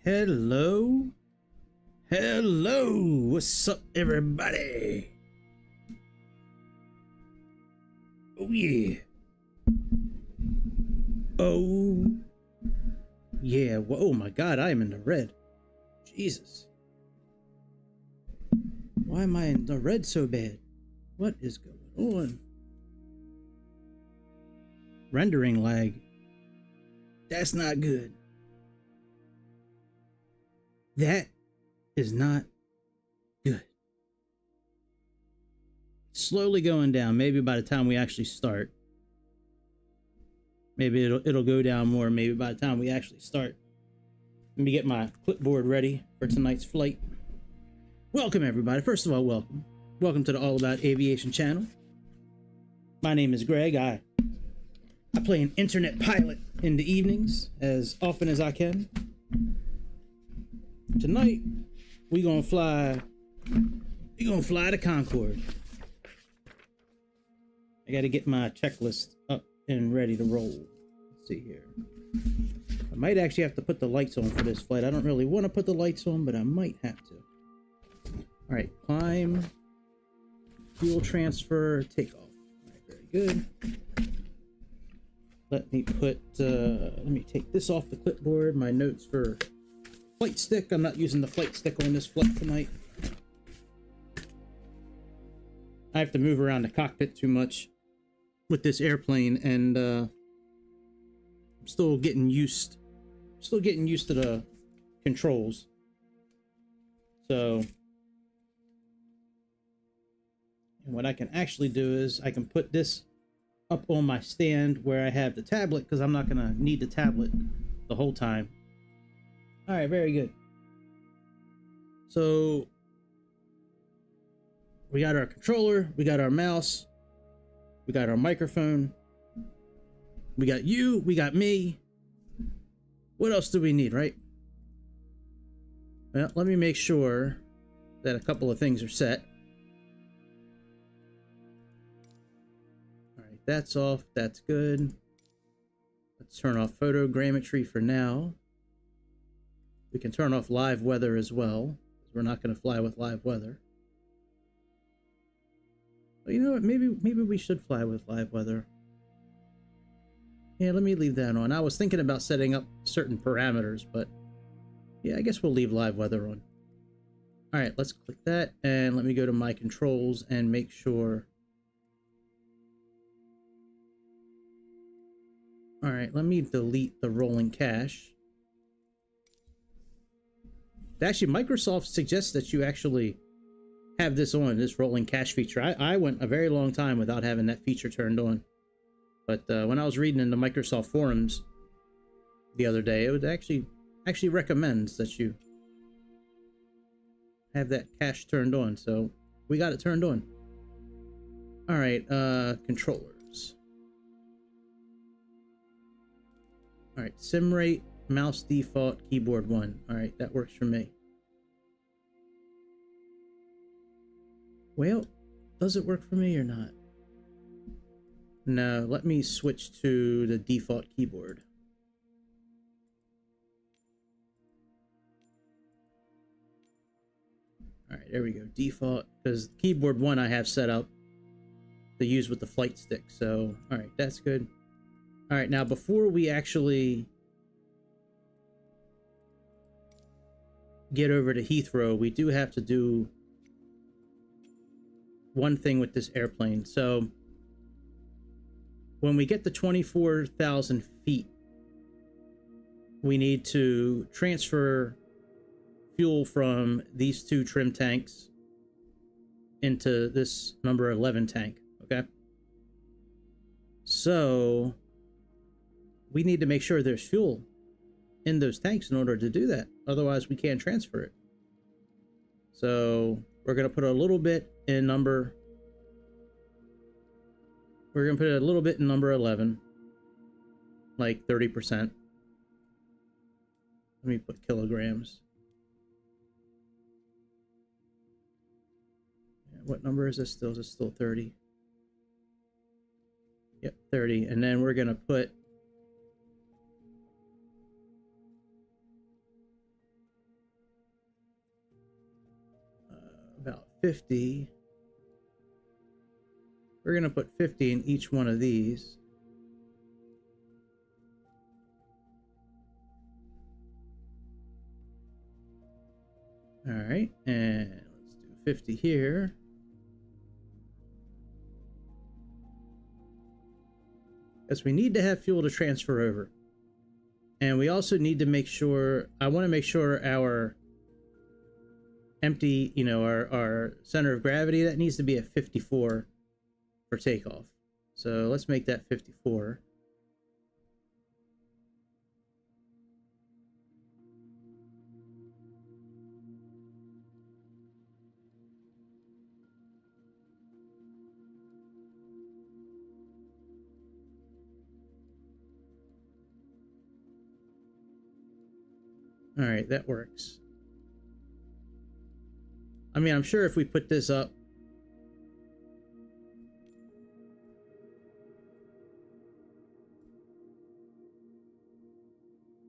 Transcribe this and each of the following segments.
Hello. Hello. What's up, everybody? Oh, yeah. Oh, yeah. Whoa, oh, my God. I am in the red. Jesus. Why am I in the red so bad? What is going on? Rendering lag. That's not good. That is not good. Slowly going down. Maybe by the time we actually start. Maybe it'll go down more. Maybe by the time we actually start. Let me get my clipboard ready for tonight's flight. Welcome, everybody. First of all, welcome. Welcome to the All About Aviation channel. My name is Greg. I play an internet pilot in the evenings as often as I can. Tonight, we're gonna fly the Concorde. I gotta get my checklist up and ready to roll. Let's see here. I might actually have to put the lights on for this flight. I don't really want to put the lights on, but I might have to. All right, climb, fuel transfer, takeoff. All right, very good. Let me take this off the clipboard. My notes for flight stick. I'm not using the flight stick on this flight tonight. I have to move around the cockpit too much with this airplane, and I'm still getting used to the controls. So, and what I can actually do is I can put this up on my stand where I have the tablet, because I'm not gonna need the tablet the whole time. All right, very good. So we got our controller, we got our mouse, we got our microphone, we got you, we got me. What else do we need, right? Well, let me make sure that a couple of things are set. All right, that's off, that's good. Let's turn off photogrammetry for now. We can turn off live weather as well, because we're not going to fly with live weather. But you know what? Maybe we should fly with live weather. Yeah, let me leave that on. I was thinking about setting up certain parameters, but yeah, I guess we'll leave live weather on. All right, let's click that, and let me go to my controls and make sure. All right, let me delete the rolling cache. Actually, Microsoft suggests that you actually have this on, this rolling cache feature. I went a very long time without having that feature turned on. But when I was reading in the Microsoft forums the other day, it would actually recommends that you have that cache turned on. So we got it turned on. All right, controllers. All right, sim rate. Mouse default, keyboard 1. All right, that works for me. Well, does it work for me or not? No, let me switch to the default keyboard. All right, there we go. Default, because keyboard 1 I have set up to use with the flight stick. So, all right, that's good. All right, now before we actually get over to Heathrow, we do have to do one thing with this airplane. So when we get to 24,000 feet, we need to transfer fuel from these two trim tanks into this number 11 tank. Okay, so we need to make sure there's fuel in those tanks in order to do that. Otherwise, we can't transfer it. So we're going to put a little bit in number. We're going to put a little bit in number 11, like 30%. Let me put kilograms. What number is this still? Is it still 30? Yep, 30. And then we're going to put 50. We're going to put 50 in each one of these. All right, and let's do 50 here. Because we need to have fuel to transfer over. And we also need to make sure, I want to make sure our empty, you know, our center of gravity, that needs to be at 54 for takeoff. So let's make that 54. All right, that works. I mean, I'm sure if we put this up,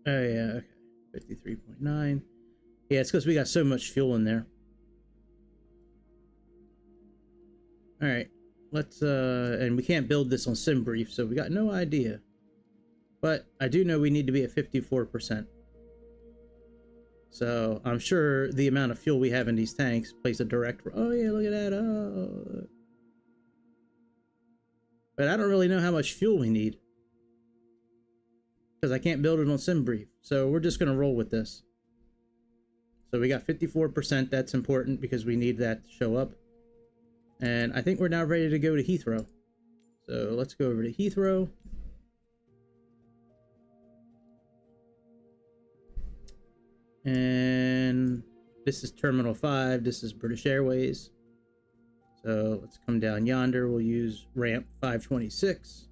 oh yeah, okay, 53.9. Yeah, it's because we got so much fuel in there. All right, let's and we can't build this on SimBrief, so we got no idea. But I do know we need to be at 54%. So I'm sure the amount of fuel we have in these tanks plays a direct. Oh yeah, look at that. Oh. But I don't really know how much fuel we need because I can't build it on SimBrief. So we're just gonna roll with this. So we got 54%. That's important because we need that to show up. And I think we're now ready to go to Heathrow. So let's go over to Heathrow. And this is Terminal 5. This is British Airways. So let's come down yonder. We'll use ramp 526.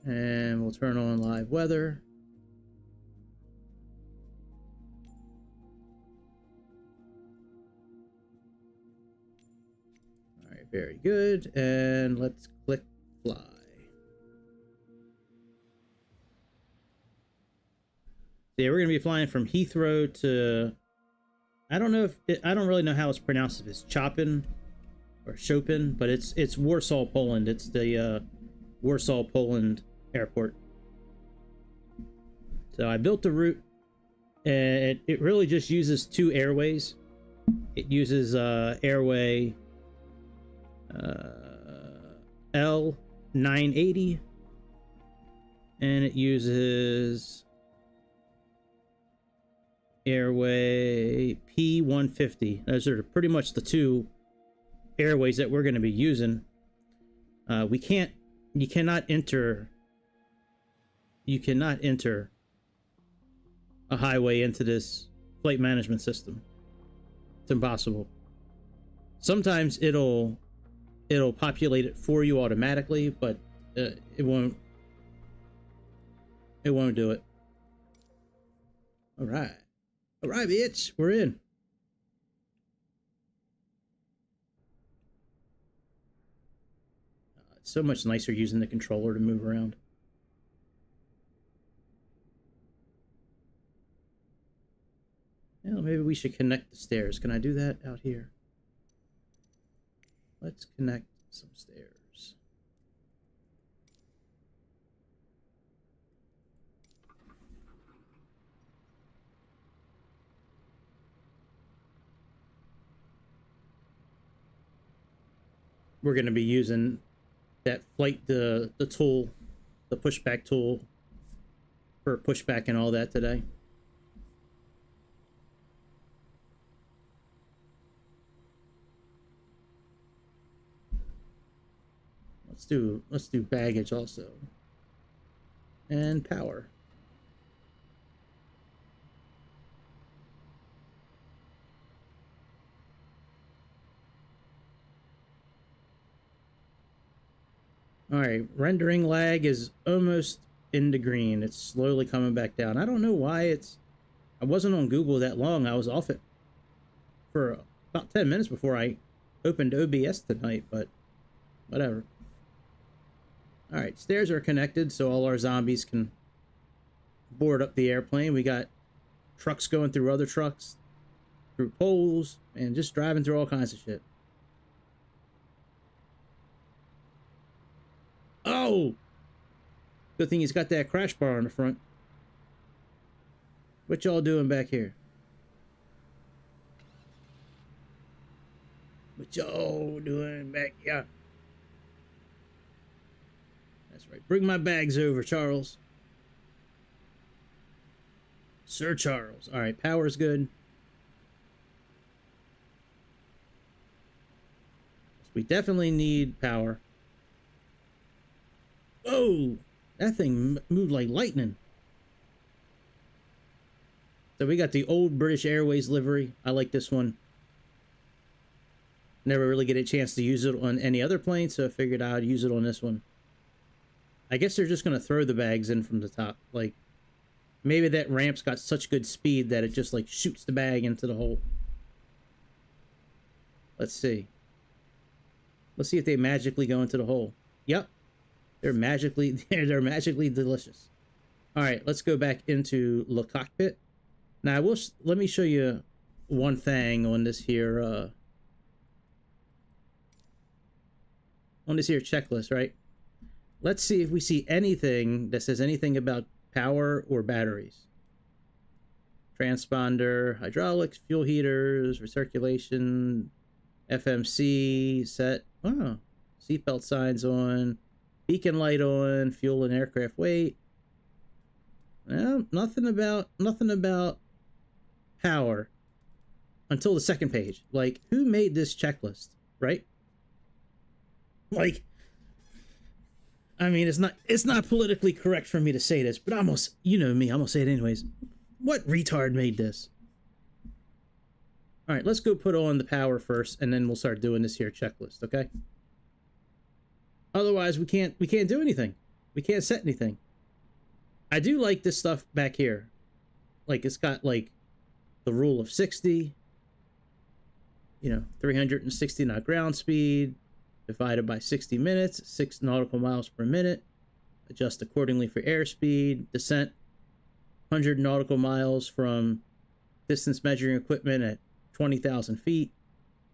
And we'll turn on live weather. All right, very good. And let's click fly. Yeah, we're gonna be flying from Heathrow to, I don't know if I don't really know how it's pronounced, if it's Chopin or Chopin, but it's Warsaw, Poland. It's the Warsaw, Poland airport. So I built the route, and it really just uses two airways. It uses airway L980, and it uses airway P150. Those are pretty much the two airways that we're going to be using. You cannot enter a highway into this flight management system. It's impossible. Sometimes it'll populate it for you automatically, but it won't do it. All right, bitch, we're in. It's so much nicer using the controller to move around. Well, maybe we should connect the stairs. Can I do that out here? Let's connect some stairs. We're going to be using that flight, the tool, the pushback tool for pushback and all that today. Let's do baggage also. And power. All right, rendering lag is almost into green. It's slowly coming back down. I don't know why I wasn't on Google that long. I was off it for about 10 minutes before I opened OBS tonight, but whatever. All right, stairs are connected so all our zombies can board up the airplane. We got trucks going through other trucks. through poles, and just driving through all kinds of shit. Oh! Good thing he's got that crash bar on the front. What y'all doing back here? What y'all doing back here? That's right. Bring my bags over, Charles. Sir Charles. All right, power's good. We definitely need power. Oh, that thing moved like lightning. So we got the old British Airways livery. I like this one. Never really get a chance to use it on any other plane, so I figured I'd use it on this one. I guess they're just going to throw the bags in from the top. Like, maybe that ramp's got such good speed that it just, like, shoots the bag into the hole. Let's see. Let's see if they magically go into the hole. Yep. They're magically delicious. All right, let's go back into the cockpit. Now, let me show you one thing on this here checklist, right? Let's see if we see anything that says anything about power or batteries. Transponder, hydraulics, fuel heaters, recirculation, FMC set. Oh, seatbelt signs on, beacon light on, fuel and aircraft weight. Well, nothing about power until the second page. Like, who made this checklist, right? Like, I mean, it's not politically correct for me to say this, but you know me, I'm gonna say it anyways. What retard made this? All right, let's go put on the power first, and then we'll start doing this here checklist, okay? Otherwise, we can't do anything. We can't set anything. I do like this stuff back here. Like, it's got, like, the rule of 60. You know, 360 knot ground speed, divided by 60 minutes, 6 nautical miles per minute. Adjust accordingly for airspeed. Descent, 100 nautical miles from distance measuring equipment at 20,000 feet.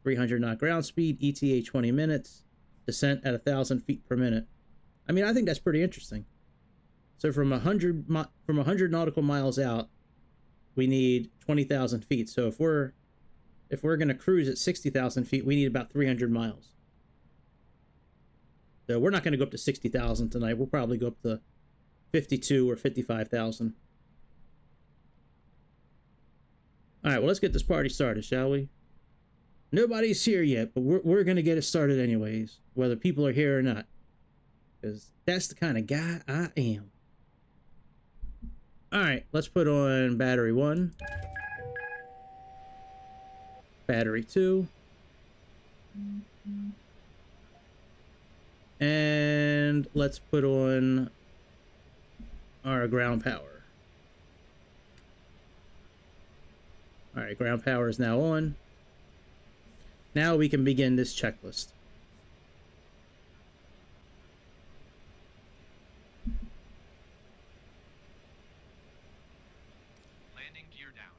300 knot ground speed, ETA 20 minutes. Descent at 1,000 feet per minute. I mean, I think that's pretty interesting. So from 100 nautical miles out, we need 20,000 feet. So if we're going to cruise at 60,000 feet, we need about 300 miles. So we're not going to go up to 60,000 tonight. We'll probably go up to 52 or 55,000. All right, well, let's get this party started, shall we? Nobody's here yet, but we're going to get it started anyways, whether people are here or not. Because that's the kind of guy I am. All right, let's put on battery 1. Battery 2. And let's put on our ground power. All right, ground power is now on. Now we can begin this checklist. Landing gear down.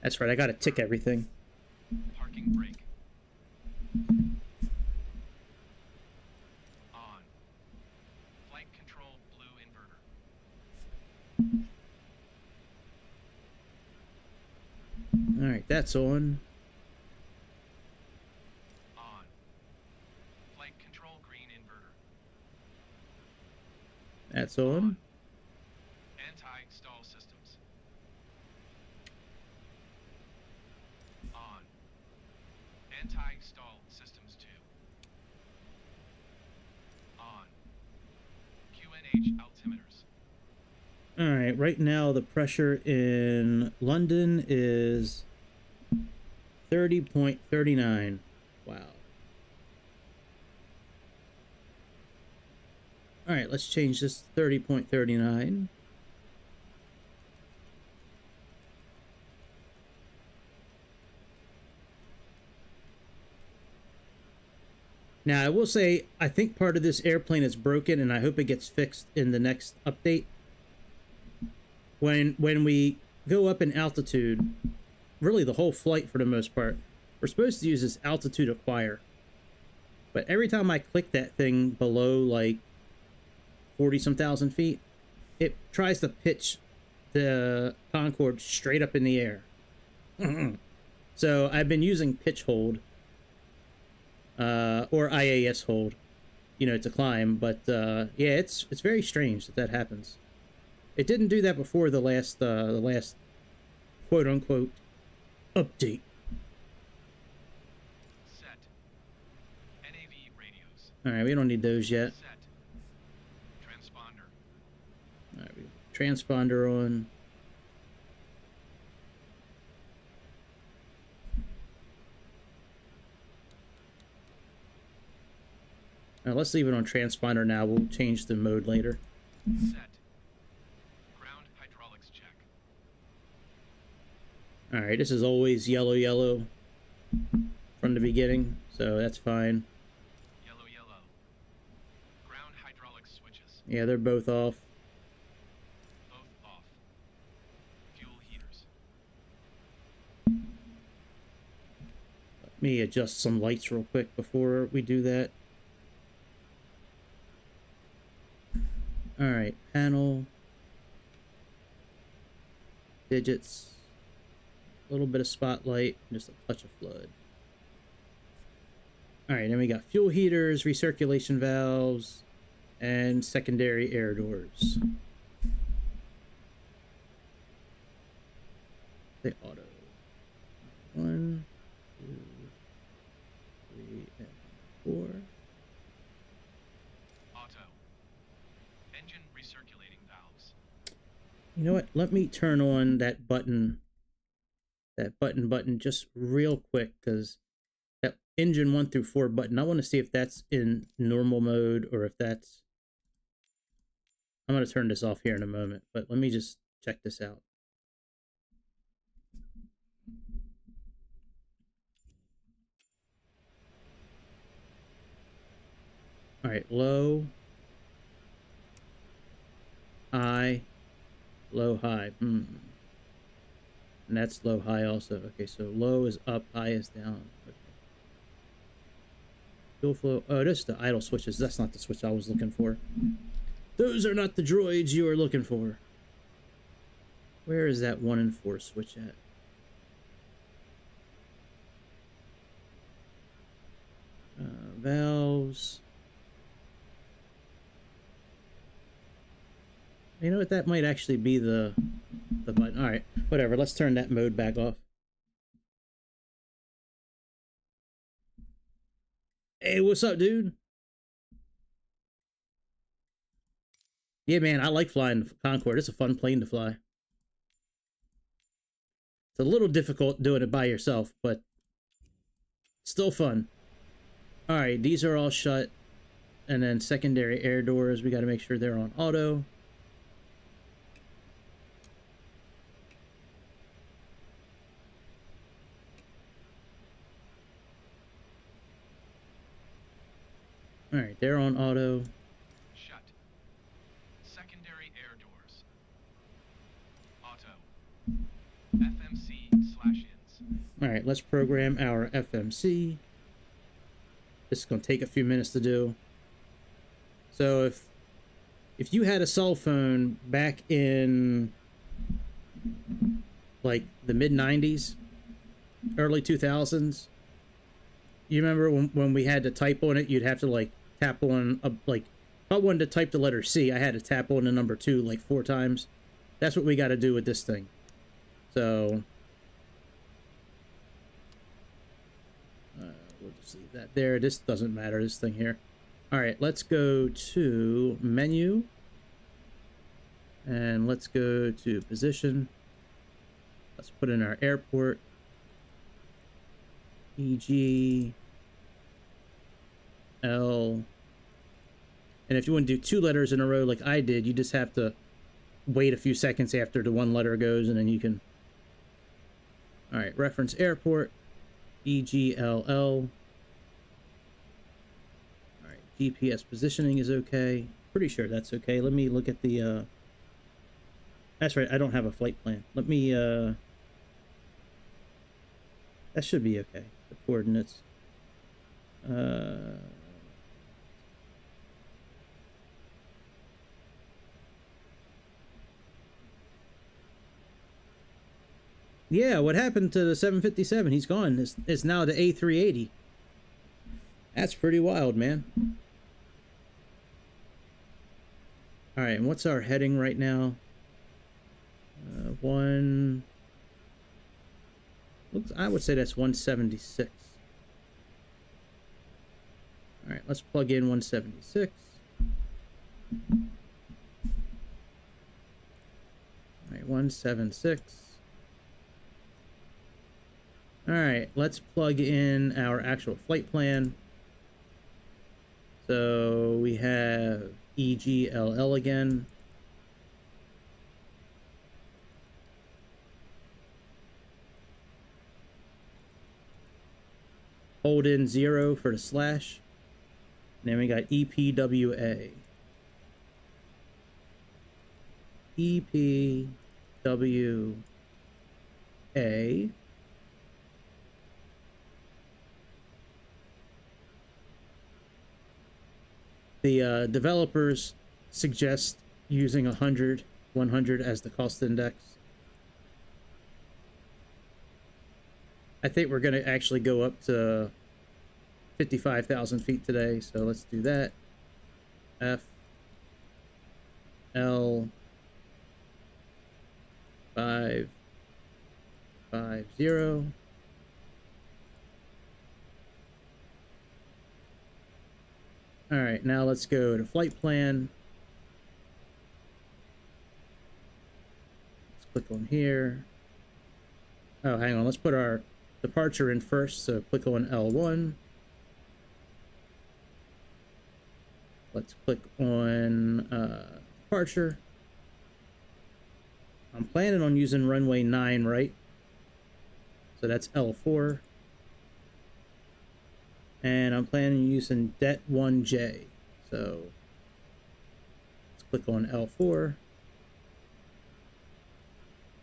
That's right, I gotta tick everything. Parking brake. On. Flight control blue inverter. All right, that's on. On. Flight control green inverter. That's on. Anti-stall systems. On. Anti-stall systems 2. On. QNH altimeters. All right, right now the pressure in London is 30.39. Wow. All right, let's change this to 30.39. Now, I will say, I think part of this airplane is broken, and I hope it gets fixed in the next update. When we go up in altitude, really the whole flight for the most part, we're supposed to use this altitude acquire. But every time I click that thing below like 40-some thousand feet, it tries to pitch the Concorde straight up in the air. So I've been using pitch hold, or IAS hold, you know, to climb. But yeah, it's very strange that happens. It didn't do that before the last quote unquote update. Set. NAV radios. All right, we don't need those yet. Set. Transponder. All right, we transponder on. Let's leave it on transponder now. We'll change the mode later. Set. Ground hydraulics check. All right, this is always yellow, yellow from the beginning, so that's fine. Yellow, yellow. Ground hydraulics switches. Yeah, they're both off. Both off. Fuel heaters. Let me adjust some lights real quick before we do that. All right, panel, digits, a little bit of spotlight, just a touch of flood. All right, then we got fuel heaters, recirculation valves, and secondary air doors. Say auto. 1, 2, 3, and 4. Engine recirculating valves. You know what? Let me turn on that button just real quick, because that engine 1 through 4 button, I want to see if that's in normal mode or if that's... I'm going to turn this off here in a moment, but let me just check this out. All right, low, high, low, high. And that's low, high also. Okay, so low is up, high is down. Okay. Fuel flow. Oh, this is the idle switches. That's not the switch I was looking for. Those are not the droids you are looking for. Where is that 1 and 4 switch at? Valves. You know what? That might actually be the button. All right, whatever. Let's turn that mode back off. Hey, what's up, dude? Yeah, man, I like flying the Concorde. It's a fun plane to fly. It's a little difficult doing it by yourself, but still fun. All right, these are all shut. And then secondary air doors, we got to make sure they're on auto. All right, they're on auto. Shut. Secondary air doors. Auto. FMC/ins. All right, let's program our FMC. This is going to take a few minutes to do. So if you had a cell phone back in like the mid 90s, early 2000s, you remember when we had to type on it, you'd have to like tap on like, if I wanted to type the letter C, I had to tap on the number 2 like 4 times. That's what we got to do with this thing. So we'll just leave that there. This doesn't matter, this thing here. All right, let's go to menu. And let's go to position. Let's put in our airport. EG. L. And if you want to do 2 letters in a row like I did, you just have to wait a few seconds after the 1 letter goes, and then you can... All right, reference airport. EGLL. All right, GPS positioning is okay. Pretty sure that's okay. Let me look at the That's right, I don't have a flight plan. Let me, that should be okay. The coordinates. Yeah, what happened to the 757? He's gone. It's now the A380. That's pretty wild, man. All right, and what's our heading right now? One. Looks. I would say that's 176. All right, let's plug in 176. All right, 176. All right, let's plug in our actual flight plan. So we have EGLL again. Hold in 0 for the slash. And then we got EPWA. EPWA. The developers suggest using 100 as the cost index. I think we're going to actually go up to 55,000 feet today, so let's do that. F L 550. All right, now let's go to flight plan. Let's click on here. Oh, hang on. Let's put our departure in first. So click on L1. Let's click on departure. I'm planning on using runway 9, right? So that's L4. And I'm planning on using det 1J. So let's click on L4.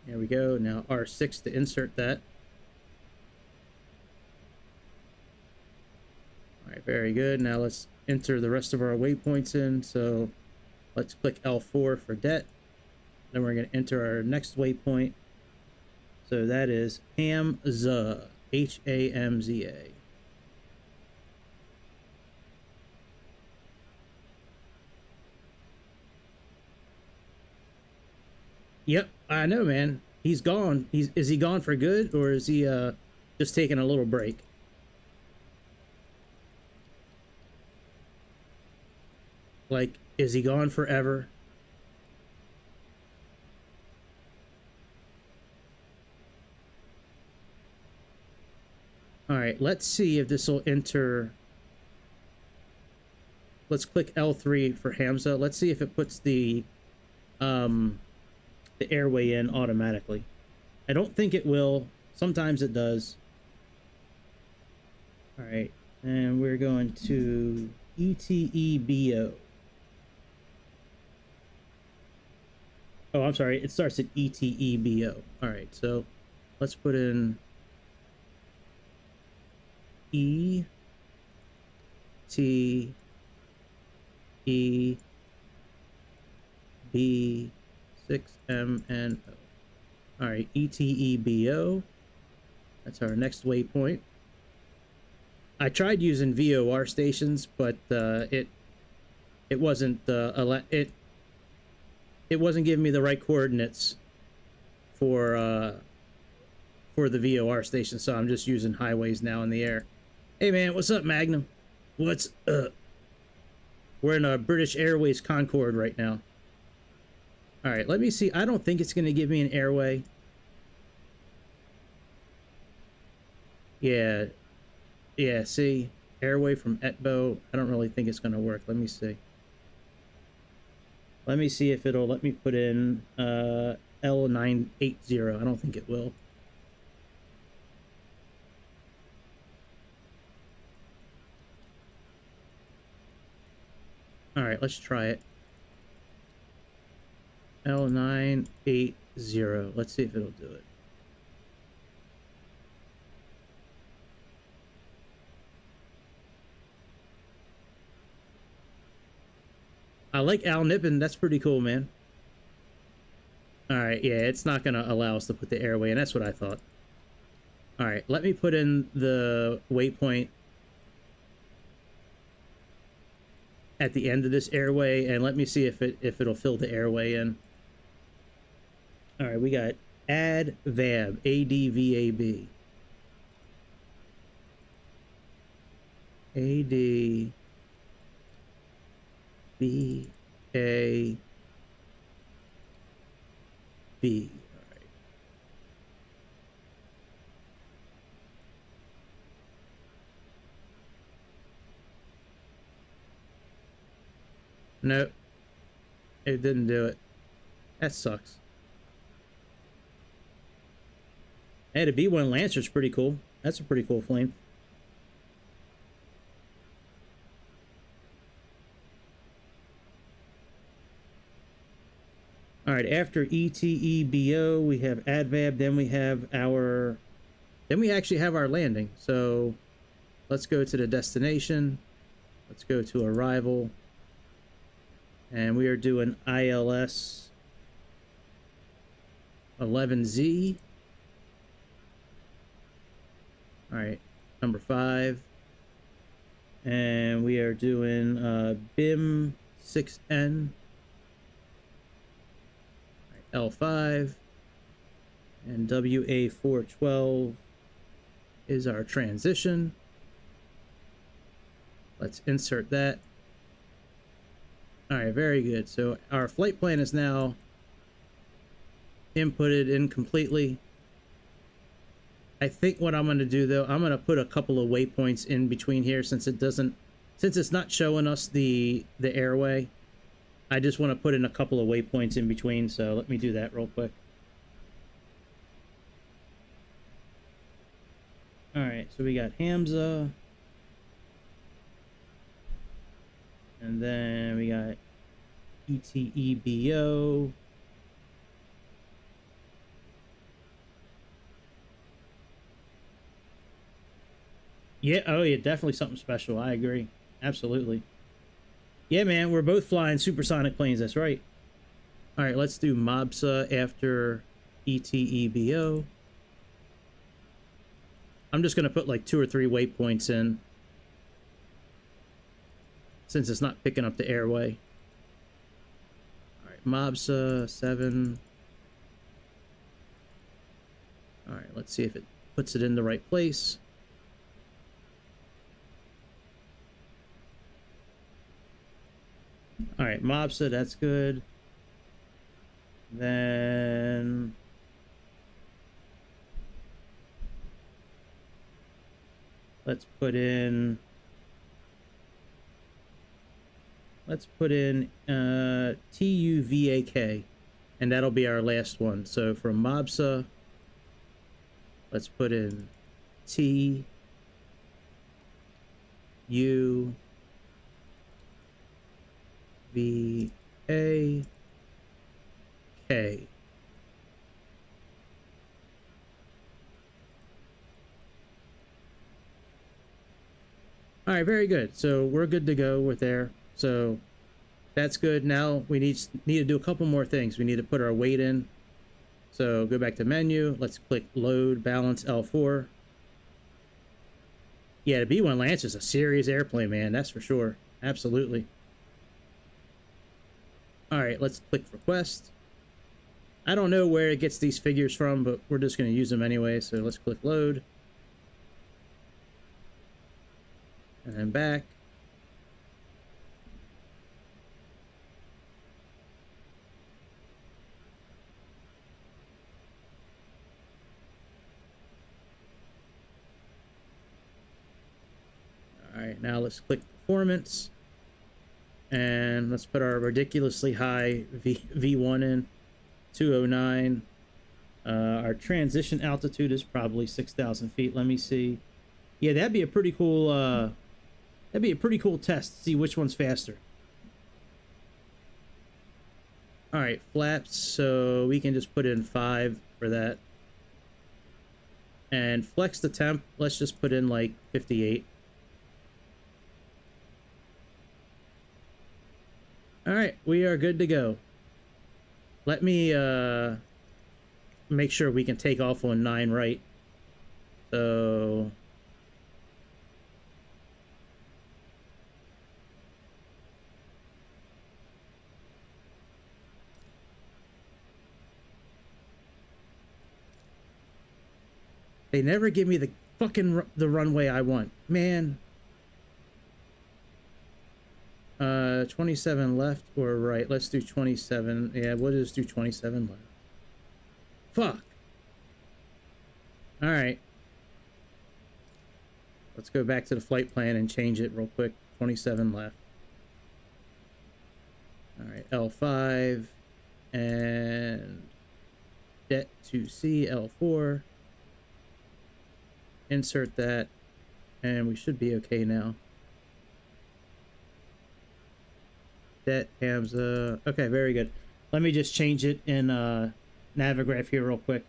There we go. Now R6 to insert that. All right, very good. Now let's enter the rest of our waypoints in. So let's click L4 for det. Then we're going to enter our next waypoint. So that is Hamza, Hamza. Yep, I know, man. He's gone. Is he gone for good, or is he just taking a little break? Like, is he gone forever? All right, let's see if this will enter. Let's click L3 for Hamza. Let's see if it puts the airway in automatically. I don't think it will. Sometimes it does. All right, and we're going to ETEBO. Oh, I'm sorry. It starts at ETEBO. All right, so let's put in E T E B 6MNO. All right, ETEBO. That's our next waypoint. I tried using VOR stations, but it wasn't it wasn't giving me the right coordinates for the VOR station, so I'm just using highways now in the air. Hey man, what's up, Magnum? What's up? We're in a British Airways Concorde right now. All right, let me see. I don't think it's going to give me an airway. Yeah, see, airway from Etbo. I don't really think it's going to work. Let me see. Let me see if it'll let me put in L980. I don't think it will. All right, let's try it. L980. Let's see if it'll do it. I like Al Nippon. That's pretty cool, man. All right, yeah, it's not going to allow us to put the airway in. That's what I thought. All right, let me put in the waypoint at the end of this airway, and let me see if it'll fill the airway in. All right, we got add VAB, ADVAB. ADVAB. All right. Nope. It didn't do it. That sucks. Hey, the B1 Lancer's pretty cool. That's a pretty cool flame. All right, after ETEBO, we have ADVAB, then we have our... Then we actually have our landing. So let's go to the destination. Let's go to arrival. And we are doing ILS 11Z. All right, number 5. And we are doing BIM 6N. L5. And WA412 is our transition. Let's insert that. All right, very good. So our flight plan is now inputted in completely. I think what I'm going to do though, I'm going to put a couple of waypoints in between here since it's not showing us the airway. I just want to put in a couple of waypoints in between, so let me do that real quick. All right, so we got Hamza. And then we got ETEBO. Yeah, oh yeah, definitely something special. I agree. Absolutely. Yeah, man, we're both flying supersonic planes. That's right. All right, let's do MOBSA after ETEBO. I'm just going to put like 2 or 3 waypoints in since it's not picking up the airway. All right, MOBSA 7. All right, let's see if it puts it in the right place. All right, MOBSA, that's good. Then let's put in TUVAK, and that'll be our last one. So from MOBSA, let's put in TUVAK. All right, very good. So we're good to go with there. So that's good. Now we need to do a couple more things. We need to put our weight in. So go back to menu. Let's click load balance L4. Yeah, the B1 Lancer is a serious airplane, man. That's for sure. Absolutely. All right, let's click request. I don't know where it gets these figures from, but we're just going to use them anyway. So let's click load. And then back. All right, now let's click performance. And let's put our ridiculously high V1 in, 209. Our transition altitude is probably 6,000 feet. Let me see. Yeah, that'd be a pretty cool test to see which one's faster. All All right, flaps. So we can just put in 5 for that. And flex the temp. Let's just put in like 58. All right, we are good to go. Let me make sure we can take off on 9 right. So they never give me the fucking the runway I want, man. 27 left or right? Let's do 27. Yeah, we'll just do 27 left. Fuck. All right. Let's go back to the flight plan and change it real quick. 27 left. All right, L5 and det to C, L4. Insert that, and we should be okay now. Det Hamza. Okay, very good. Let me just change it in Navigraph here real quick,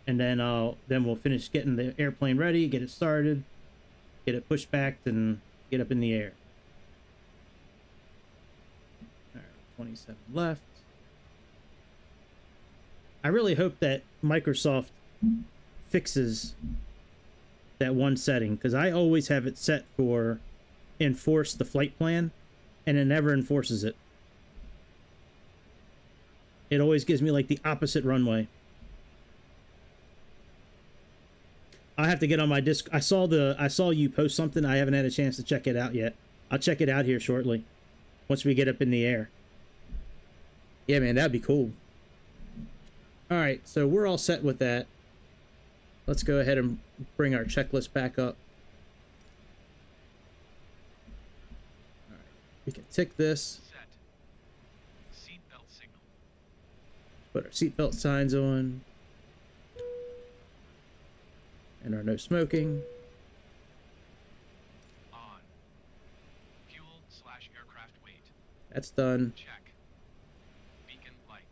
and then we'll finish getting the airplane ready, get it started, get it pushed back, and get up in the air. All right, 27 left. I really hope that Microsoft fixes that one setting, because I always have it set for enforce the flight plan, and it never enforces it. It always gives me like the opposite runway. I have to get on my disc. I saw you post something. I haven't had a chance to check it out yet. I'll check it out here shortly, once we get up in the air. Yeah, man, that'd be cool. All right, so we're all set with that. Let's go ahead and bring our checklist back up. All right, we can tick this. Set. Seatbelt signal. Put our seatbelt signs on. And our no smoking. On. Fuel/aircraft weight. That's done. Check. Beacon light.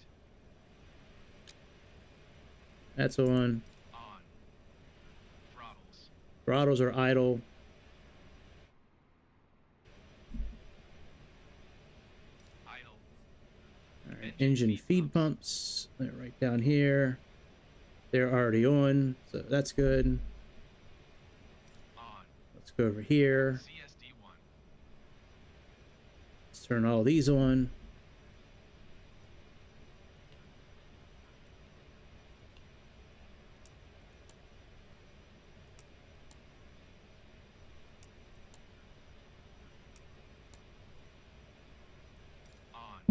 That's on. On. Throttles. Throttles are idle. Idle. All right, engine feed pumps. They're right down here. They're already on, so that's good. On. Let's go over here. CSD1. Let's turn all these on. On.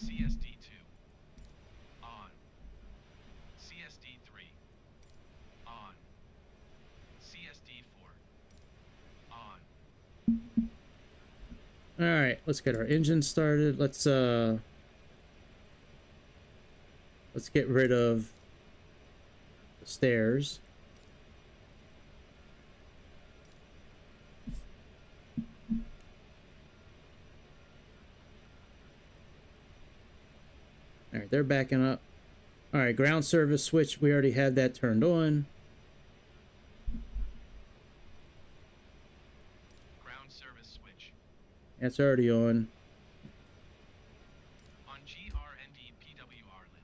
CSD2. On. CSD3. On. CSD4. On. All right, let's get our engine started. Let's get rid of the stairs. All right, they're backing up. All right, ground service switch. We already had that turned on. Ground service switch. That's already on. On GRND PWR lit.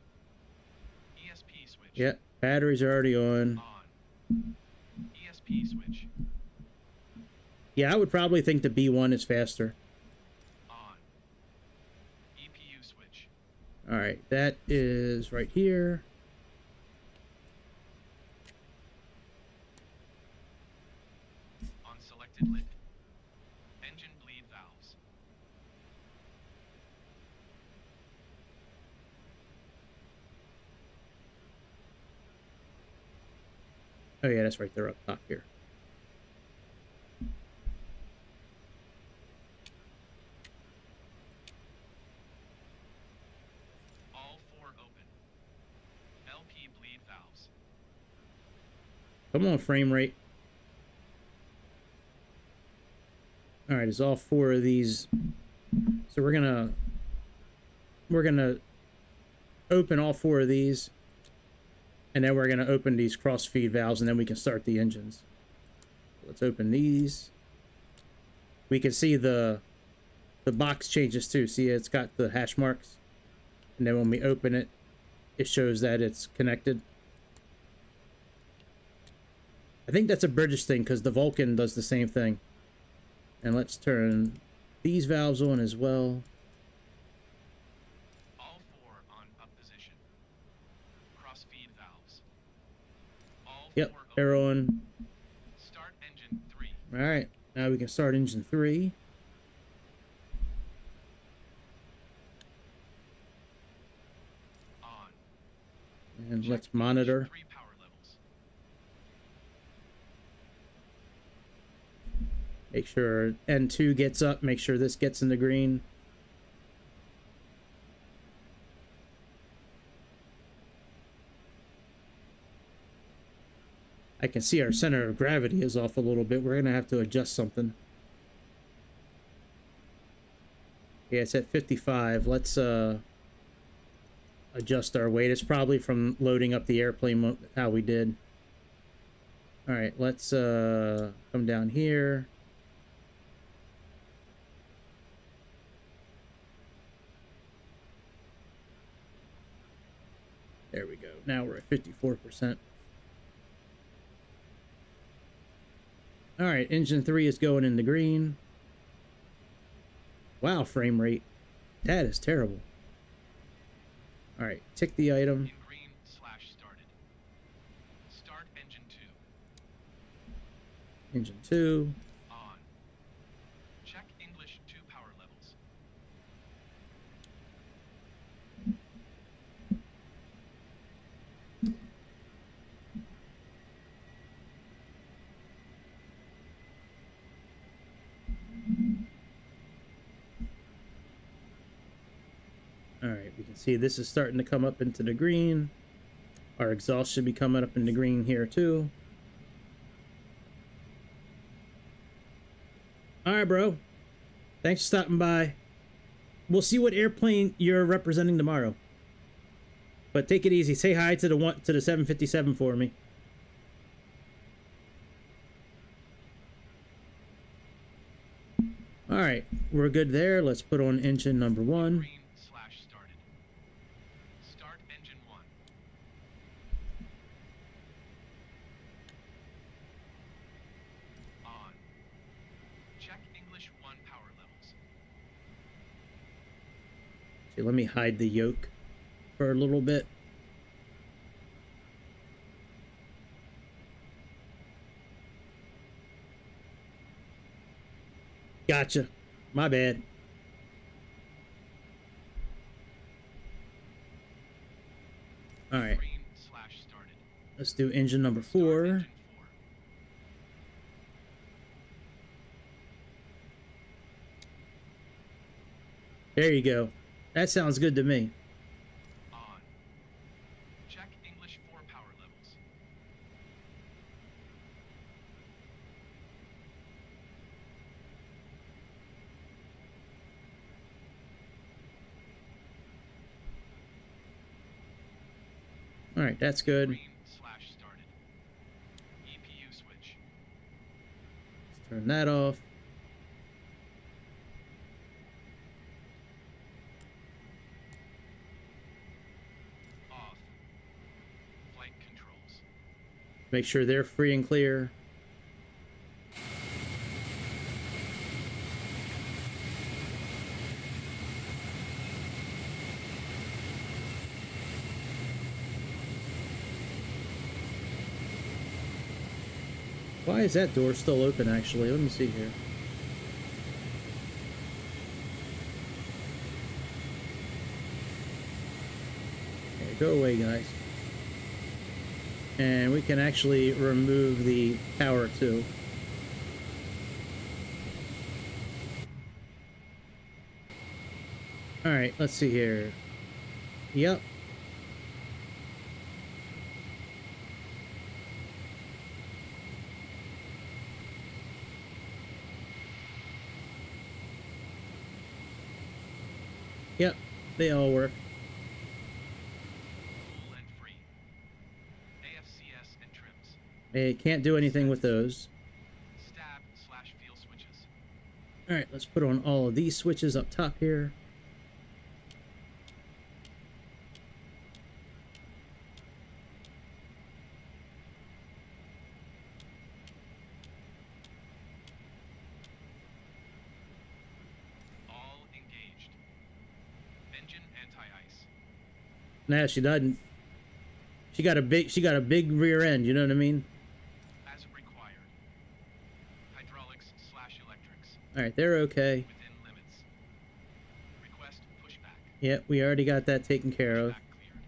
ESP switch. Yep, batteries are already on. On. ESP switch. Yeah, I would probably think the B1 is faster. On. EPU switch. All right, that is right here. On selected lid. Engine bleed valves. Oh yeah, that's right there up top here. All 4 open. LP bleed valves. Come on, frame rate. All right, it's all 4 of these. So we're we're gonna open all 4 of these, and then we're gonna open these cross feed valves, and then we can start the engines. Let's open these. We can see the box changes too. See, it's got the hash marks, and then when we open it, it shows that it's connected. I think that's a British thing because the Vulcan does the same thing. And let's turn these valves on as well. All 4 on up position. Cross feed valves. All Yep, 4 open. they're on. Start engine 3. All right, now we can start engine 3. On. And Check let's English monitor. 3 power levels. Make sure N2 gets up. Make sure this gets in the green. I can see our center of gravity is off a little bit. We're going to have to adjust something. Yeah, it's at 55. Let's adjust our weight. It's probably from loading up the airplane how we did. All right, let's come down here. There we go. Now we're at 54%. All right, engine 3 is going in the green. Wow, frame rate. That is terrible. All right, tick the item. In green / started. Start engine 2. Engine 2. On. Check English 2 power levels. All right, we can see this is starting to come up into the green. Our exhaust should be coming up in the green here too. All right, bro. Thanks for stopping by. We'll see what airplane you're representing tomorrow. But take it easy. Say hi to the 757 for me. All right, we're good there. Let's put on engine number 1. Green / started. Start engine 1. On. Check English 1 power levels. See, let me hide the yoke for a little bit. Gotcha. My bad. All right. Green / started. Let's do engine number Start 4. engine 4. There you go. That sounds good to me. On. Check English 4 power levels. All right, that's good. Green / started. EPU switch. Let's turn that off. Off. Flight controls. Make sure they're free and clear. Why is that door still open, actually? Let me see here. Okay, go away, guys. And we can actually remove the power, too. Alright, let's see here. Yep. Yep, they all work. Full and free. AFCS and trims. They can't do anything with those. Stab/feel switches. All right, let's put on all of these switches up top here. All engaged. Engine anti-ice. Nah, she doesn't. She got a big rear end, you know what I mean? As required. Hydraulics/electrics. All right, they're okay. Within limits. Request pushback. Yep, we already got that taken care of. Pushback cleared.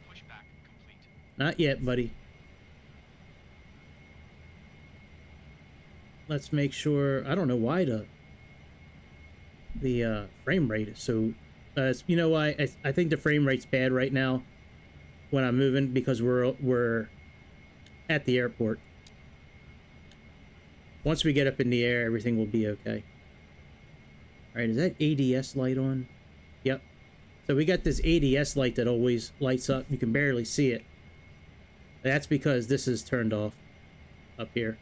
Pushback complete. Not yet, buddy. Let's make sure. I don't know why the frame rate is so. You know why? I think the frame rate's bad right now when I'm moving because we're at the airport. Once we get up in the air, everything will be okay. All right, is that ADS light on? Yep. So we got this ADS light that always lights up. You can barely see it. That's because this is turned off up here.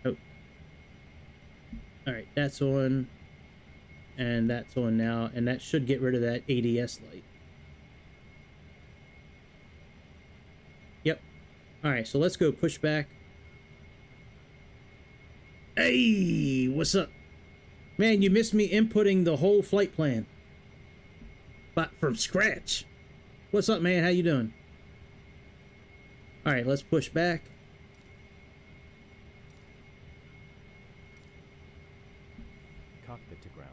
Oh. All right, that's on. And that's on now. And that should get rid of that ADS light. Yep. All right, so let's go push back. Hey, what's up? Man, you missed me inputting the whole flight plan. But from scratch. What's up, man? How you doing? All right, let's push back. Cockpit to ground.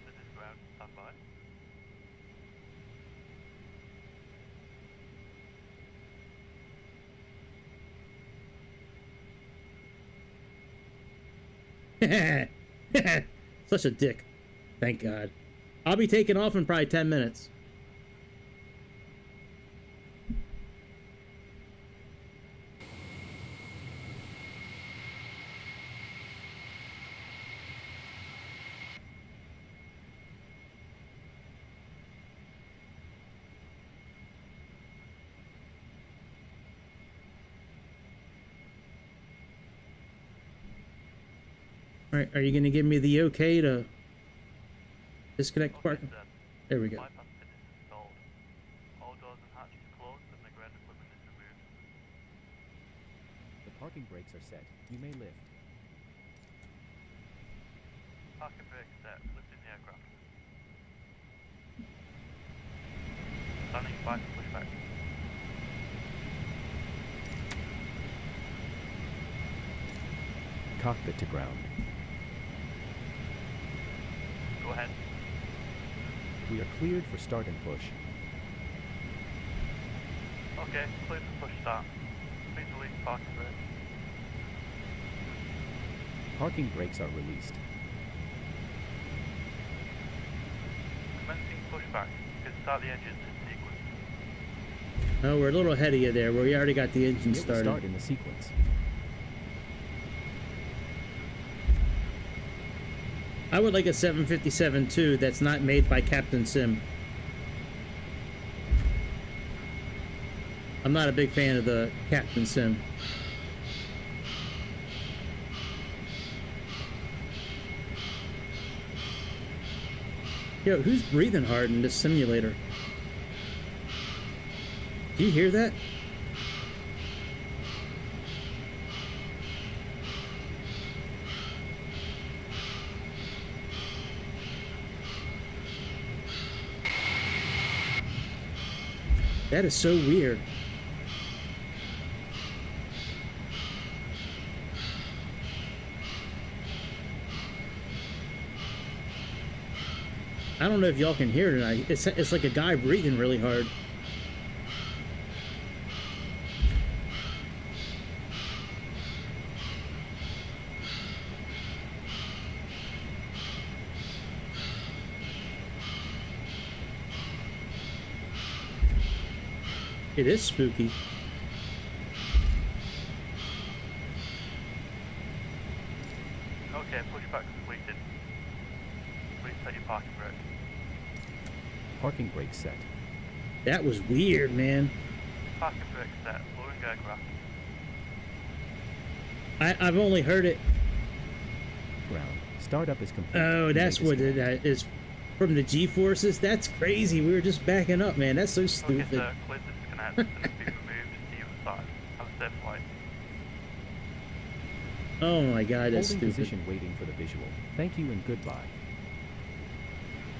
This is ground, stand by. Such a dick. Thank God. I'll be taking off in probably 10 minutes. All right, are you going to give me the okay to disconnect the parking? Sir. There we go. Bypass pin is installed. All doors and hatches closed and the ground equipment is removed. The parking brakes are set. You may lift. Parking brake set, lifting the aircraft. Standing by for pushback. Cockpit to ground. Go ahead. We are cleared for start and push. Okay, clear for push start. Please release parking brake. Parking brakes are released. Commencing pushback. You can start the engines in sequence. Oh, we're a little ahead of you there. We already got the engine It will started. start in the sequence. I would like a 757 too that's not made by Captain Sim. I'm not a big fan of the Captain Sim. Yo, who's breathing hard in this simulator? Do you hear that? That is so weird. I don't know if y'all can hear it or not. It's like a guy breathing really hard. It is spooky. Parking brake set. That was weird, man. Parking brake set. Lowering aircraft. I've only heard it. Ground. Startup is complete. Oh, You that's may what disconnect. that is. From the G-forces? That's crazy. We were just backing up, man. That's so Okay, stupid. sir. Clear to disconnect and be removed to the other side. Have a safe flight. Oh my god, that's Holding stupid. position waiting for the visual. Thank you and goodbye.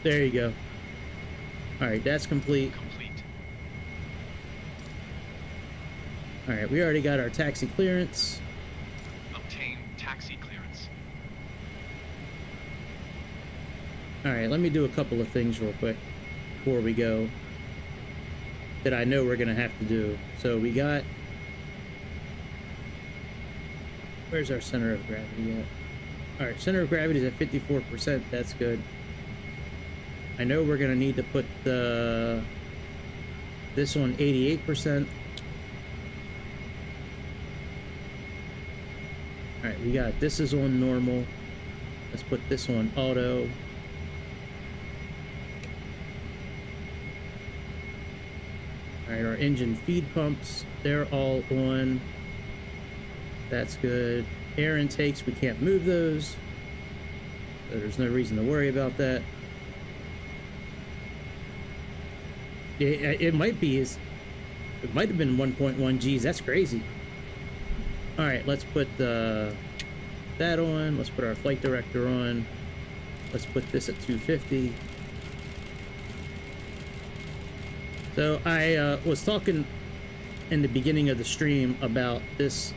There you go. Alright, that's complete. Complete. Alright, we already got our taxi clearance. Obtain taxi clearance. Alright, let me do a couple of things real quick before we go that I know we're gonna have to do. So we got... Where's our center of gravity at? Alright, center of gravity is at 54%. That's good. I know we're gonna need to put the... this on 88%. Alright, we got this is on normal. Let's put this on auto. Alright, our engine feed pumps, they're all on. That's good. Air intakes, we can't move those. So there's no reason to worry about that. It might be it might have been 1.1 Gs. That's crazy. Alright, let's put that on. Let's put our flight director on. Let's put this at 250. So I was talking in the beginning of the stream about this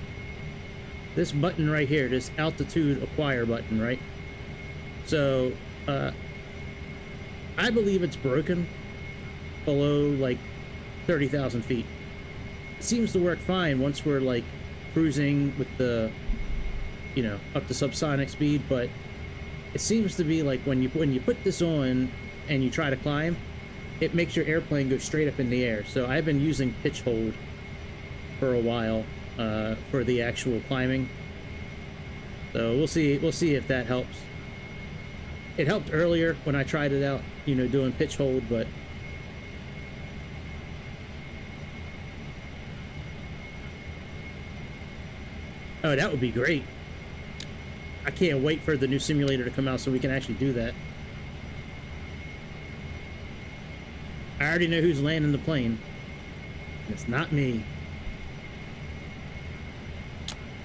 button right here, this altitude acquire button, right? So I believe it's broken below like 30,000 feet. It seems to work fine once we're like cruising with the, you know, up to subsonic speed, but it seems to be like when you put this on and you try to climb, it makes your airplane go straight up in the air. So I've been using pitch hold for a while for the actual climbing. So we'll see if that helps. It helped earlier when I tried it out, you know, doing pitch hold, but oh, that would be great. I can't wait for the new simulator to come out so we can actually do that. I already know who's landing the plane. It's not me.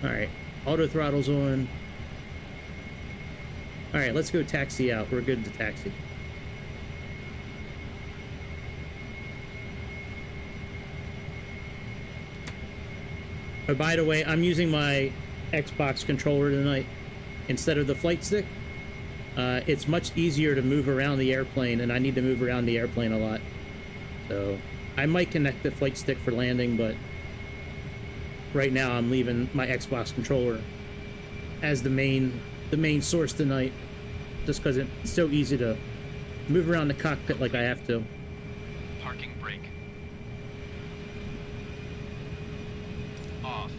Alright, auto throttle's on. Alright, let's go taxi out. We're good to taxi. Oh, by the way, I'm using my Xbox controller tonight instead of the flight stick. It's much easier to move around the airplane, and I need to move around the airplane a lot. So I might connect the flight stick for landing, but right now I'm leaving my Xbox controller as the main source tonight, just because it's so easy to move around the cockpit like I have to. Parking brake. Off.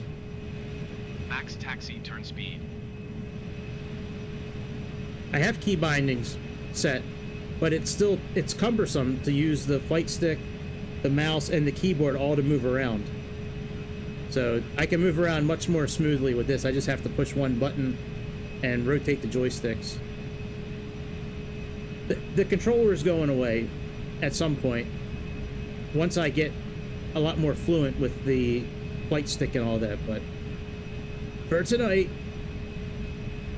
Max taxi turn speed. I have key bindings set, but it's cumbersome to use the flight stick, the mouse, and the keyboard all to move around. So I can move around much more smoothly with this. I just have to push one button and rotate the joysticks. The controller is going away at some point once I get a lot more fluent with the flight stick and all that, but for tonight,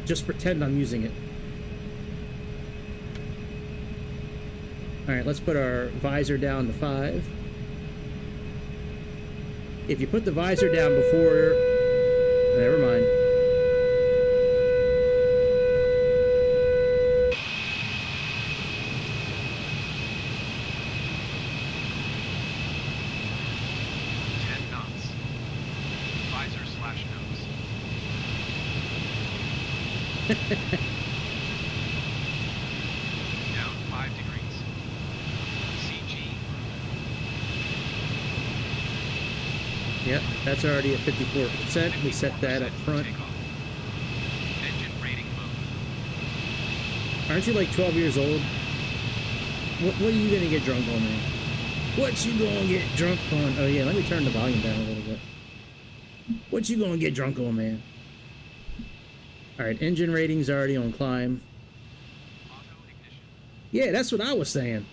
just pretend I'm using it. Alright, let's put our visor down to 5. If you put the visor down before... Never mind. Down 5 degrees. CG. Yep, that's already at 54%. We set that up front. Takeoff. Engine rating mode. Aren't you like 12 years old? What are you gonna get drunk on, man? What you gonna get drunk on? Oh yeah, let me turn the volume down a little bit. What you gonna get drunk on, man? All right, engine rating's already on climb. Auto ignition. Yeah, that's what I was saying.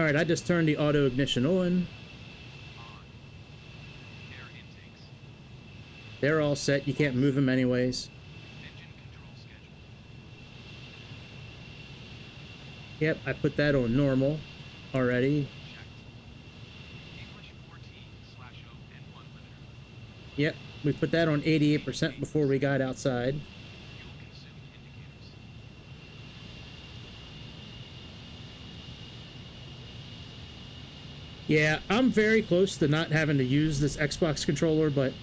All right, I just turned the auto ignition on. On. Air intakes. They're all set. You can't move them anyways. Engine control schedule. Yep, I put that on normal already. Checked. English 14/0 N1 limiter. Yep, we put that on 88% before we got outside. Fuel consumed indicators. Yeah, I'm very close to not having to use this Xbox controller, but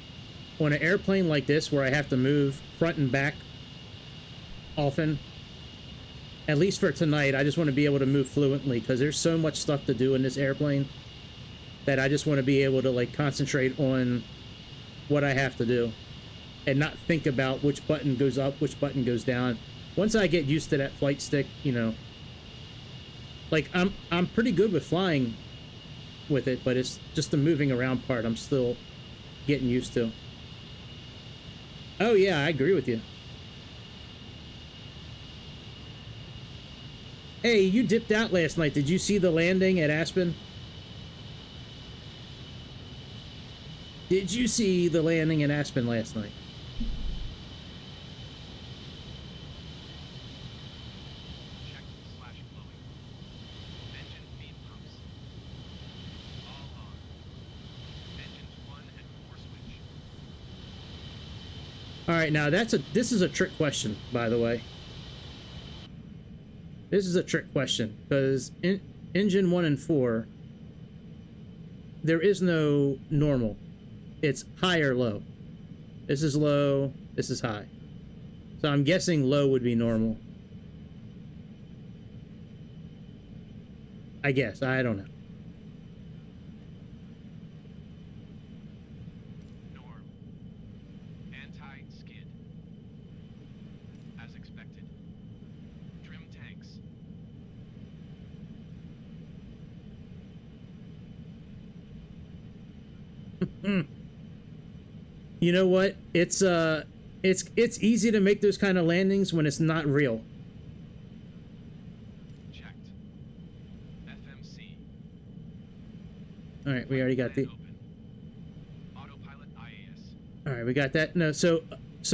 on an airplane like this where I have to move front and back often, at least for tonight, I just want to be able to move fluently because there's so much stuff to do in this airplane that I just want to be able to like concentrate on what I have to do and not think about which button goes up, which button goes down. Once I get used to that flight stick, you know, like I'm pretty good with flying with it, but it's just the moving around part I'm still getting used to. Oh yeah, I agree with you. Hey, you dipped out last night. Did you see the landing at Aspen? Did you see the landing in Aspen last night? Checked/flowing. Engine feed pumps. All on. Engines 1 and 4 switch. All right, now this is a trick question, by the way. This is a trick question because in engine 1 and 4, there is no normal. It's high or low. This is low, this is high. So I'm guessing low would be normal. I guess, I don't know. Norm. Anti-skid. As expected. Trim tanks. You know what? It's easy to make those kind of landings when it's not real. Checked. FMC. All right, we already got the. Open. Autopilot IAS. All right, we got that. No, so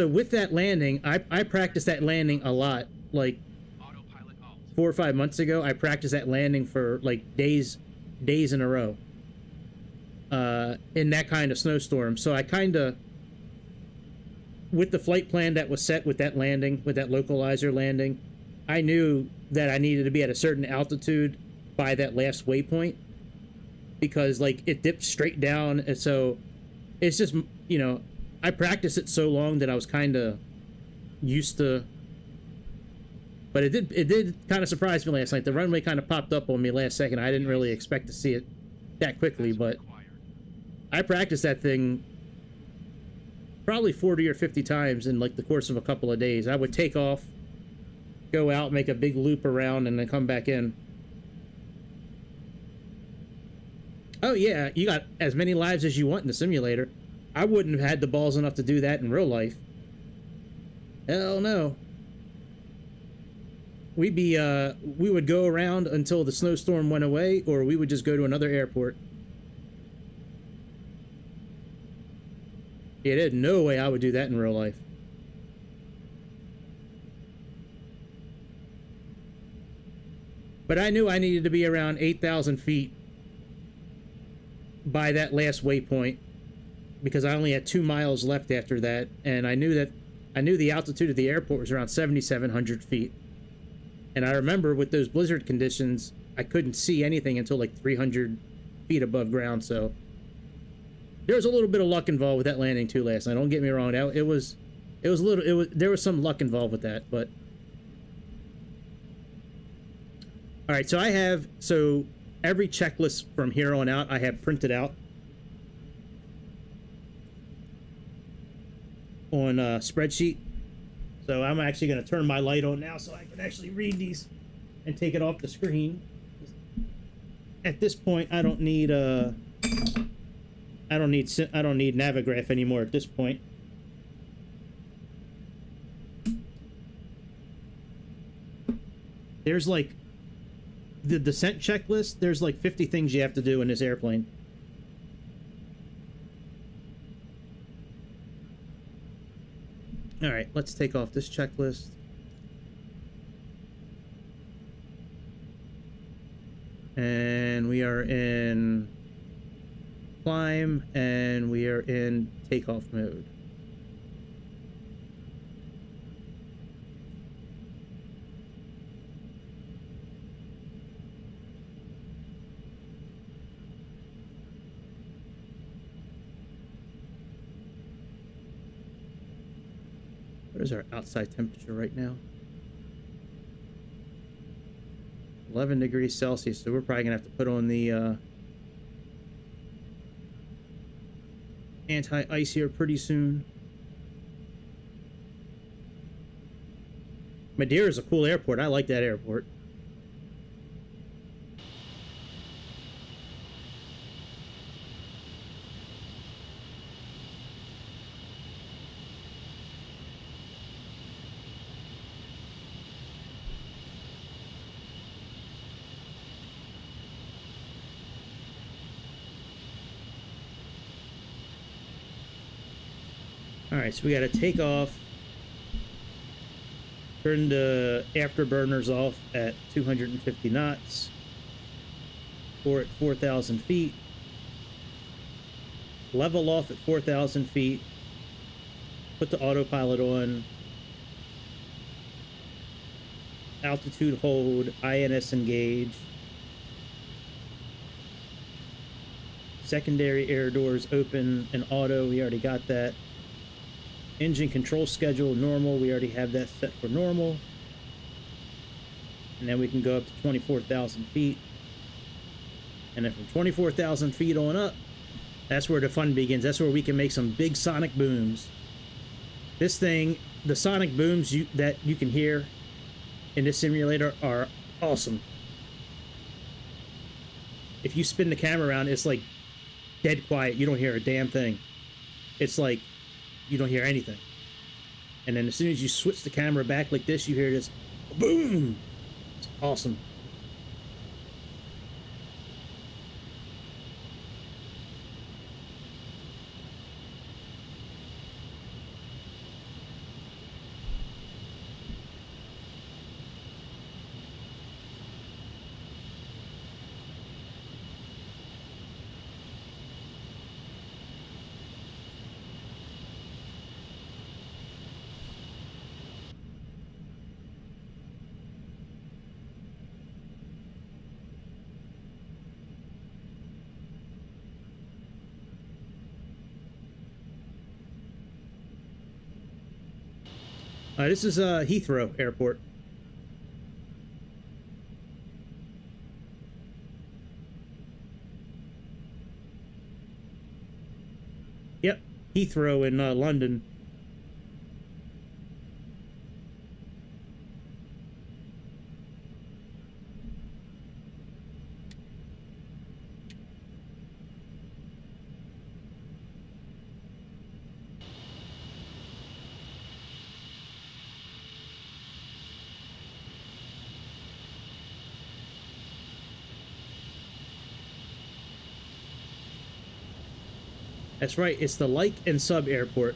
with that landing, I practiced that landing a lot. Like Autopilot alt. 4 or 5 months ago, I practiced that landing for like days in a row. In that kind of snowstorm. So I kind of, with the flight plan that was set with that landing, with that localizer landing, I knew that I needed to be at a certain altitude by that last waypoint because like it dipped straight down. And so it's just, you know, I practiced it so long that I was kind of used to, but it did kind of surprise me last night. The runway kind of popped up on me last second. I didn't really expect to see it that quickly, but I practiced that thing probably 40 or 50 times in like the course of a couple of days. I would take off, go out, make a big loop around, and then come back in. Oh yeah, you got as many lives as you want in the simulator. I wouldn't have had the balls enough to do that in real life. Hell no. We would go around until the snowstorm went away, or we would just go to another airport. Yeah, there's no way I would do that in real life. But I knew I needed to be around 8,000 feet by that last waypoint because I only had 2 miles left after that, and I knew the altitude of the airport was around 7,700 feet. And I remember with those blizzard conditions, I couldn't see anything until like 300 feet above ground, so there was a little bit of luck involved with that landing too last night. Don't get me wrong. There was some luck involved with that, but all right. So every checklist from here on out, I have printed out on a spreadsheet. So I'm actually going to turn my light on now so I can actually read these and take it off the screen. At this point, I don't need Navigraph anymore at this point. There's like the descent checklist. There's like 50 things you have to do in this airplane. All right, let's take off this checklist. And we are in climb, and we are in takeoff mode. What is our outside temperature right now? 11 degrees Celsius, so we're probably gonna have to put on the anti-ice here pretty soon. Madeira is a cool airport. I like that airport. Alright, so we gotta take off, turn the afterburners off at 250 knots, or at 4,000 feet, level off at 4,000 feet, put the autopilot on, altitude hold, INS engage, secondary air doors open and auto, we already got that. Engine control schedule normal, we already have that set for normal. And then we can go up to 24,000 feet. And then from 24,000 feet on up, that's where the fun begins. That's where we can make some big sonic booms. This thing, the sonic booms that you can hear in this simulator are awesome. If you spin the camera around, it's like dead quiet. You don't hear a damn thing. It's like you don't hear anything. And then as soon as you switch the camera back like this, you hear this boom. It's awesome. This is Heathrow Airport. Yep, Heathrow in London. That's right, it's the like and sub airport.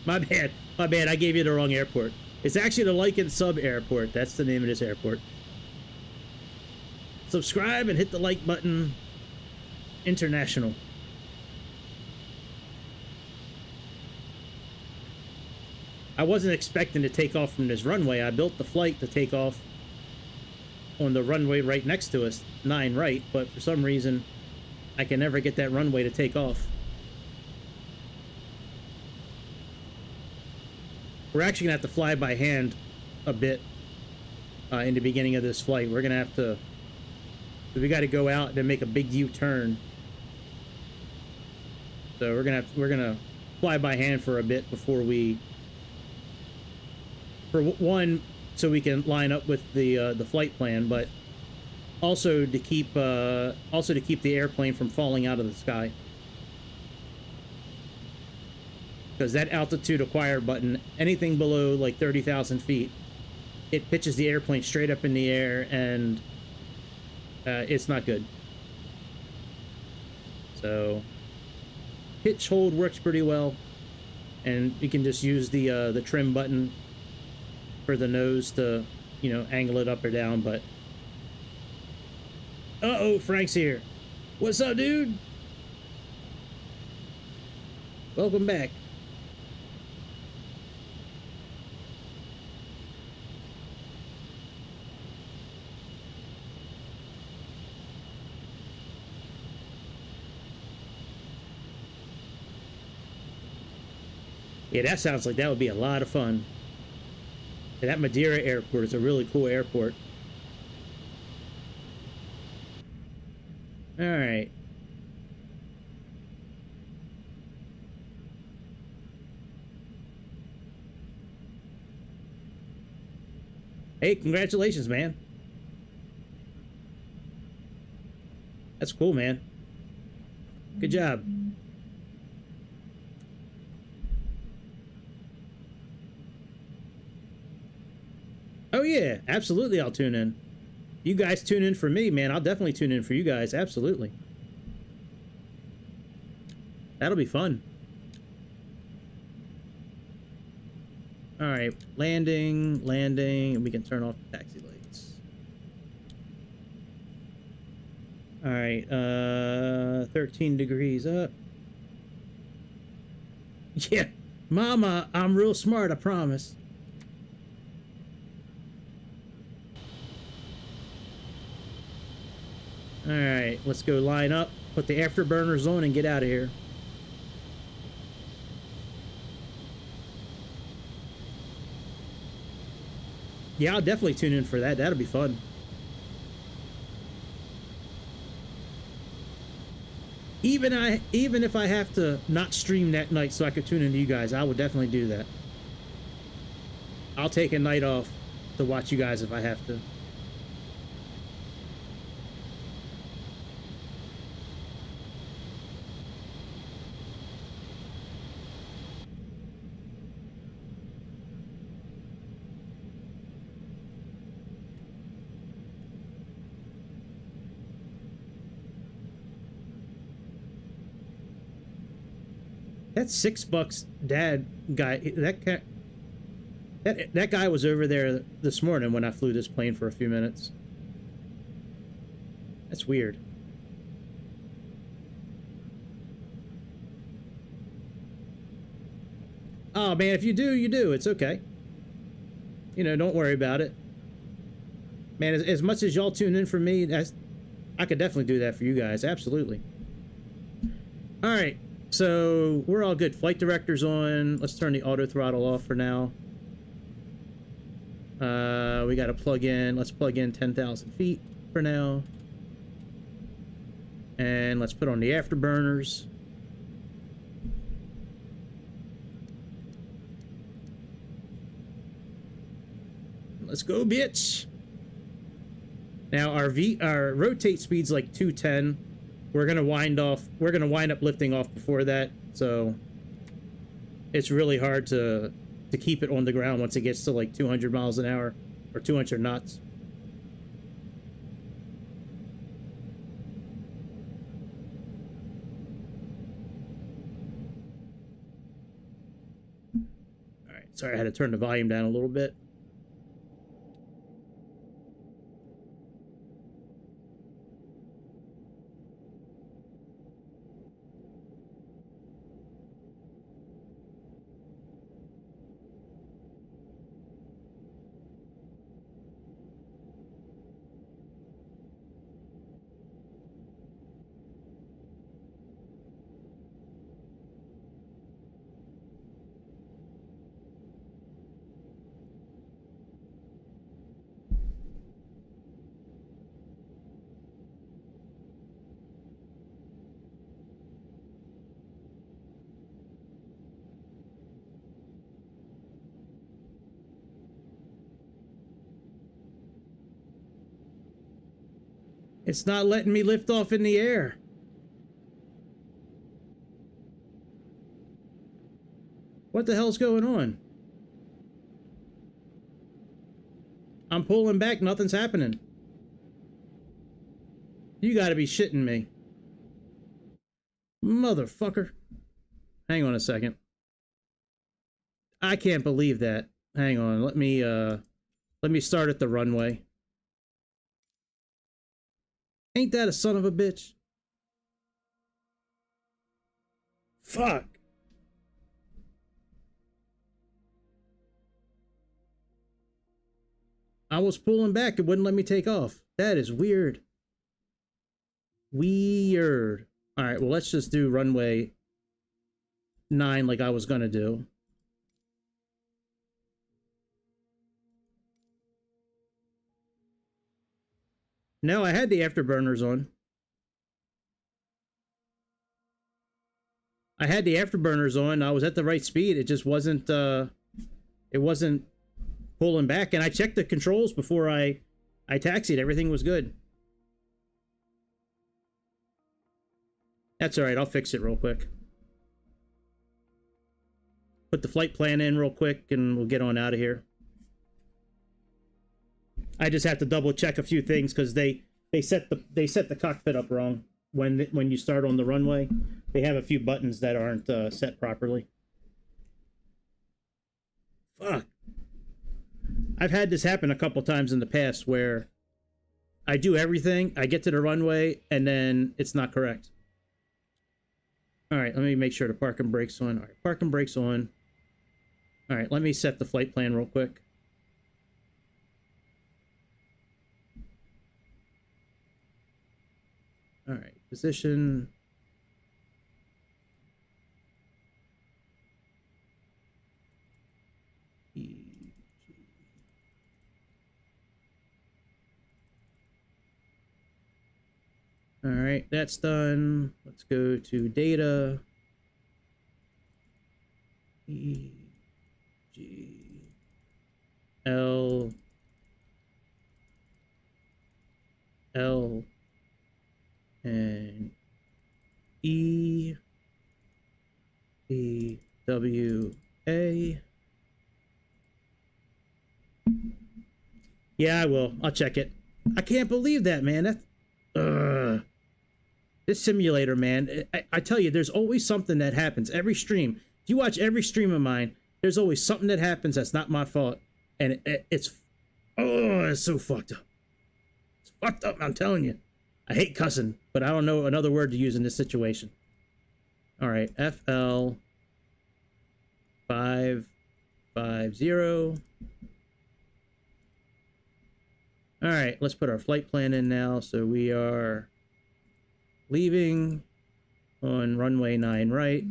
My bad, I gave you the wrong airport. It's actually the like and sub airport. That's the name of this airport. Subscribe and hit the like button. International. I wasn't expecting to take off from this runway. I built the flight to take off on the runway right next to us, 9 right, but for some reason I can never get that runway to take off. We're actually gonna have to fly by hand a bit in the beginning of this flight. We're gonna have to, we got to go out and then make a big U-turn. So we're gonna fly by hand for a bit before we for one, so we can line up with the flight plan, but also to keep the airplane from falling out of the sky. Because that altitude acquire button, anything below like 30,000 feet, it pitches the airplane straight up in the air, and it's not good. So pitch hold works pretty well, and you can just use the trim button for the nose to, you know, angle it up or down. But uh-oh, Frank's here. What's up, dude? Welcome back. Yeah, that sounds like that would be a lot of fun. And that Madeira airport is a really cool airport. All right. Hey, congratulations, man. That's cool, man. Good job. Oh yeah, absolutely I'll tune in. You guys tune in for me, man. I'll definitely tune in for you guys, absolutely. That'll be fun. Alright, landing, and we can turn off the taxi lights. Alright, 13 degrees up. Yeah, Mama, I'm real smart, I promise. Alright, let's go line up, put the afterburners on, and get out of here. Yeah, I'll definitely tune in for that. That'll be fun. Even if I have to not stream that night so I could tune into you guys, I would definitely do that. I'll take a night off to watch you guys if I have to. That $6 dad guy, that guy was over there this morning when I flew this plane for a few minutes. That's weird. Oh man, if you do, you do. It's okay. You know, don't worry about it. Man, as much as y'all tune in for me, I could definitely do that for you guys. Absolutely. All right. So we're all good. Flight director's on. Let's turn the auto throttle off for now. We got to plug in. Let's plug in 10,000 feet for now. And let's put on the afterburners. Let's go, bitch. Now our rotate speed's like 210. We're gonna wind up lifting off before that, so it's really hard to keep it on the ground once it gets to like 200 miles an hour or 200 knots. All right, sorry, I had to turn the volume down a little bit. It's not letting me lift off in the air. What the hell's going on? I'm pulling back, nothing's happening. You gotta be shitting me. Motherfucker. Hang on a second. I can't believe that. Hang on, let me start at the runway. Ain't that a son of a bitch? Fuck. I was pulling back, it wouldn't let me take off. That is weird. Weird. Alright, well, let's just do runway 9 like I was gonna do. No, I had the afterburners on. I had the afterburners on. I was at the right speed. It just wasn't, it wasn't pulling back. And I checked the controls before I taxied. Everything was good. That's all right. I'll fix it real quick. Put the flight plan in real quick and we'll get on out of here. I just have to double check a few things because they set the cockpit up wrong when you start on the runway. They have a few buttons that aren't set properly. Fuck. I've had this happen a couple times in the past where I do everything, I get to the runway, and then it's not correct. All right, let me make sure the parking brake's on. All right, parking brake's on. All right, let me set the flight plan real quick. All right, position. All right, that's done. Let's go to data. E, G, L, L, and E, E, W, A. Yeah, I will. I'll check it. I can't believe that, man. That's... This simulator, man, I tell you, there's always something that happens. Every stream. If you watch every stream of mine, there's always something that happens that's not my fault. And it's so fucked up. It's fucked up, I'm telling you. I hate cussing, but I don't know another word to use in this situation. All right, FL 550. All right, let's put our flight plan in now. So we are leaving on runway 9 right.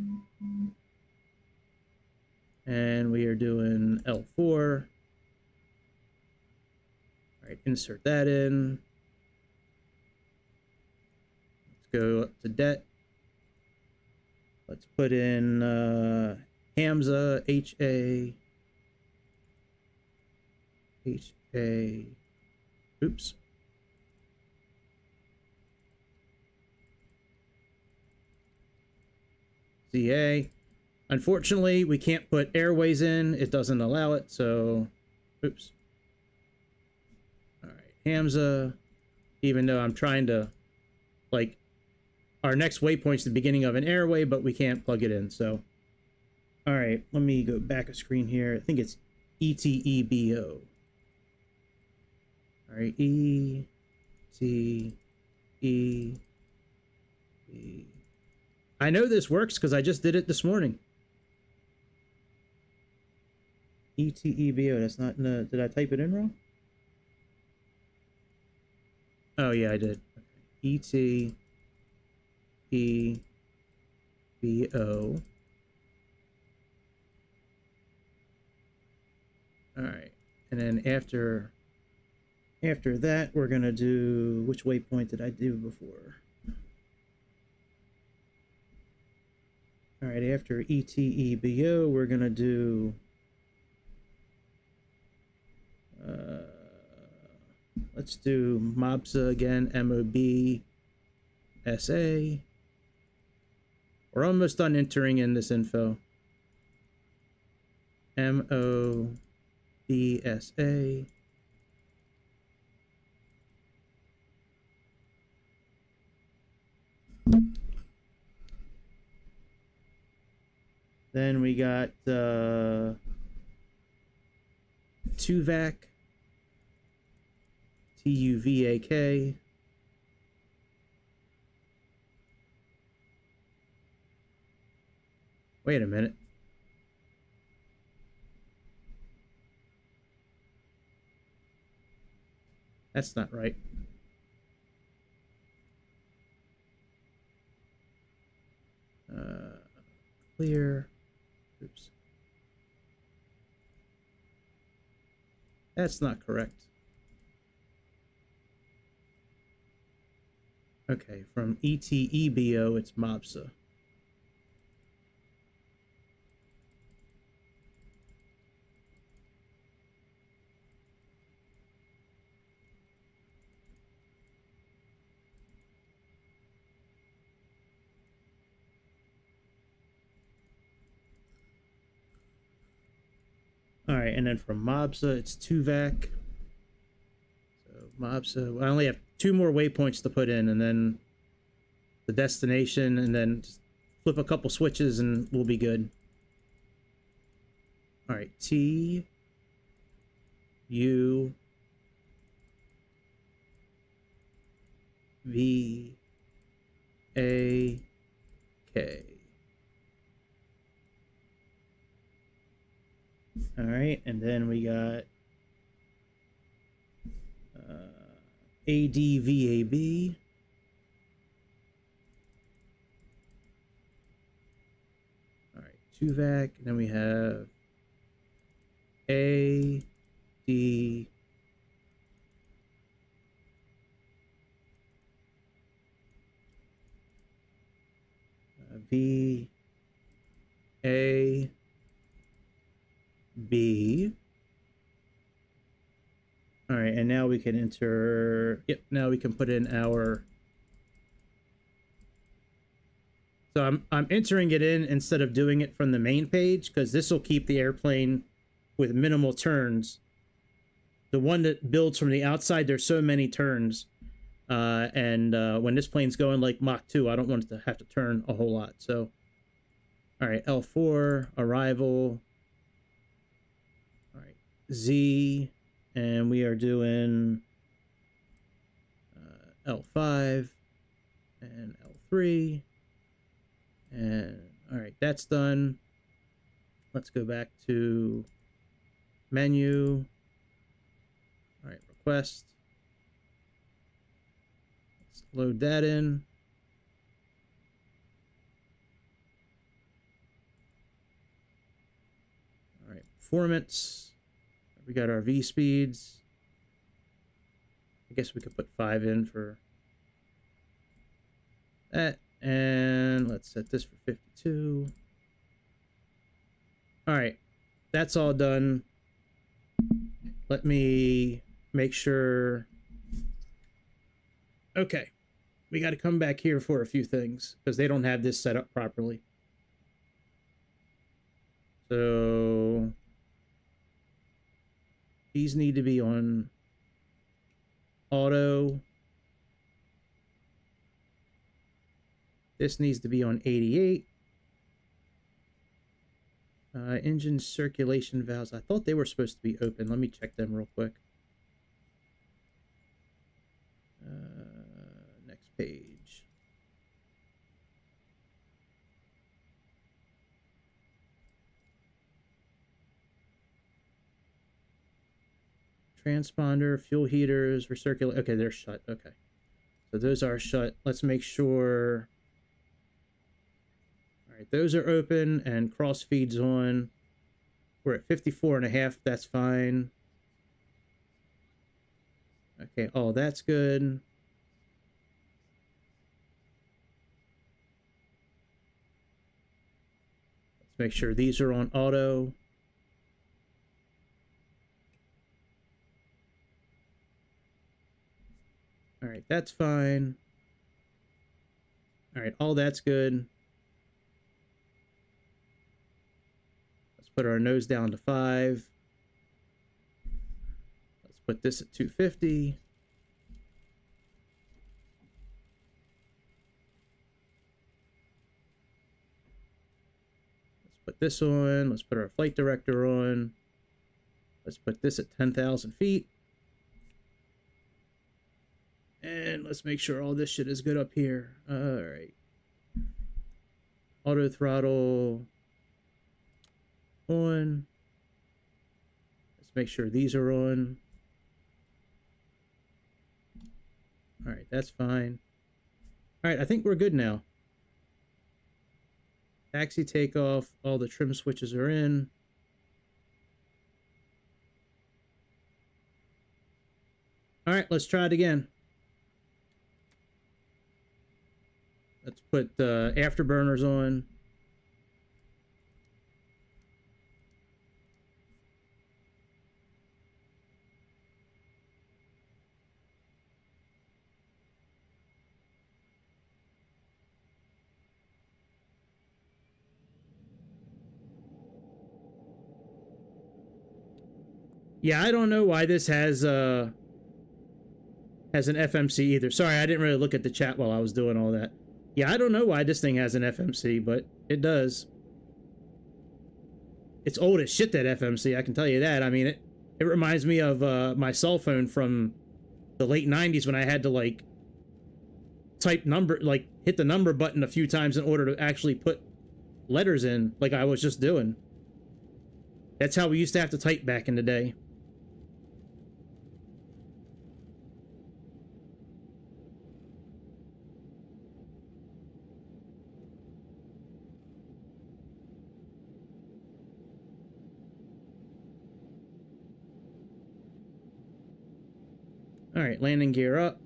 And we are doing L4. All right, insert that in. Let's go up to det. Let's put in Hamza, H-A. H-A. Oops. CA. Unfortunately, we can't put airways in. It doesn't allow it, so... Oops. Alright, Hamza. Even though I'm trying to... Like, our next waypoint's the beginning of an airway, but we can't plug it in, so... Alright, let me go back a screen here. I think it's ETEBO. Alright, E... T... E... E... I know this works because I just did it this morning. ETEBO, that's not in the... Did I type it in wrong? Oh, yeah, I did. ETEBO. Alright, and then after that, we're gonna do... Which waypoint did I do before? Alright, after ETEBO, we're gonna do... Let's do MOBSA again, MOBSA. We're almost done entering in this info. MOBSA. Then we got TUVAC. TUVAK. Wait a minute. That's not right. Clear. Oops. That's not correct. Okay, from ETEBO, it's MOBSA. All right, and then from MOBSA, it's TUVAC. So MOBSA, I only have 2 more waypoints to put in, and then the destination, and then just flip a couple switches, and we'll be good. All right, T, U, V, A, K. All right, and then we got ADVAB. All right, TUVAC, and then we have A, D, V, A, B. All right, and now we can enter. Yep, now we can put in our. So I'm entering it in instead of doing it from the main page, because this will keep the airplane with minimal turns. The one that builds from the outside, there's so many turns, and when this plane's going like Mach 2, I don't want it to have to turn a whole lot. So, all right, L4 arrival. All right, Z, and we are doing L5 and L3. And all right, that's done. Let's go back to menu. All right, request. Let's load that in. All right, performance. We got our V speeds. I guess we could put 5 in for that. And let's set this for 52. All right, that's all done. Let me make sure. Okay, we got to come back here for a few things because they don't have this set up properly. So these need to be on auto. This needs to be on 88. Engine circulation valves. I thought they were supposed to be open. Let me check them real quick. Next page. Transponder, fuel heaters, recirculate. Okay, they're shut. Okay. So those are shut. Let's make sure. All right, those are open and cross feeds on. We're at 54.5. That's fine. Okay, oh, that's good. Let's make sure these are on auto. All right, that's fine. All right, all that's good. Let's put our nose down to 5. Let's put this at 250. Let's put this on. Let's put our flight director on. Let's put this at 10,000 feet. And let's make sure all this shit is good up here. All right. Auto throttle on. Let's make sure these are on. All right, that's fine. All right, I think we're good now. Taxi takeoff. All the trim switches are in. All right, let's try it again. Let's put afterburners on. Yeah, I don't know why this has an FMC either. Sorry, I didn't really look at the chat while I was doing all that. Yeah, I don't know why this thing has an FMC, but it does. It's old as shit, that FMC, I can tell you that. I mean, it reminds me of my cell phone from the late 90s when I had to, like, type number, like, hit the number button a few times in order to actually put letters in, like I was just doing. That's how we used to have to type back in the day. All right, landing gear up.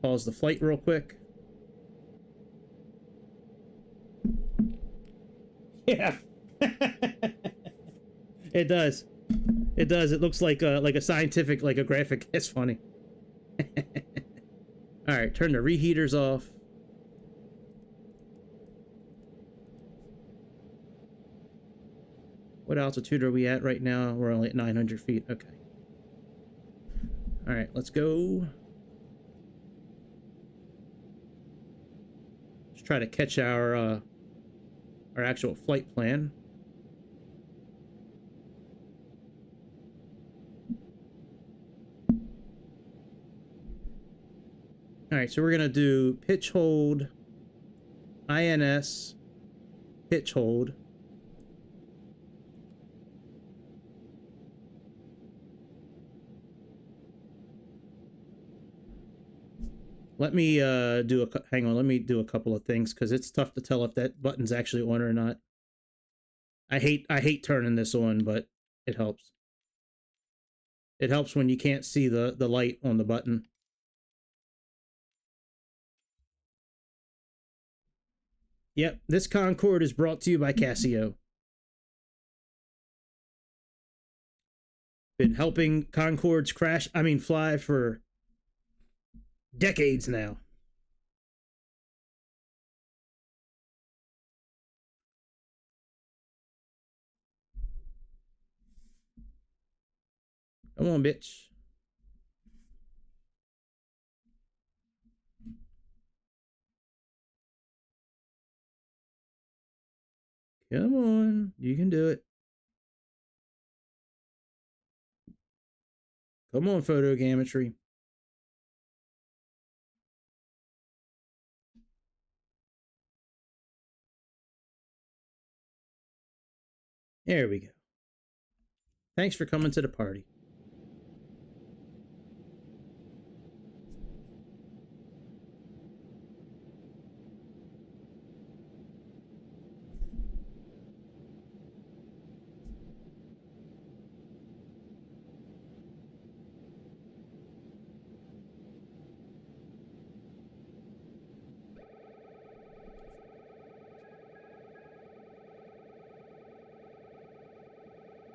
Pause the flight real quick. Yeah. It does. It does. It looks like a scientific, like a graphic. It's funny. All right, turn the reheaters off. What altitude are we at right now? We're only at 900 feet. Okay. All right, let's go. Let's try to catch our actual flight plan. All right, so we're gonna do pitch hold, INS, pitch hold. Let me hang on, let me do a couple of things because it's tough to tell if that button's actually on or not. I hate turning this on, but it helps. It helps when you can't see the light on the button. Yep, this Concorde is brought to you by Casio. Been helping Concordes fly for decades now. Come on, bitch. Come on, you can do it. Come on, photogrammetry. There we go. Thanks for coming to the party.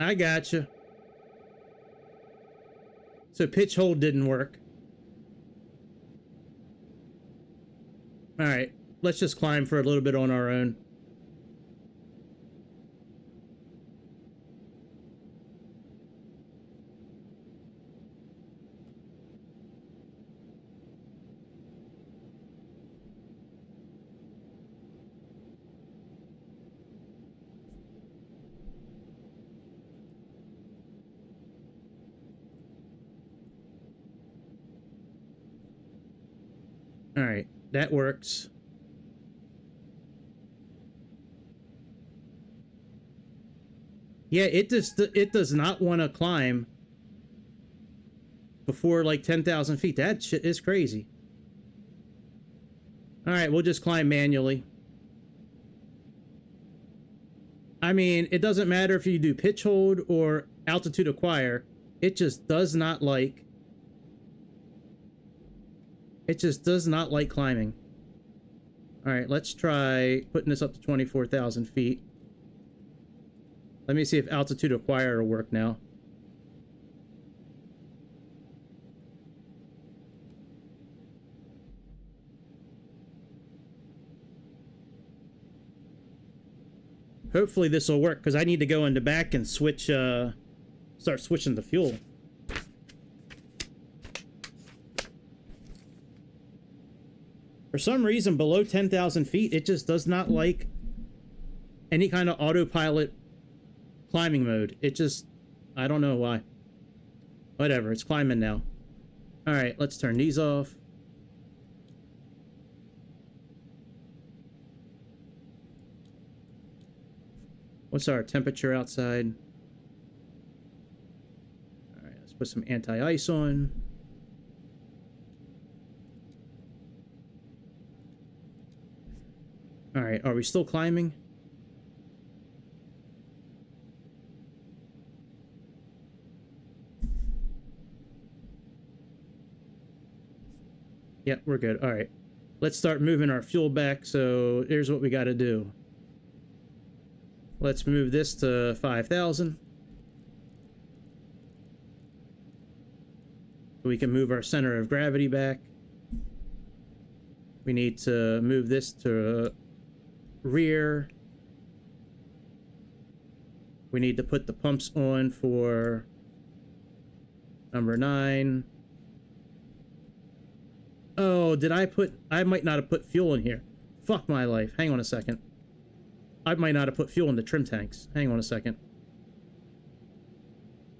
I gotcha. So pitch hold didn't work. All right, let's just climb for a little bit on our own. All right, that works. Yeah, it does not want to climb before like 10,000 feet. That shit is crazy. All right, we'll just climb manually. I mean, it doesn't matter if you do pitch hold or altitude acquire. It just does not like. It just does not like climbing. All right, let's try putting this up to 24,000 feet. Let me see if altitude acquire will work now. Hopefully this will work, because I need to go in the back and switch, start switching the fuel. For some reason, below 10,000 feet, it just does not like any kind of autopilot climbing mode. It just, I don't know why. Whatever, it's climbing now. All right, let's turn these off. What's our temperature outside? All right, let's put some anti-ice on. All right, are we still climbing? Yep, we're good. All right, let's start moving our fuel back. So here's what we got to do. Let's move this to 5,000. So we can move our center of gravity back. We need to move this to rear. We need to put the pumps on for number 9. Oh, did I put... I might not have put fuel in here. Fuck my life. Hang on a second. I might not have put fuel in the trim tanks. Hang on a second.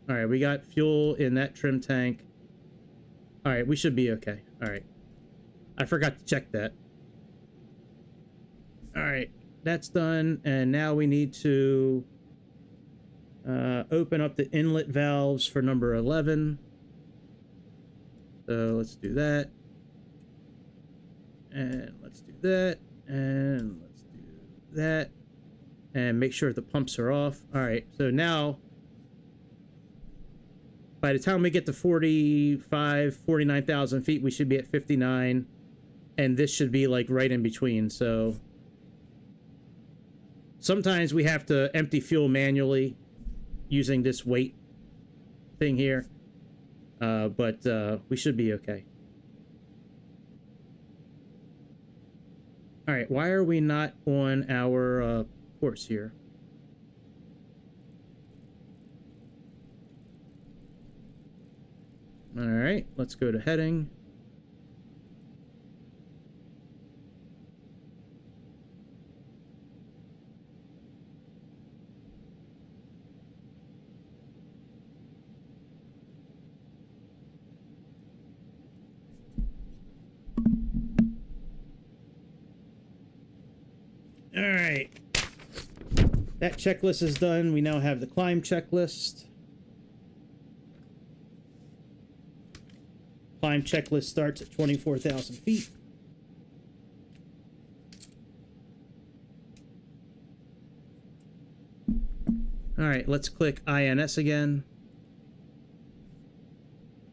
Alright, we got fuel in that trim tank. Alright, we should be okay. Alright. I forgot to check that. Alright, that's done. And now we need to open up the inlet valves for number 11. So let's do that. And let's do that. And let's do that. And make sure the pumps are off. Alright, so now, by the time we get to 49,000 feet, we should be at 59. And this should be like right in between, so... Sometimes we have to empty fuel manually using this weight thing here. But we should be okay. Alright, why are we not on our course here? Alright, let's go to heading. Alright. That checklist is done. We now have the climb checklist. Climb checklist starts at 24,000 feet. Alright, let's click INS again.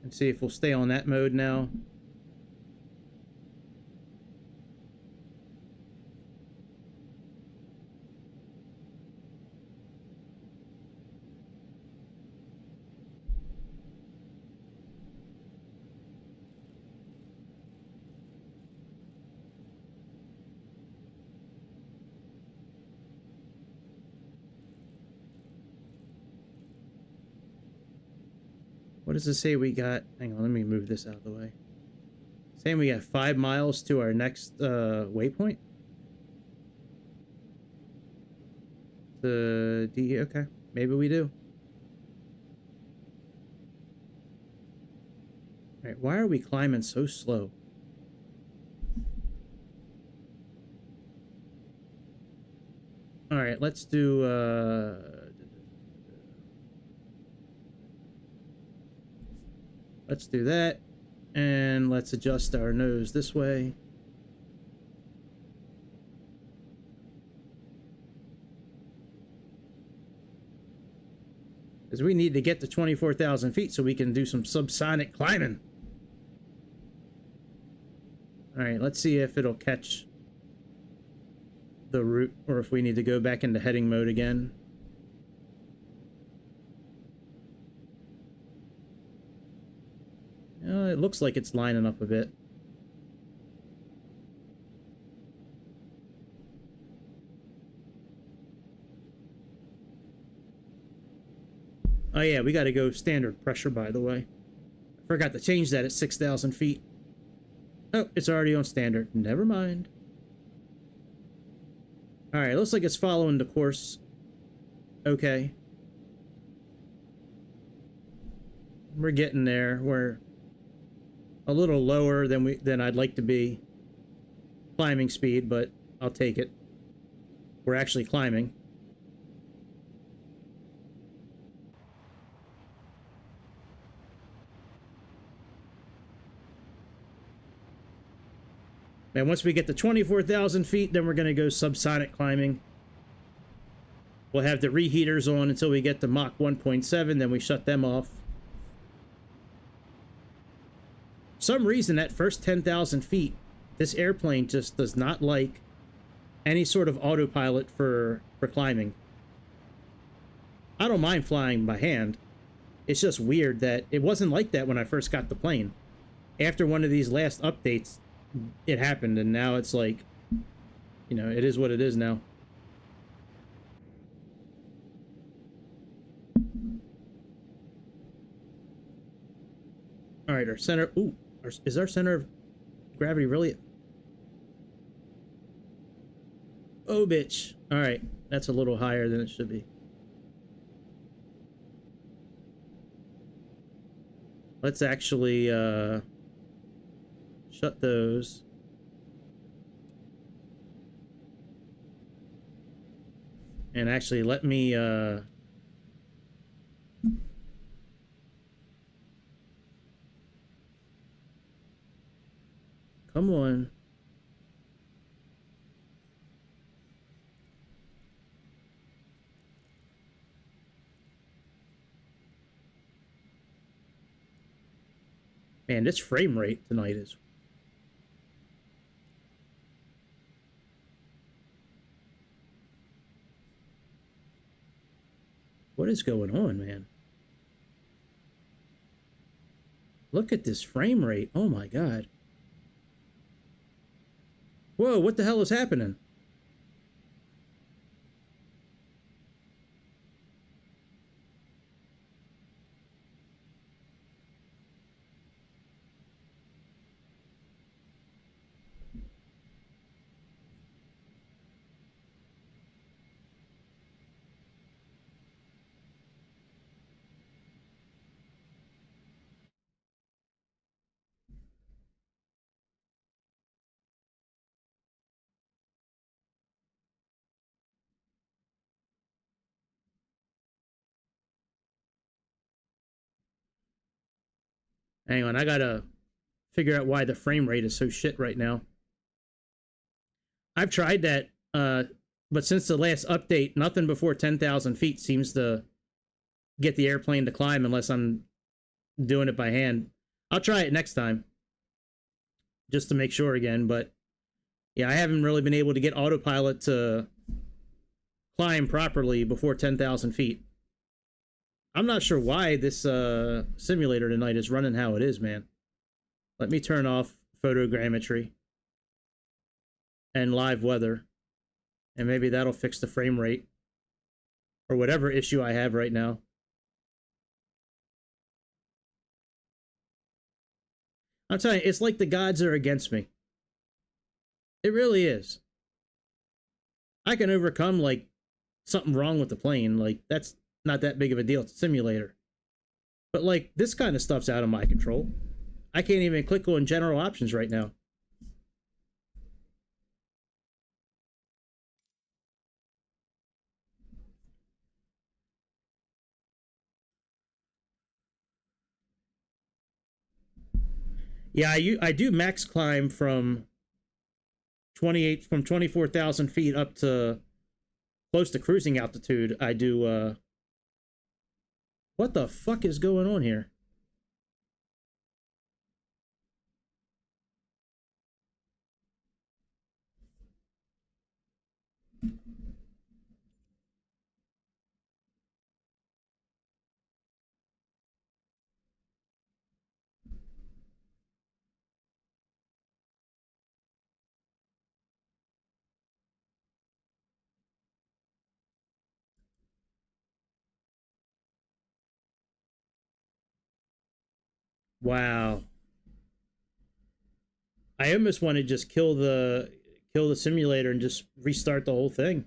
And see if we'll stay on that mode now. What does it say we got? Hang on, let me move this out of the way. Saying we got 5 miles to our next waypoint? The D, okay. Maybe we do. Alright, why are we climbing so slow? Alright, let's do let's do that. And let's adjust our nose this way. Because we need to get to 24,000 feet so we can do some subsonic climbing. Alright, let's see if it'll catch the route or if we need to go back into heading mode again. It looks like it's lining up a bit. Oh yeah, we got to go standard pressure, by the way. I forgot to change that at 6,000 feet. Oh, it's already on standard. Never mind. Alright, looks like it's following the course. Okay. We're getting there. We're a little lower than I'd like to be. Climbing speed, but I'll take it. We're actually climbing. And once we get to 24,000 feet, then we're going to go subsonic climbing. We'll have the reheaters on until we get to Mach 1.7, then we shut them off. For some reason, that first 10,000 feet, this airplane just does not like any sort of autopilot for climbing. I don't mind flying by hand. It's just weird that it wasn't like that when I first got the plane. After one of these last updates, it happened, and now it's like, you know, it is what it is now. All right, our center. Ooh, is our center of gravity really? Oh, bitch. All right, that's a little higher than it should be. Let's actually shut those. And actually let me come on. Man, this frame rate tonight is... What is going on, man? Look at this frame rate. Oh my god. Whoa, what the hell is happening? Hang on, I gotta figure out why the frame rate is so shit right now. I've tried that, but since the last update, nothing before 10,000 feet seems to get the airplane to climb unless I'm doing it by hand. I'll try it next time, just to make sure again, but yeah, I haven't really been able to get autopilot to climb properly before 10,000 feet. I'm not sure why this simulator tonight is running how it is, man. Let me turn off photogrammetry and live weather, and maybe that'll fix the frame rate or whatever issue I have right now. I'm telling you, it's like the gods are against me. It really is. I can overcome, like, something wrong with the plane. Like, that's not that big of a deal. It's a simulator. But, like, this kind of stuff's out of my control. I can't even click on general options right now. Yeah, I do max climb from 24,000 feet up to close to cruising altitude. I do, what the fuck is going on here? Wow. I almost want to just kill the simulator and just restart the whole thing.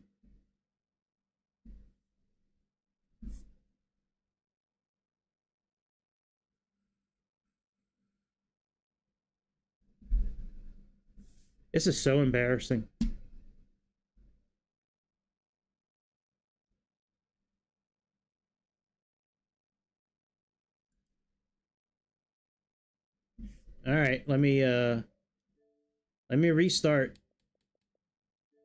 This is so embarrassing. All right, let me restart.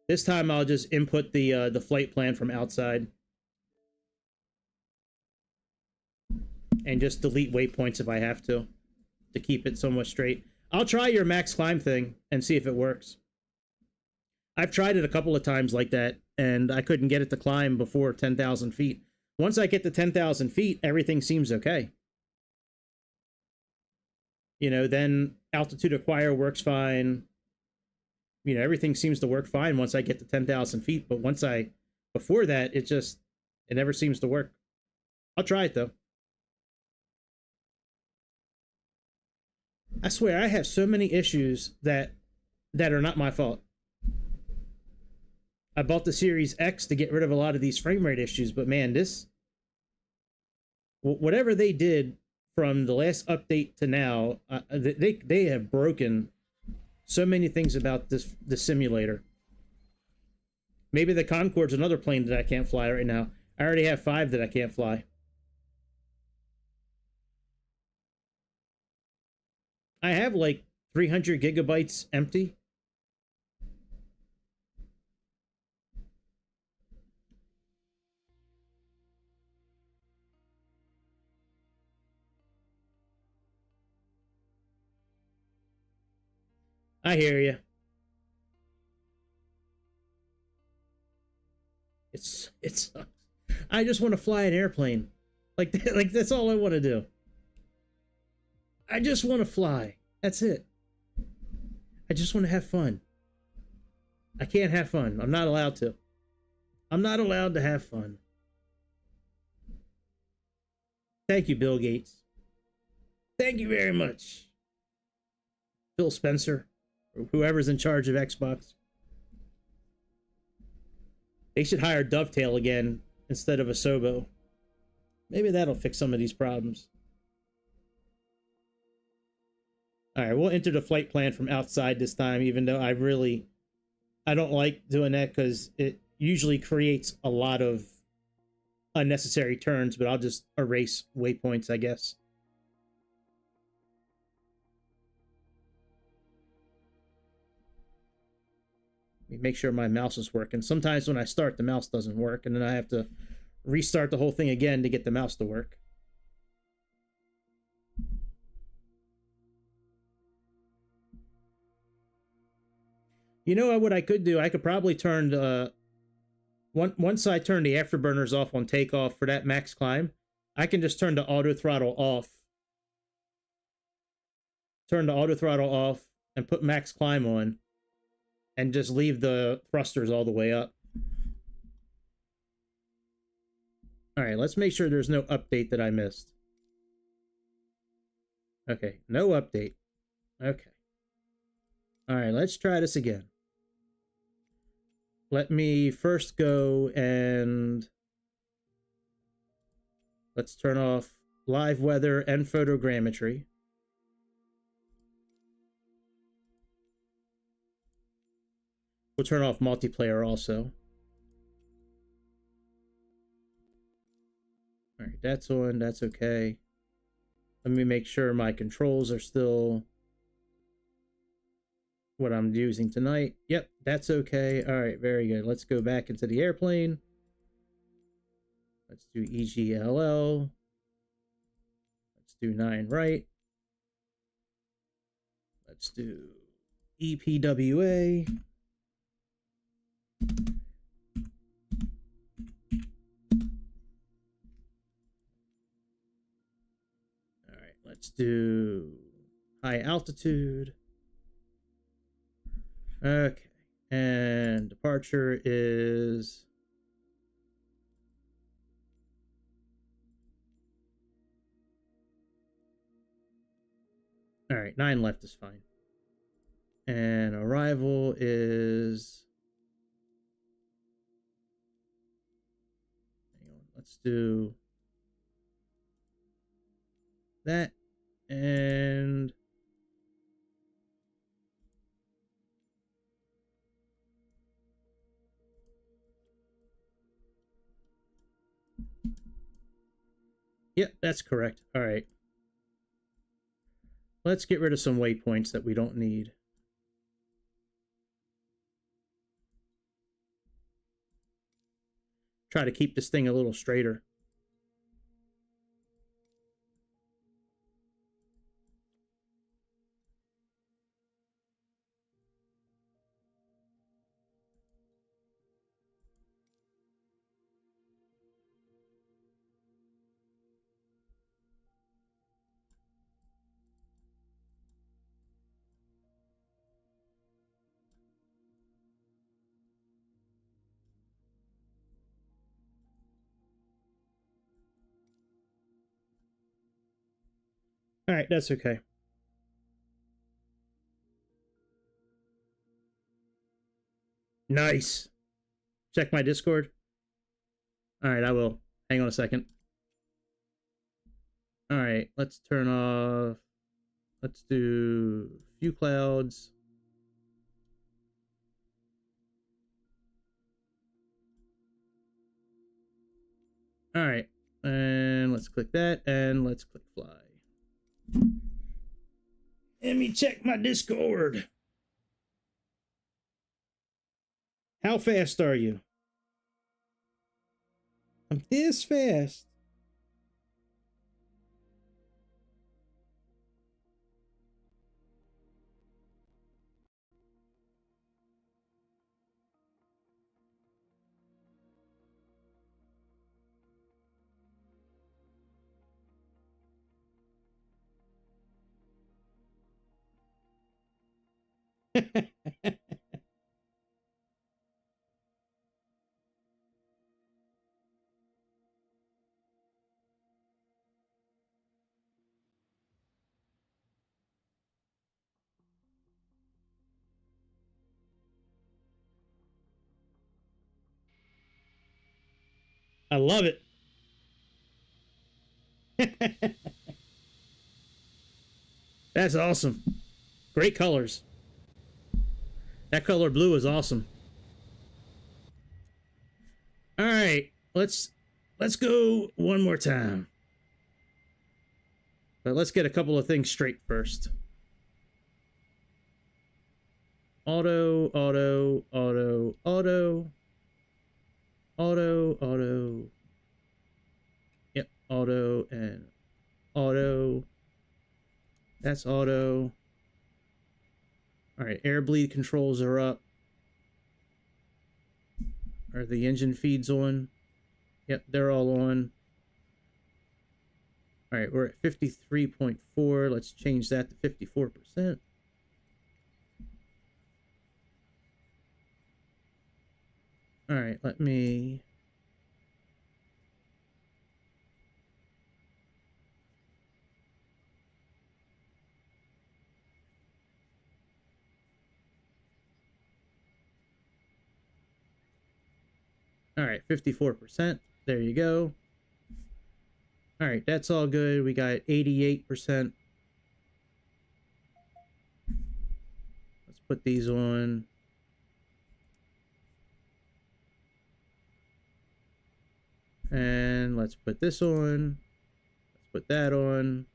This time I'll just input the flight plan from outside and just delete waypoints if I have to keep it somewhat straight. I'll try your max climb thing and see if it works. I've tried it a couple of times like that, and I couldn't get it to climb before 10,000 feet. Once I get to 10,000 feet, everything seems okay. You know, then altitude acquire works fine. You know, everything seems to work fine once I get to 10,000 feet. But before that, it never seems to work. I'll try it though. I swear, I have so many issues that are not my fault. I bought the Series X to get rid of a lot of these frame rate issues, but man, whatever they did from the last update to now, they have broken so many things about this simulator. Maybe the Concorde's another plane that I can't fly right now. I already have 5 that I can't fly. I have like 300 gigabytes empty. I hear you. It's I just want to fly an airplane. Like that's all I want to do. I just want to fly. That's it. I just want to have fun. I can't have fun. I'm not allowed to. I'm not allowed to have fun. Thank you, Bill Gates. Thank you very much. Phil Spencer, or whoever's in charge of Xbox. They should hire Dovetail again instead of Asobo. Maybe that'll fix some of these problems. Alright, we'll enter the flight plan from outside this time, even though I don't like doing that because it usually creates a lot of unnecessary turns, but I'll just erase waypoints, I guess. Let me make sure my mouse is working. Sometimes when I start, the mouse doesn't work, and then I have to restart the whole thing again to get the mouse to work. You know what I could do? I could probably turn once I turn the afterburners off on takeoff for that max climb, I can just turn the auto throttle off. Turn the auto throttle off and put max climb on and just leave the thrusters all the way up. All right, let's make sure there's no update that I missed. Okay, no update. Okay. All right, let's try this again. Let me first go and let's turn off live weather and photogrammetry. We'll turn off multiplayer also. All right, that's on. That's okay. Let me make sure my controls are still what I'm using tonight. Yep, that's okay. All right, very good. Let's go back into the airplane. Let's do EGLL. Let's do 9 right. Let's do EPWA. All right, let's do high altitude. Okay, and departure is all right. 9 left is fine, and arrival is. Hang on, let's do that, and yep, that's correct. All right. Let's get rid of some waypoints that we don't need. Try to keep this thing a little straighter. All right, that's okay. Nice. Check my Discord. All right, I will. Hang on a second. All right, let's turn off. Let's do few clouds. All right, and let's click that, and let's click fly. Let me check my Discord. How fast are you? I'm this fast. I love it. That's awesome. Great colors. That color blue is awesome. All right, let's go one more time. But let's get a couple of things straight first. Auto, auto, auto, auto, auto, auto. Yep, auto and auto. That's auto. All right, air bleed controls are up. Are the engine feeds on? Yep, they're all on. All right, we're at 53.4. Let's change that to 54%. All right, let me... All right, 54%. There you go. All right, that's all good. We got 88%. Let's put these on. And let's put this on. Let's put that on.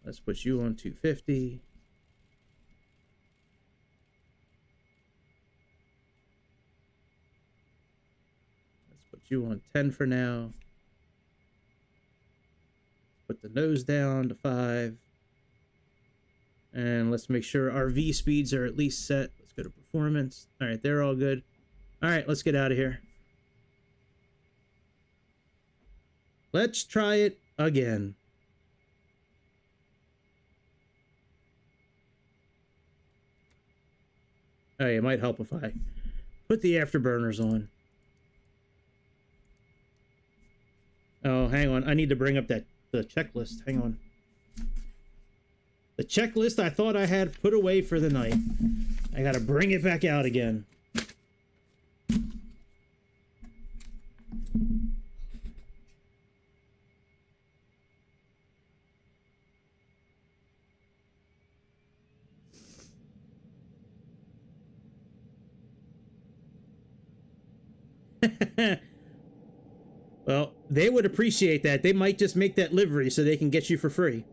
Let's put you on 250. Let's put you on 10 for now. Put the nose down to 5. And let's make sure our V speeds are at least set. Let's go to performance. All right, they're all good. All right, let's get out of here. Let's try it again. Oh, yeah, it might help if I put the afterburners on. Oh, hang on. I need to bring up the checklist. Hang on. The checklist I thought I had put away for the night. I gotta bring it back out again. Well, they would appreciate that. They might just make that livery so they can get you for free.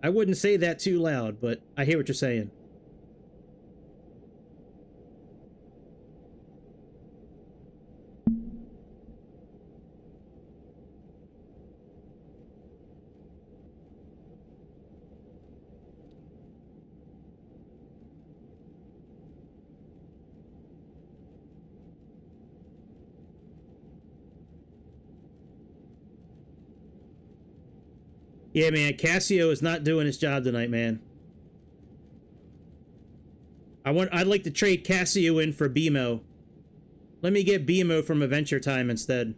I wouldn't say that too loud, but I hear what you're saying. Yeah, man, Casio is not doing his job tonight, man. I'd like to trade Casio in for BMO. Let me get BMO from Adventure Time instead.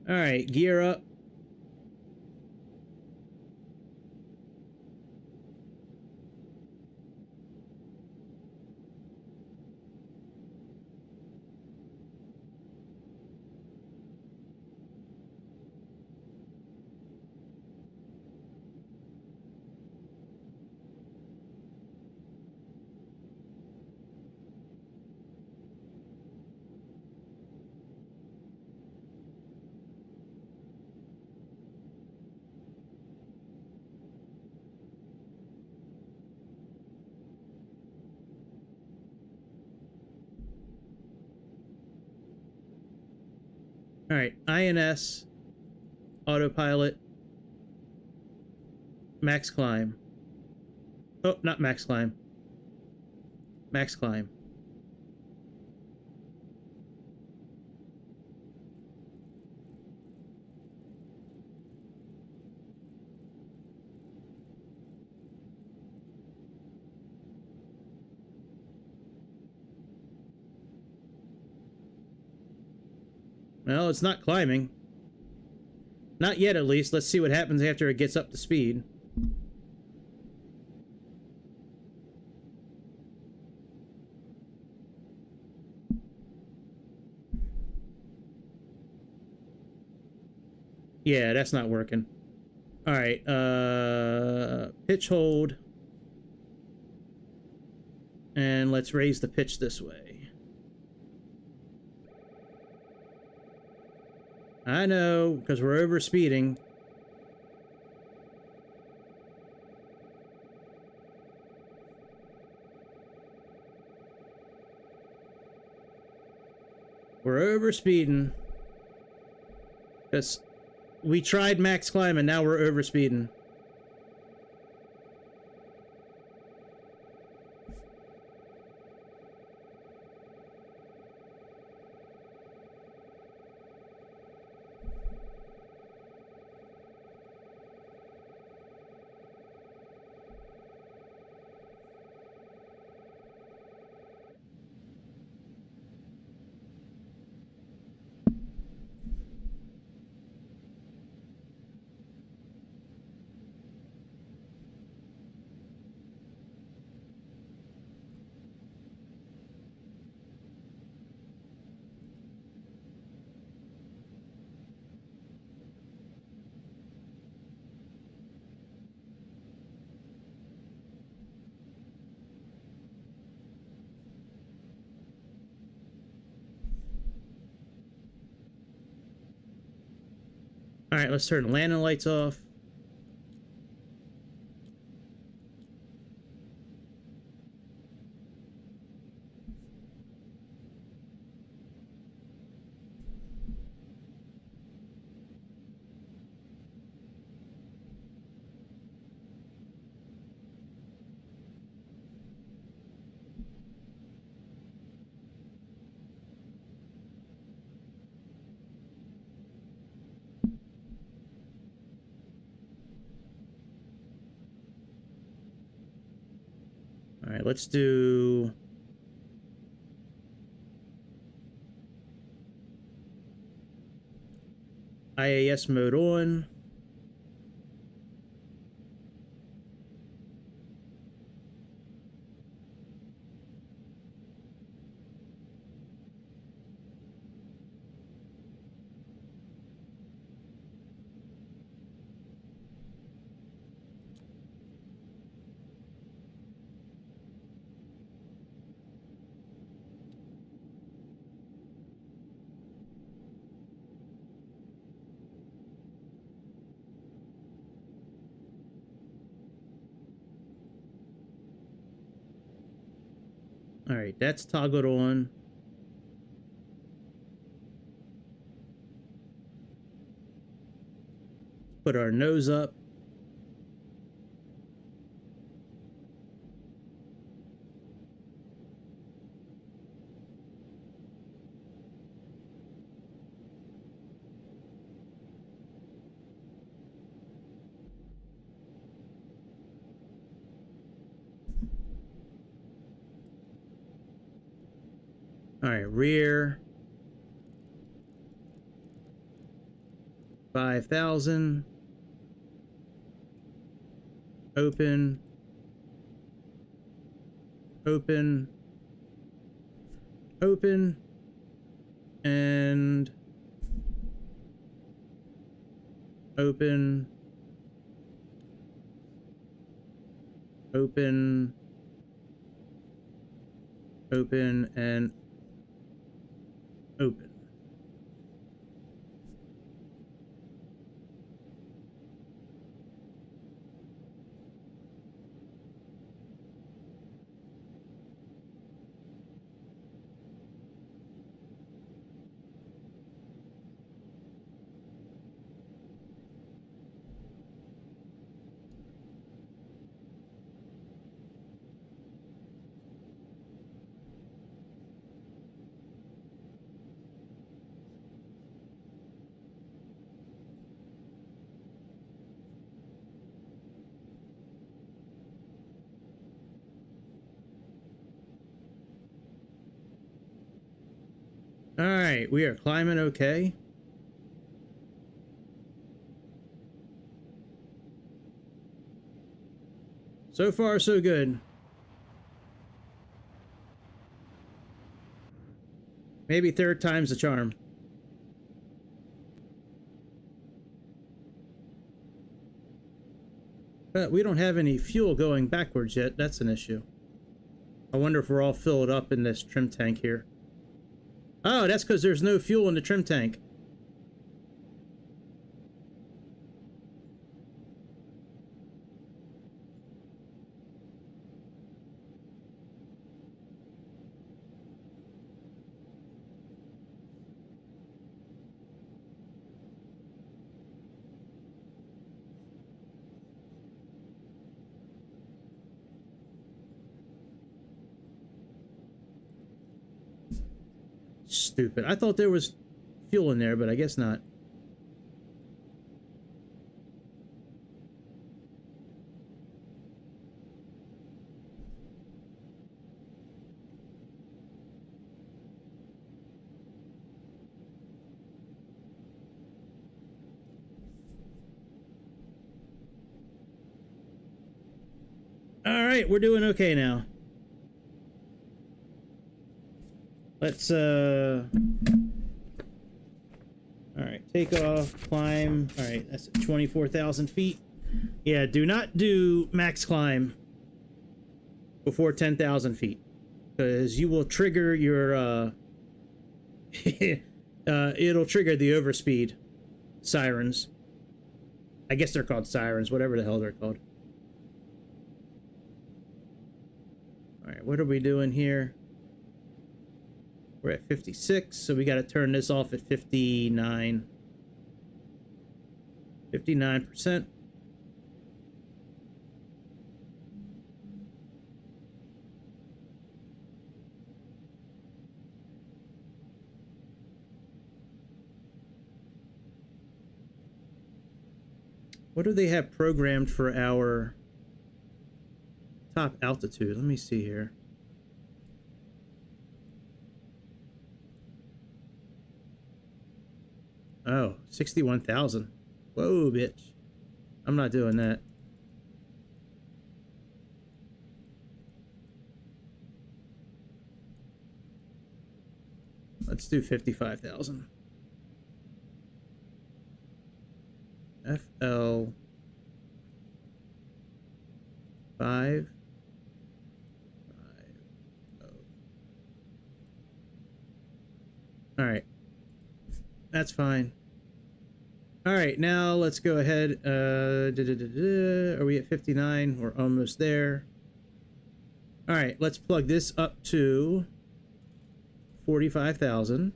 All right, gear up. All right, INS, autopilot, max climb. Oh, not max climb. Max climb. Well, it's not climbing. Not yet, at least. Let's see what happens after it gets up to speed. Yeah, that's not working. All right, pitch hold. And let's raise the pitch this way. I know, because we're over speeding. We're over speeding. Because we tried max climb and now we're over speeding. right, let's turn the landing lights off. All right, let's do IAS mode on. All right, that's toggled on. Put our nose up. All right, rear 5,000. Open. Open. Open. And open. Open. Open and open. All right, we are climbing okay. So far, so good. Maybe third time's the charm. But we don't have any fuel going backwards yet. That's an issue. I wonder if we're all filled up in this trim tank here. Oh, that's because there's no fuel in the trim tank. Stupid. I thought there was fuel in there, but I guess not. All right, we're doing okay now. Let's all right, take off, climb. All right, that's 24,000 feet. Yeah, do not do max climb before 10,000 feet, because you will trigger your it'll trigger the overspeed sirens. I guess they're called sirens, whatever the hell they're called. All right, what are we doing here? We're at 56, so we got to turn this off at 59. 59%. What do they have programmed for our top altitude? Let me see here. Oh, 61,000. Whoa, bitch. I'm not doing that. Let's do 55,000. FL 5. All right. That's fine. All right, now let's go ahead. Are we at 59? We're almost there. All right, let's plug this up to 45,000.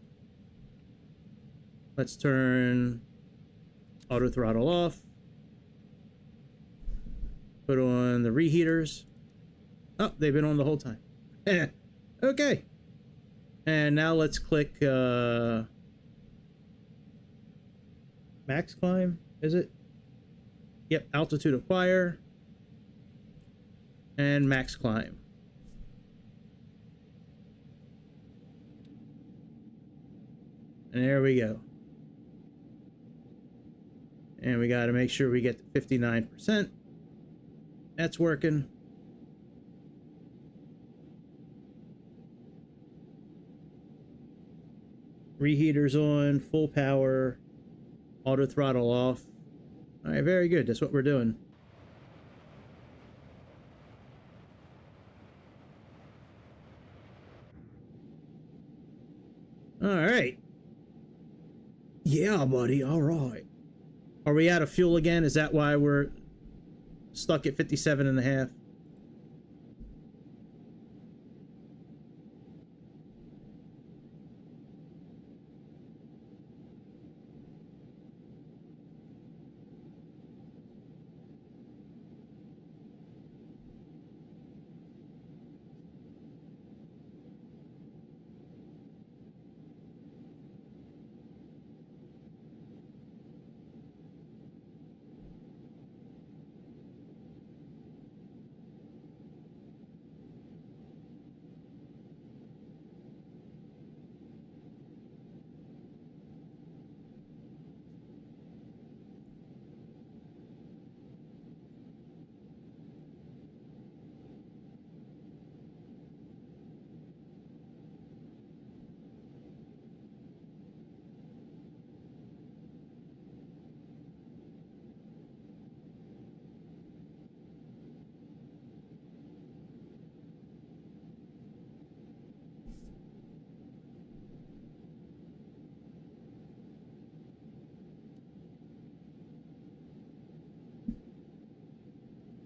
Let's turn auto throttle off. Put on the reheaters. Oh, they've been on the whole time. Okay. And now let's click max climb, is it? Yep, altitude acquire and max climb. And there we go. And we got to make sure we get to 59%. That's working. Reheaters on, full power, auto throttle off. All right, very good. That's what we're doing. All right. Yeah, buddy. All right. Are we out of fuel again? Is that why we're stuck at 57.5?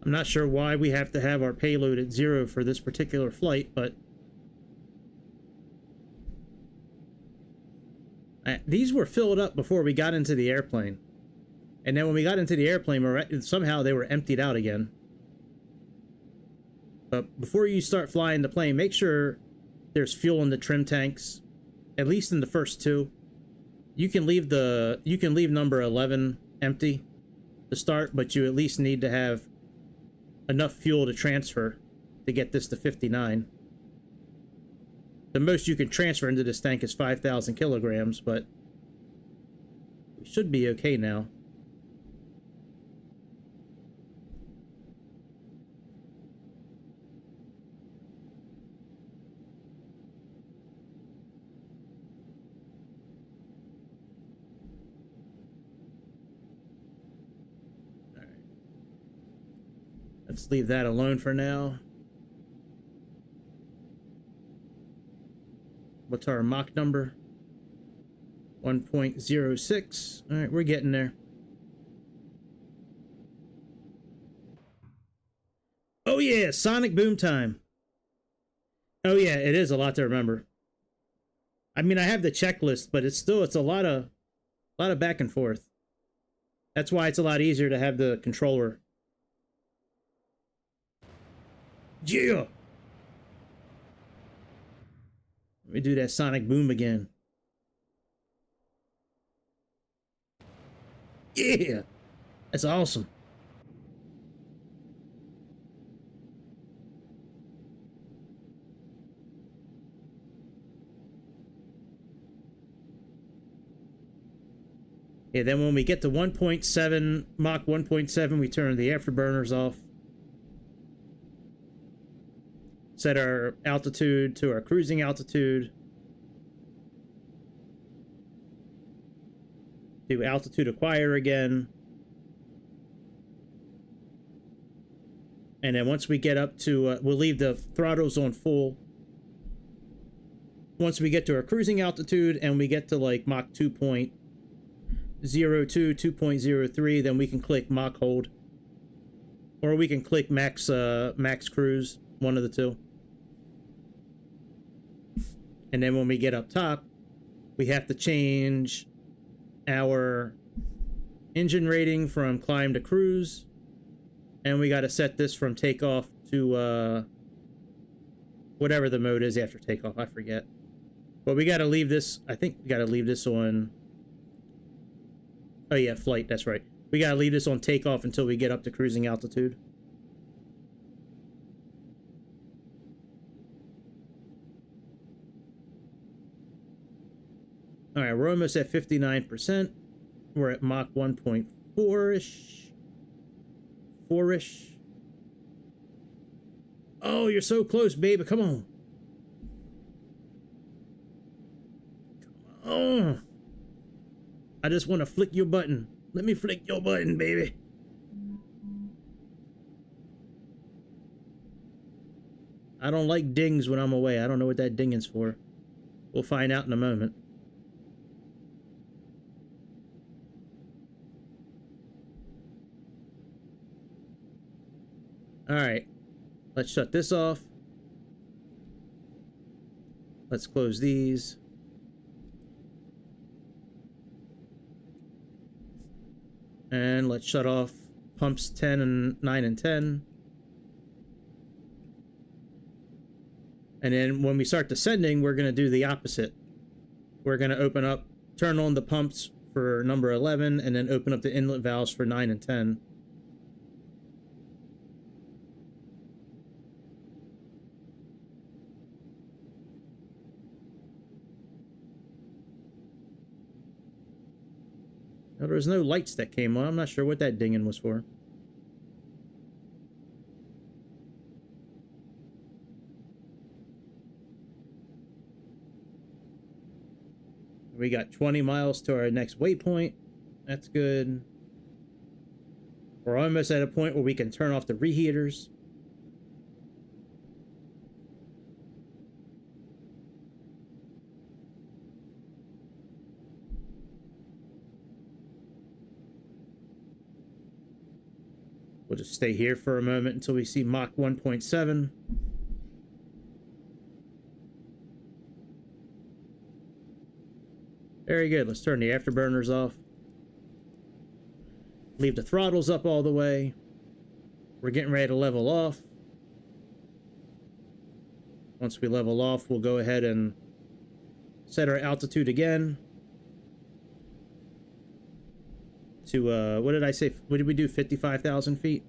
I'm not sure why we have to have our payload at 0 for this particular flight, but these were filled up before we got into the airplane. And then when we got into the airplane, somehow they were emptied out again. But before you start flying the plane, make sure there's fuel in the trim tanks, at least in the first two. You can leave number 11 empty to start, but you at least need to have enough fuel to transfer to get this to 59. The most you can transfer into this tank is 5,000 kilograms, but we should be okay now. Let's leave that alone for now. What's our Mach number? 1.06. All right, we're getting there. sonic boom time. Oh yeah, it is a lot to remember. I mean, I have the checklist, but it's a lot of back and forth. That's why it's a lot easier to have the controller. Yeah. Let me do that sonic boom again. Yeah. That's awesome. Yeah, then when we get to 1.7, Mach 1.7, we turn the afterburners off. Set our altitude to our cruising altitude. Do altitude acquire again. And then once we get up to, we'll leave the throttles on full. Once we get to our cruising altitude and we get to like Mach 2.02, 2.03, then we can click Mach hold. Or we can click max cruise, one of the two. And then when we get up top, we have to change our engine rating from climb to cruise. And we got to set this from takeoff to whatever the mode is after takeoff. I forget. But we got to leave this. I think we got to leave this on. Oh, yeah, flight. That's right. We got to leave this on takeoff until we get up to cruising altitude. All right, we're almost at 59%. We're at Mach 1.4-ish. 4-ish. Oh, you're so close, baby. Come on. Come on. I just want to flick your button. Let me flick your button, baby. I don't like dings when I'm away. I don't know what that dinging's for. We'll find out in a moment. Alright, let's shut this off. Let's close these. And let's shut off pumps 10 and 9 and 10. And then when we start descending, we're going to do the opposite. We're going to open up, turn on the pumps for number 11, and then open up the inlet valves for 9 and 10. Now, there was no lights that came on. I'm not sure what that dinging was for. We got 20 miles to our next waypoint. That's good. We're almost at a point where we can turn off the reheaters. We'll just stay here for a moment until we see Mach 1.7. Very good. Let's turn the afterburners off. Leave the throttles up all the way. We're getting ready to level off. Once we level off, we'll go ahead and set our altitude again. To, what did I say? What did we do? 55,000 feet?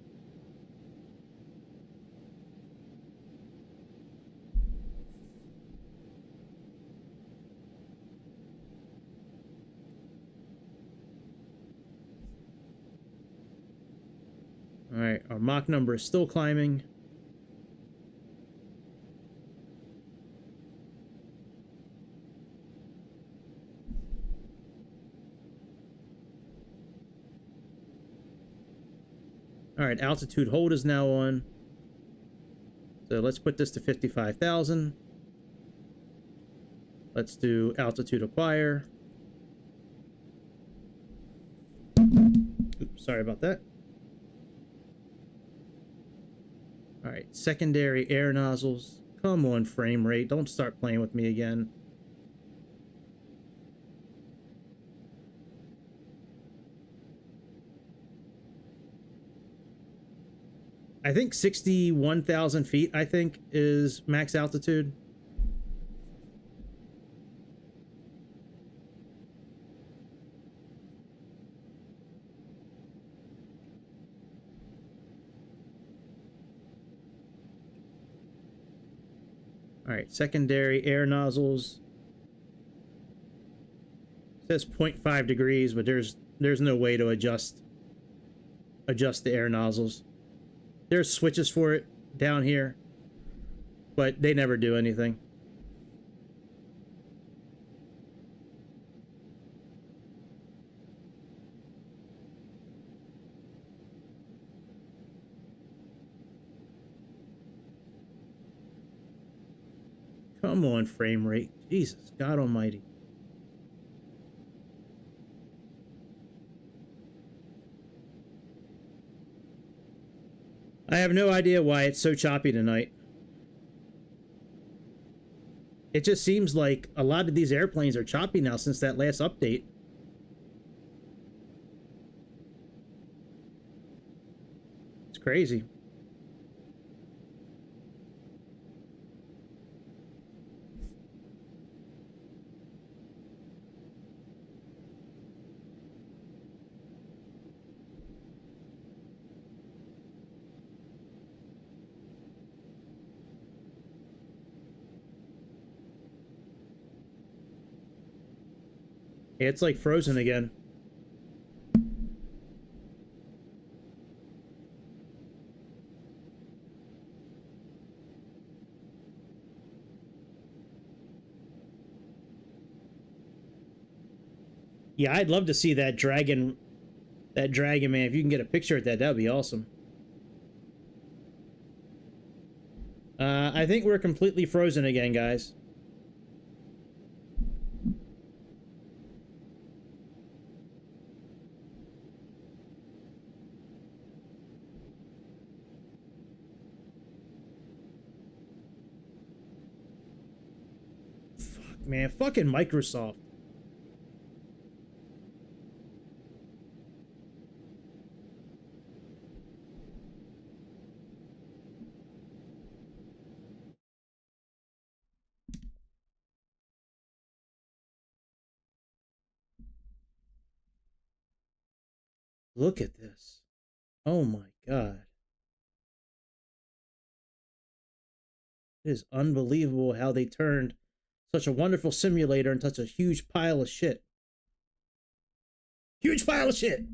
All right, our Mach number is still climbing. All right, altitude hold is now on. So let's put this to 55,000. Let's do altitude acquire. Oops, sorry about that. All right, secondary air nozzles. Come on, frame rate. Don't start playing with me again. I think 61,000 feet, I think, is max altitude. All right, secondary air nozzles. It says 0.5 degrees, but there's no way to adjust the air nozzles. There's switches for it down here, but they never do anything. Come on, frame rate. Jesus, God almighty. I have no idea why it's so choppy tonight. It just seems like a lot of these airplanes are choppy now since that last update. It's crazy. It's like frozen again. Yeah, I'd love to see that dragon, man. If you can get a picture of that, that'd be awesome. I think we're completely frozen again, guys. Fuck, man. Fucking Microsoft. Look at this. Oh my God. It is unbelievable how they turned such a wonderful simulator into such a huge pile of shit. Huge pile of shit.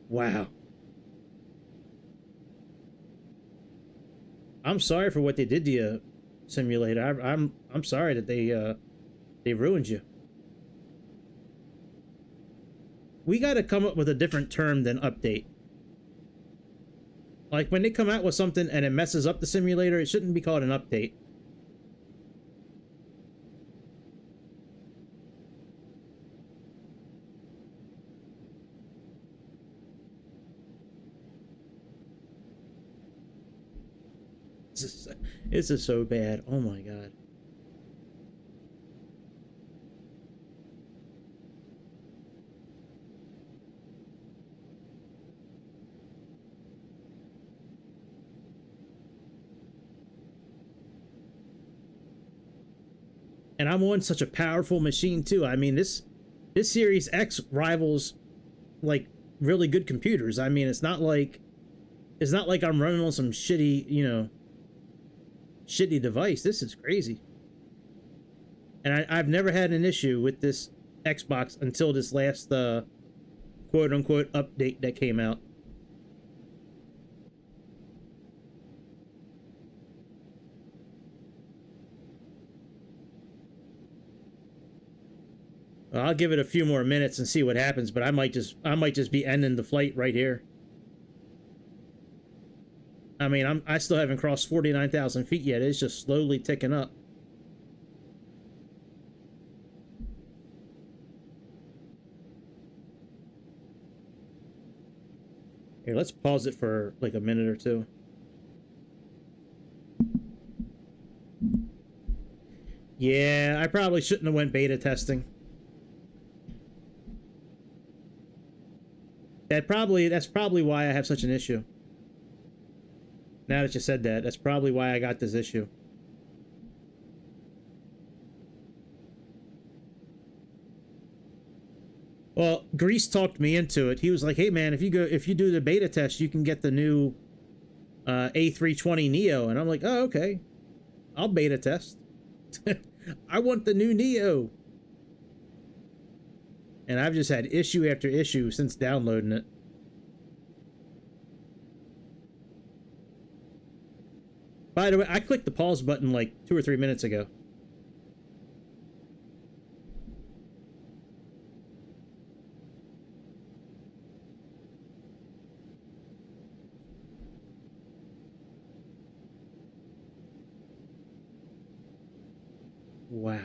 Wow. I'm sorry for what they did to you, simulator. I'm sorry that they ruined you. We got to come up with a different term than update. Like when they come out with something and it messes up the simulator, it shouldn't be called an update. This is so bad. Oh my God. And I'm on such a powerful machine too. I mean, this Series X rivals like really good computers. I mean, it's not like I'm running on some shitty, shitty device. This is crazy. And I've never had an issue with this Xbox until this last quote unquote update that came out. I'll give it a few more minutes and see what happens, but I might just be ending the flight right here. I mean, I still haven't crossed 49,000 feet yet. It's just slowly ticking up. let's pause it for like a minute or two. Yeah, I probably shouldn't have went beta testing. That's probably why I have such an issue. Now that you said that, that's probably why I got this issue. Well, Grease talked me into it. He was like, "Hey man, if you do the beta test, you can get the new A320 Neo." And I'm like, "Oh, okay. I'll beta test." I want the new Neo. And I've just had issue after issue since downloading it. By the way, I clicked the pause button like 2 or 3 minutes ago. Wow.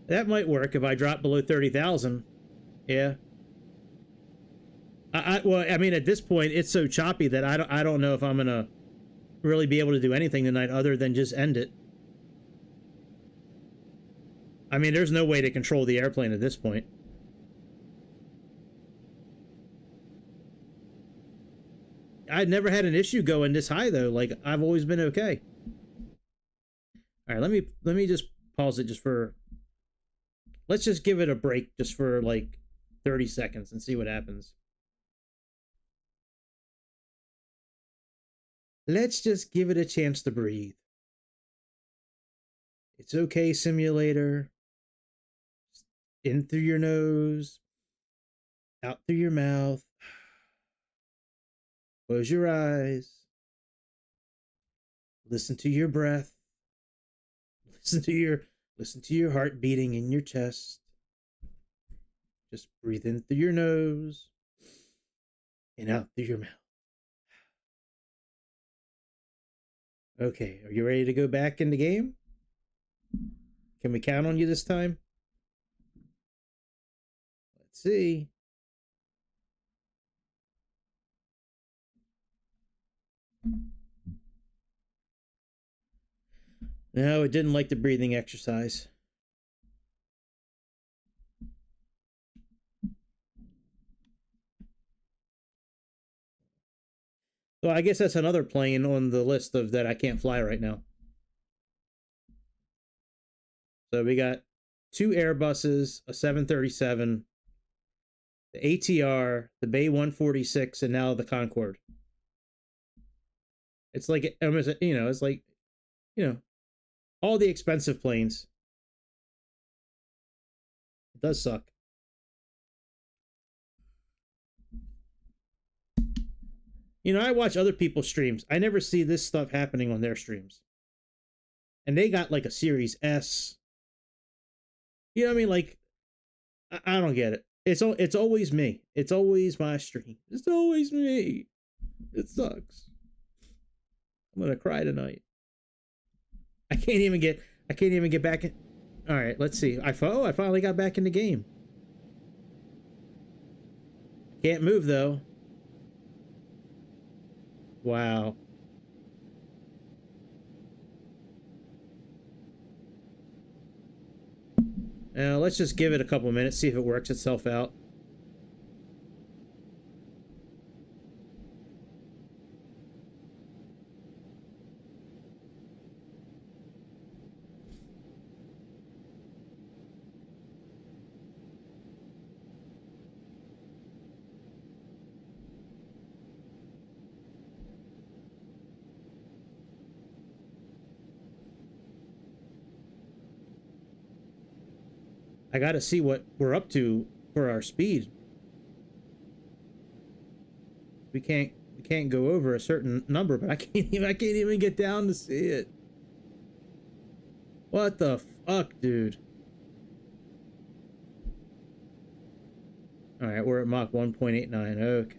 That might work if I drop below 30,000. Yeah. Well, I mean, at this point, it's so choppy that I don't know if I'm gonna really be able to do anything tonight other than just end it. I mean, there's no way to control the airplane at this point. I'd never had an issue going this high though. Like, I've always been okay. All right, let me just pause it just for. Let's just give it a break just for like 30 seconds and see what happens. Let's just give it a chance to breathe. It's okay, simulator. In through your nose, out through your mouth. Close your eyes. Listen to your breath. Listen to your heart beating in your chest. Just breathe in through your nose and out through your mouth. Okay, are you ready to go back in the game? Can we count on you this time? Let's see. No, it didn't like the breathing exercise. So I guess that's another plane on the list of that I can't fly right now. So we got 2 Airbuses, a 737, the ATR, the Bay 146, and now the Concorde. It's like, it's like, all the expensive planes. It does suck. I watch other people's streams. I never see this stuff happening on their streams. And they got like a Series S. You know what I mean? Like, I don't get it. It's always me. It's always my stream. It's always me. It sucks. I'm gonna cry tonight. I can't even get back in. All right, let's see. I finally got back in the game. Can't move though. Wow. Now let's just give it a couple minutes, see if it works itself out. I gotta see what we're up to for our speed. We can't go over a certain number, but I can't even get down to see it. What the fuck, dude? All right, we're at Mach 1.89. Okay.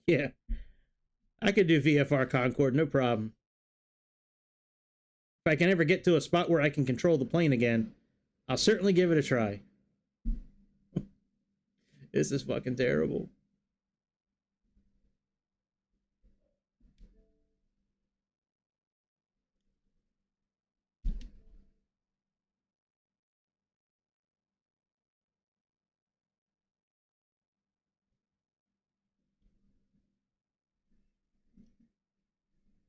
Yeah, I could do VFR Concorde, no problem. If I can ever get to a spot where I can control the plane again, I'll certainly give it a try. This is fucking terrible.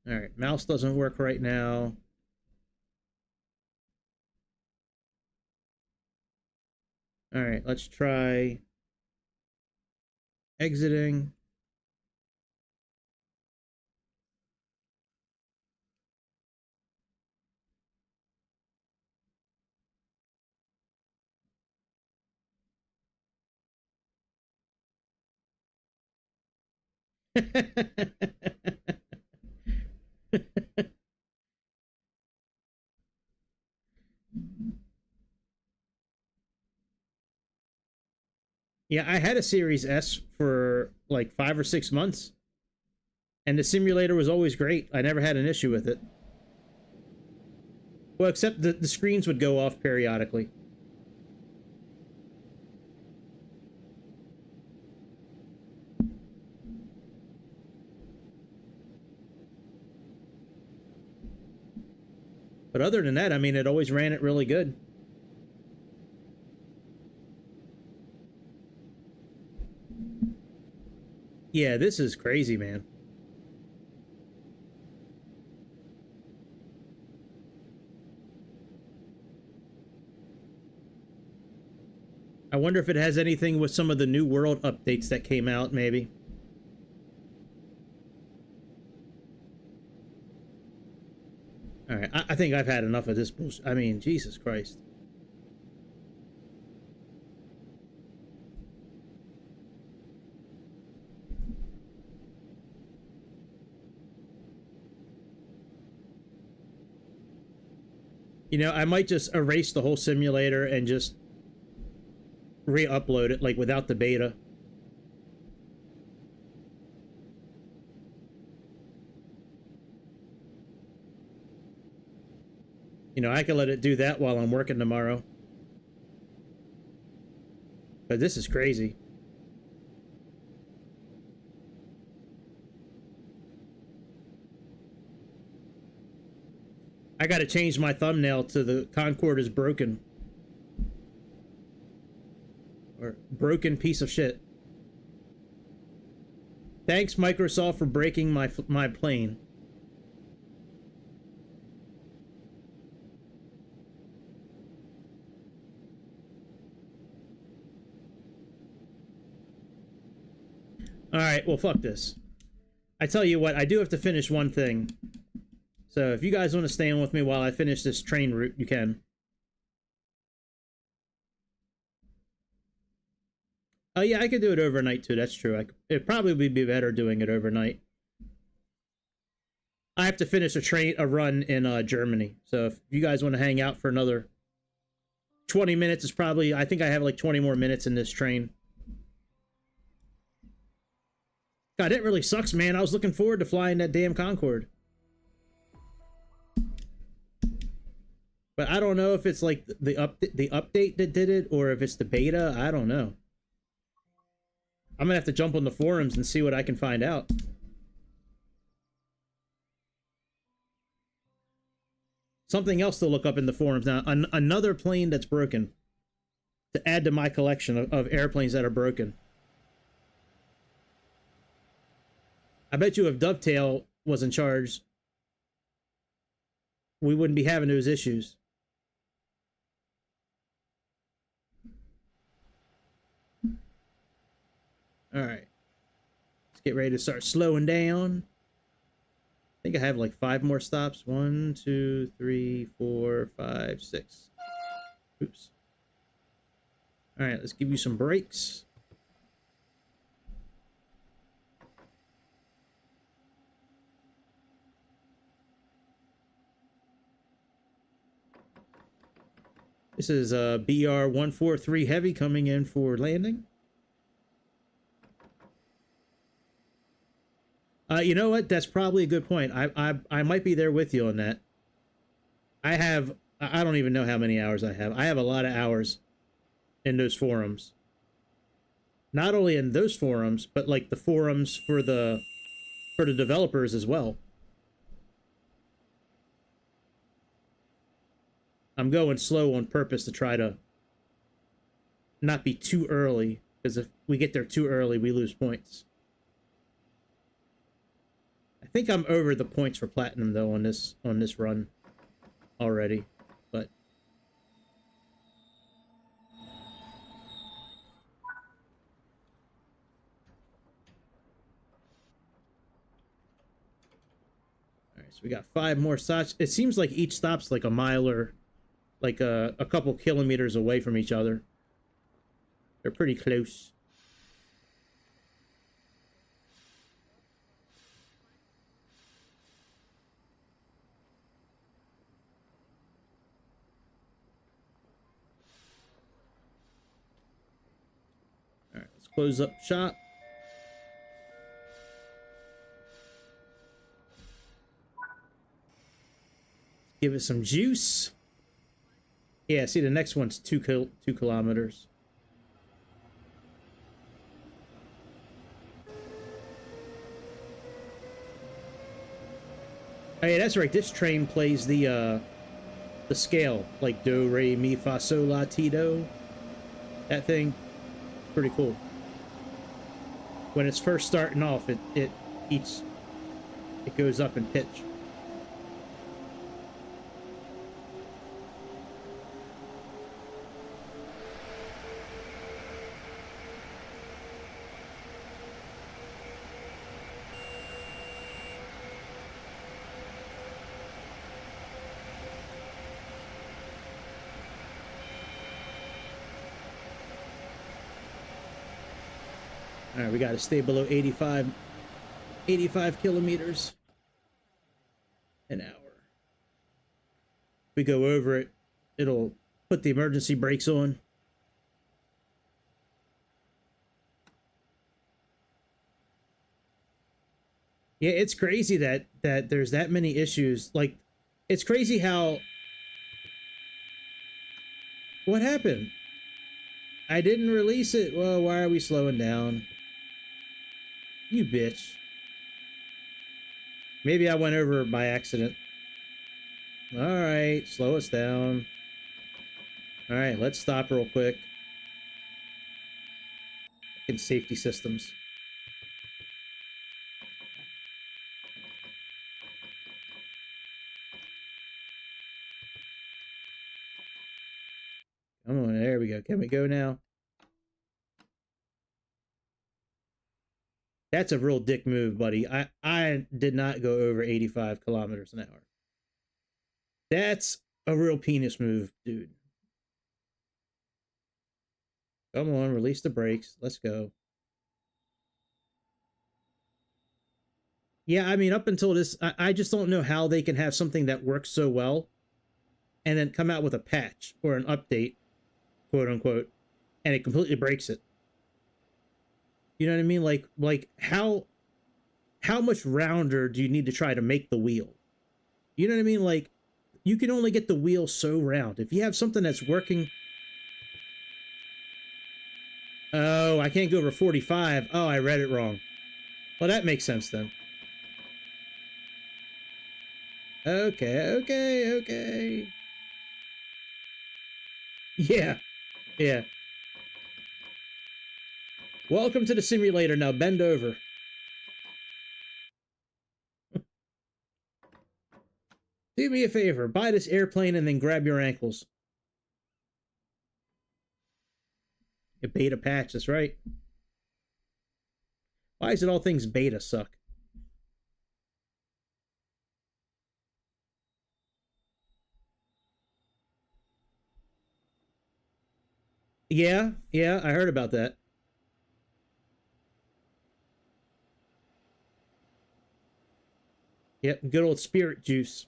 All right, mouse doesn't work right now. All right, let's try exiting. Yeah, I had a Series S for like 5 or 6 months, and the simulator was always great. I never had an issue with it. Well, except the screens would go off periodically. But other than that, I mean, it always ran it really good. Yeah, this is crazy, man. I wonder if it has anything with some of the New World updates that came out, maybe. All right, I think I've had enough of this bullshit. I mean, Jesus Christ. You know, I might just erase the whole simulator and just re-upload it, like, without the beta. You know, I can let it do that while I'm working tomorrow. But this is crazy. I gotta change my thumbnail to the Concorde is broken. Or broken piece of shit. Thanks, Microsoft, for breaking my plane. Alright, well, fuck this. I tell you what, I do have to finish one thing. So if you guys want to stay on with me while I finish this train route, you can. Oh yeah, I could do it overnight too, that's true. It'd probably be better doing it overnight. I have to finish a run in Germany. So if you guys want to hang out for another 20 minutes, is probably, I think I have like 20 more minutes in this train. God, it really sucks, man. I was looking forward to flying that damn Concorde. But I don't know if it's like the update that did it, or if it's the beta. I don't know. I'm gonna have to jump on the forums and see what I can find out. Something else to look up in the forums now. Another plane that's broken. To add to my collection of airplanes that are broken. I bet you if Dovetail was in charge, we wouldn't be having those issues. All right. Let's get ready to start slowing down. I think I have like 5 more stops. 1, 2, 3, 4, 5, 6. Oops. All right, let's give you some brakes. This is BR-143 Heavy coming in for landing. You know what? That's probably a good point. I might be there with you on that. I don't even know how many hours I have. I have a lot of hours in those forums. Not only in those forums, but like the forums for the developers as well. I'm going slow on purpose to try to not be too early, because if we get there too early, we lose points. I think I'm over the points for platinum though on this run already, but all right, so we got 5 more stops. It seems like each stop's like a mile or like a couple kilometers away from each other. They're pretty close. All right, let's close up shop. Give it some juice. Yeah, see, the next one's 2 kilometers. Oh yeah, that's right. This train plays the scale, like do, re, mi, fa, sol, la, ti, do. That thing, pretty cool. When it's first starting off, it goes up in pitch. All right, we got to stay below 85 kilometers an hour. If we go over it, it'll put the emergency brakes on. Yeah, it's crazy that there's that many issues. Like, it's crazy how... What happened? I didn't release it. Well, why are we slowing down? You bitch. Maybe I went over by accident. Alright, slow us down. Alright, let's stop real quick. In safety systems. Come on, there we go. Can we go now? That's a real dick move, buddy. I did not go over 85 kilometers an hour. That's a real penis move, dude. Come on, release the brakes. Let's go. Yeah, I mean, up until this, I just don't know how they can have something that works so well and then come out with a patch or an update, quote unquote, and it completely breaks it. You know what I mean? Like how much rounder do you need to try to make the wheel? You know what I mean? Like, you can only get the wheel so round. If you have something that's working... Oh, I can't go over 45. Oh, I read it wrong. Well, that makes sense then. Okay. Yeah. Welcome to the simulator. Now bend over. Do me a favor. Buy this airplane and then grab your ankles. A beta patch, that's right. Why is it all things beta suck? Yeah, I heard about that. Yep, good old spirit juice.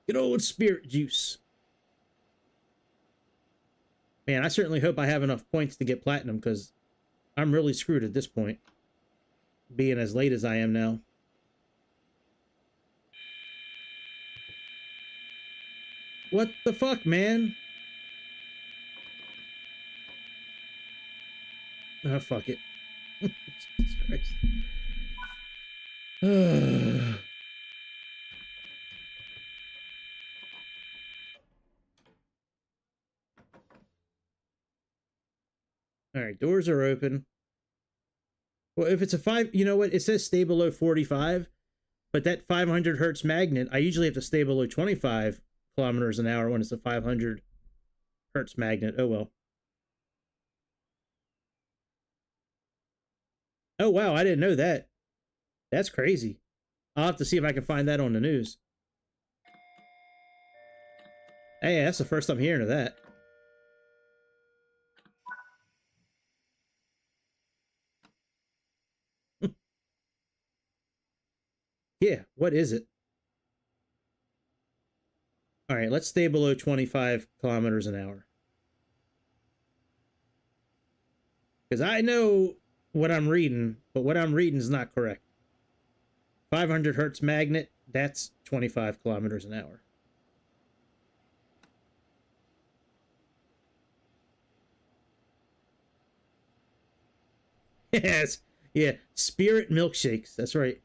Good old spirit juice. Man, I certainly hope I have enough points to get platinum, because I'm really screwed at this point, being as late as I am now. What the fuck, man? Oh, fuck it. Jesus Christ. Alright, doors are open. Well, if it's a 5... You know what? It says stay below 45, but that 500 hertz magnet, I usually have to stay below 25 kilometers an hour when it's a 500 hertz magnet. Oh, well. Oh, wow, I didn't know that. That's crazy. I'll have to see if I can find that on the news. Hey, that's the first I'm hearing of that. Yeah, what is it? All right, let's stay below 25 kilometers an hour. Because I know what I'm reading, but what I'm reading is not correct. 500 hertz magnet, that's 25 kilometers an hour. Yes, yeah, spirit milkshakes, that's right.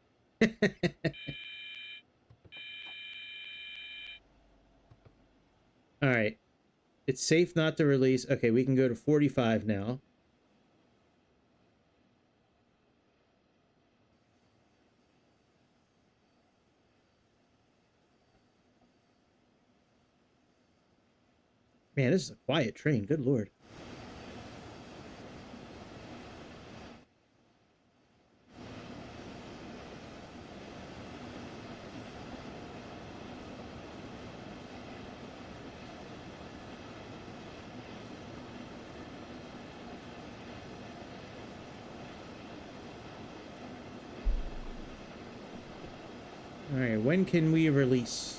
All right, it's safe not to release. Okay, we can go to 45 now. Man, this is a quiet train, good lord. All right, when can we release?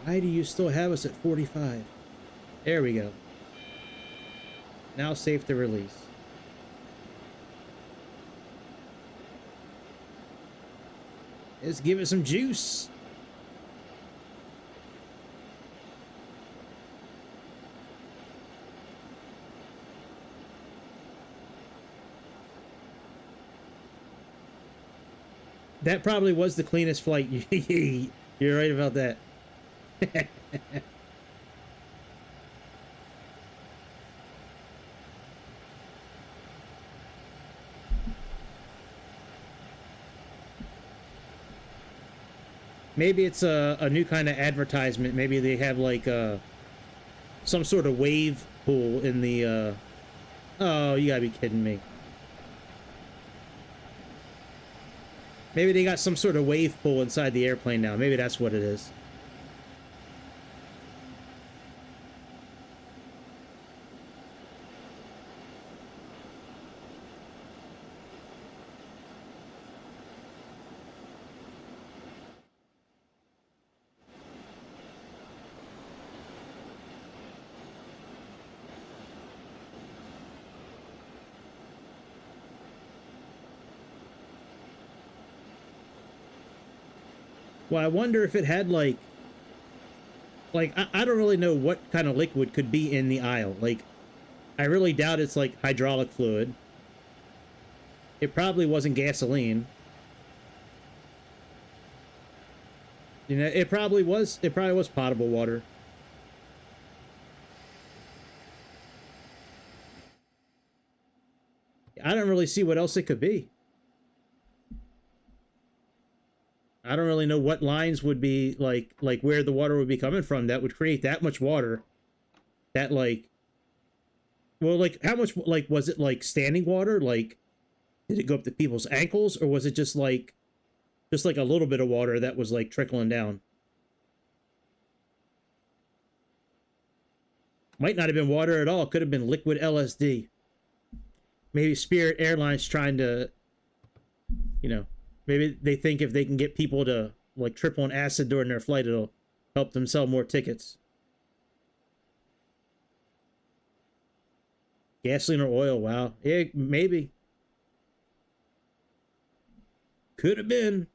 Why do you still have us at 45? There we go. Now safe to release. Let's give it some juice. That probably was the cleanest flight. You're right about that. Maybe it's a new kind of advertisement. Maybe they have like some sort of wave pool in the oh, you gotta be kidding me. Maybe they got some sort of wave pool inside the airplane now. Maybe that's what it is. Well, I wonder if it had I don't really know what kind of liquid could be in the aisle. Like, I really doubt it's like hydraulic fluid. It probably wasn't gasoline. You know, it probably was potable water. I don't really see what else it could be. I don't really know what lines would be like where the water would be coming from that would create that much water. That well, like how much, like was it like standing water? Like did it go up to people's ankles, or was it just like a little bit of water that was like trickling down? Might not have been water at all. It could have been liquid LSD. Maybe Spirit Airlines trying to, you know, maybe they think if they can get people to like trip on acid during their flight, it'll help them sell more tickets. Gasoline or oil, wow. Yeah, maybe. Could have been.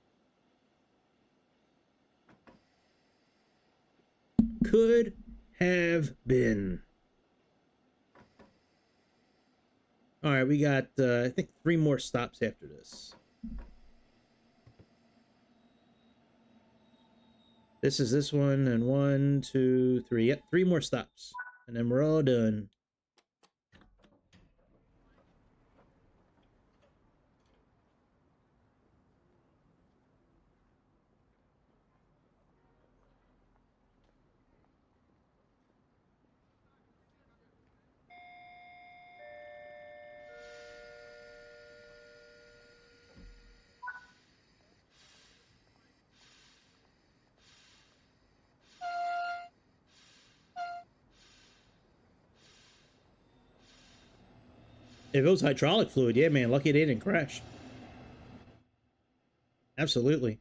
Could have been. All right, we got, I think, 3 more stops after this. This is this one, and 1, 2, 3. Yep, 3 more stops. And then we're all done. If it was hydraulic fluid, yeah, man, lucky they didn't crash. Absolutely.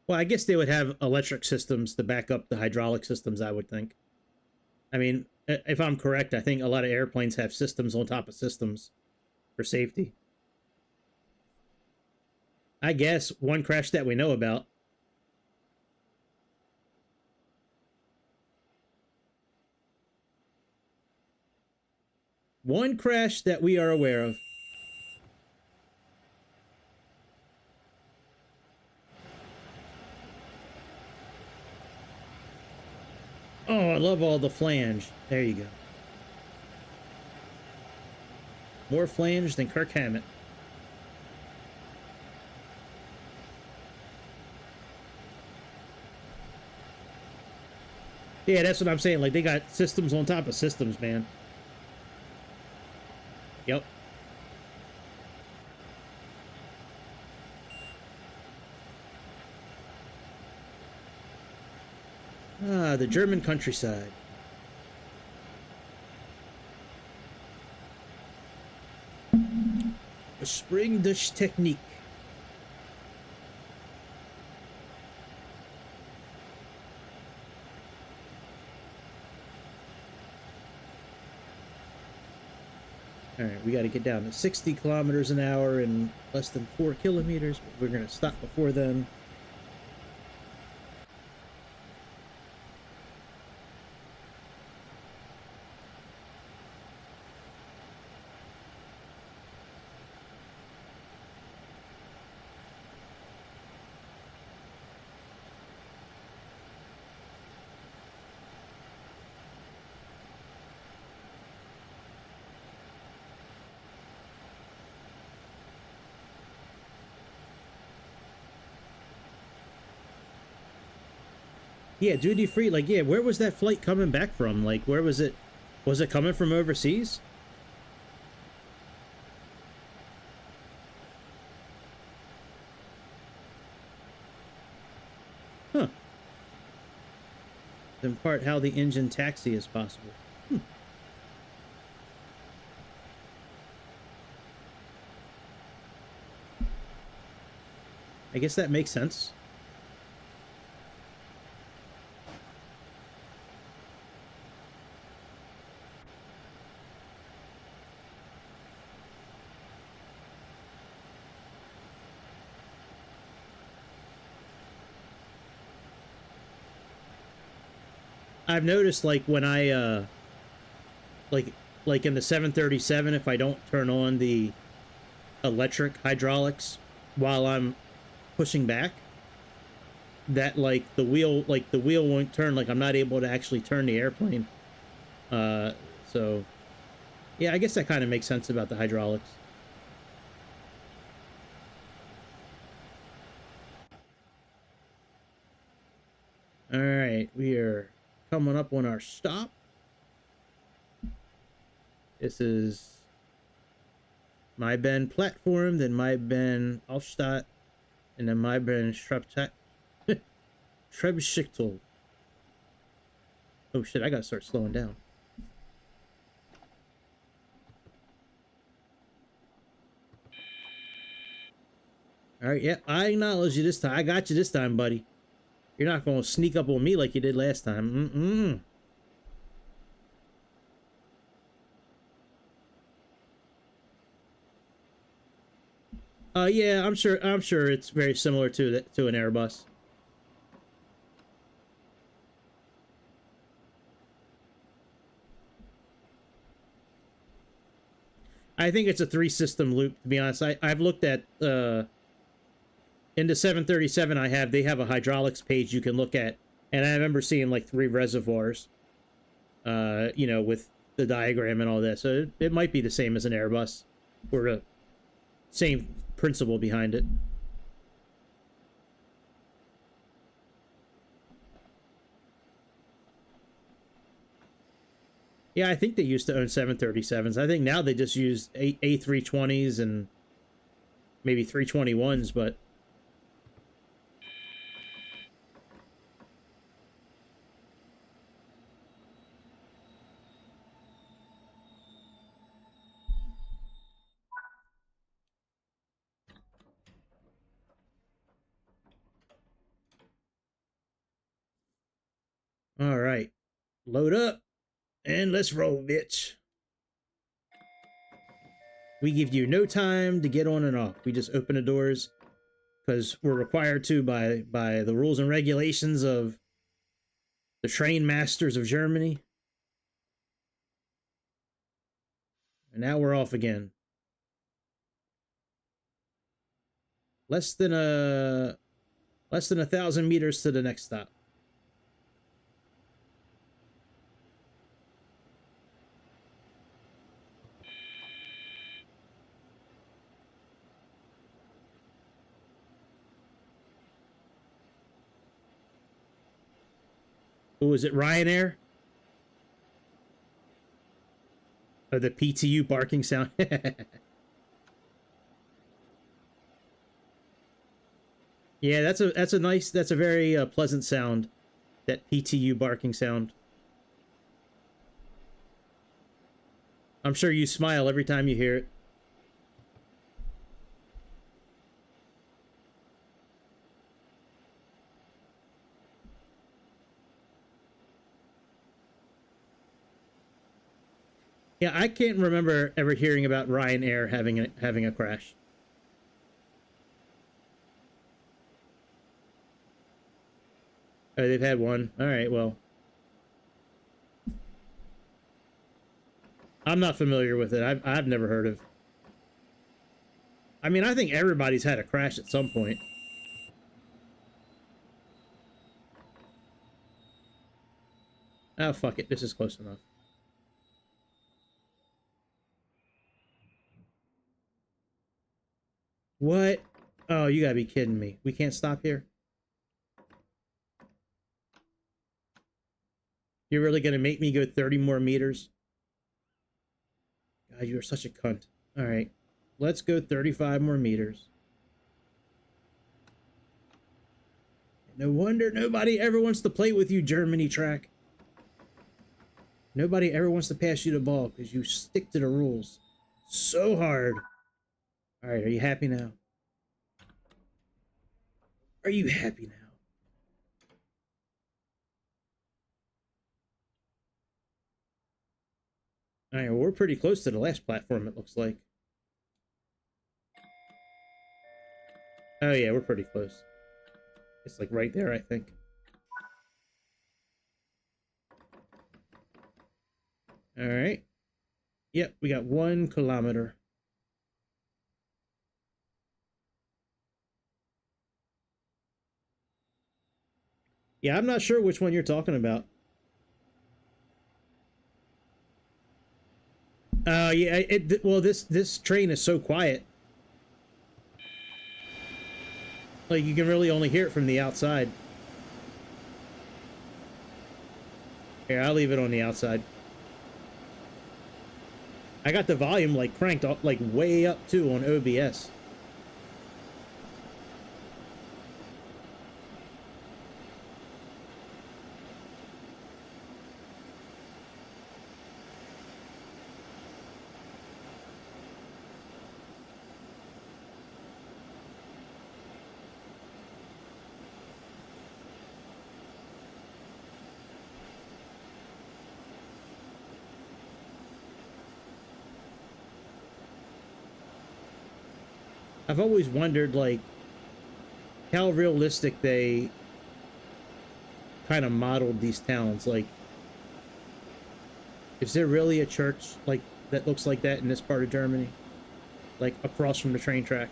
Well, I guess they would have electric systems to back up the hydraulic systems, I would think. I mean, if I'm correct, I think a lot of airplanes have systems on top of systems for safety. I guess one crash that we know about. One crash that we are aware of. Oh, I love all the flange. There you go. More flange than Kirk Hammett. Yeah, that's what I'm saying. Like, they got systems on top of systems, man. Yep. Ah, the German countryside. A spring dish technique. Alright, we got to get down to 60 kilometers an hour in less than 4 kilometers. But we're going to stop before then. Yeah, duty free. Like, yeah, where was that flight coming back from? Like, where was it? Was it coming from overseas? Huh. In part, how the engine taxi is possible. I guess that makes sense. I've noticed like when I like like in the 737, if I don't turn on the electric hydraulics while I'm pushing back, that like the wheel won't turn, like I'm not able to actually turn the airplane. So yeah, I guess that kind of makes sense about the hydraulics. All right, we are coming up on our stop. This is my Ben platform, then my Ben Aufstadt, and then my Ben Trebschichtel. Oh shit, I gotta start slowing down. All right, yeah, I acknowledge you this time. I got you this time, buddy. You're not gonna sneak up on me like you did last time. Yeah, I'm sure it's very similar to an Airbus. I think it's a 3-system loop, to be honest. I've looked at in the 737 they have a hydraulics page you can look at, and I remember seeing like 3 reservoirs, you know, with the diagram and all that. So it might be the same as an Airbus, or the same principle behind it. Yeah, I think they used to own 737s. I think now they just use A320s and maybe 321s, but all right. Load up and let's roll, bitch. We give you no time to get on and off. We just open the doors because we're required to by the rules and regulations of the train masters of Germany. And now we're off again. Less than 1,000 meters to the next stop. Oh, is it Ryanair? Or the PTU barking sound? Yeah, that's a very pleasant sound. That PTU barking sound. I'm sure you smile every time you hear it. Yeah, I can't remember ever hearing about Ryanair having a crash. Oh, they've had one. All right, well, I'm not familiar with it. I've never heard of. I mean, I think everybody's had a crash at some point. Oh, fuck it. This is close enough. What? Oh, you gotta be kidding me. We can't stop here? You're really gonna make me go 30 more meters? God, you are such a cunt. All right. Let's go 35 more meters. No wonder nobody ever wants to play with you, Germany track. Nobody ever wants to pass you the ball because you stick to the rules so hard. All right, are you happy now? Are you happy now? All right, well, we're pretty close to the last platform, it looks like. Oh, yeah, we're pretty close. It's like right there, I think. All right. Yep, we got 1 kilometer. Yeah, I'm not sure which one you're talking about. Yeah, well, this train is so quiet. Like, you can really only hear it from the outside. Here, I'll leave it on the outside. I got the volume, like, cranked up, like, way up, too, on OBS. I've always wondered, like, how realistic they kind of modeled these towns. Like, is there really a church, like, that looks like that in this part of Germany? Like, across from the train tracks?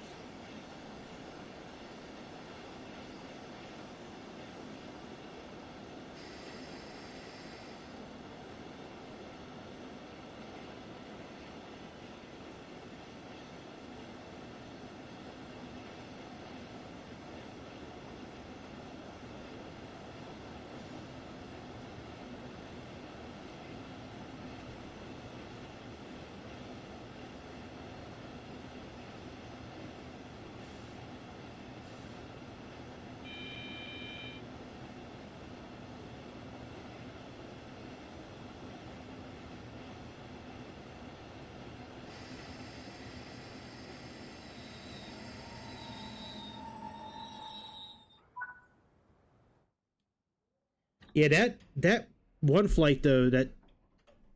Yeah, that one flight though, that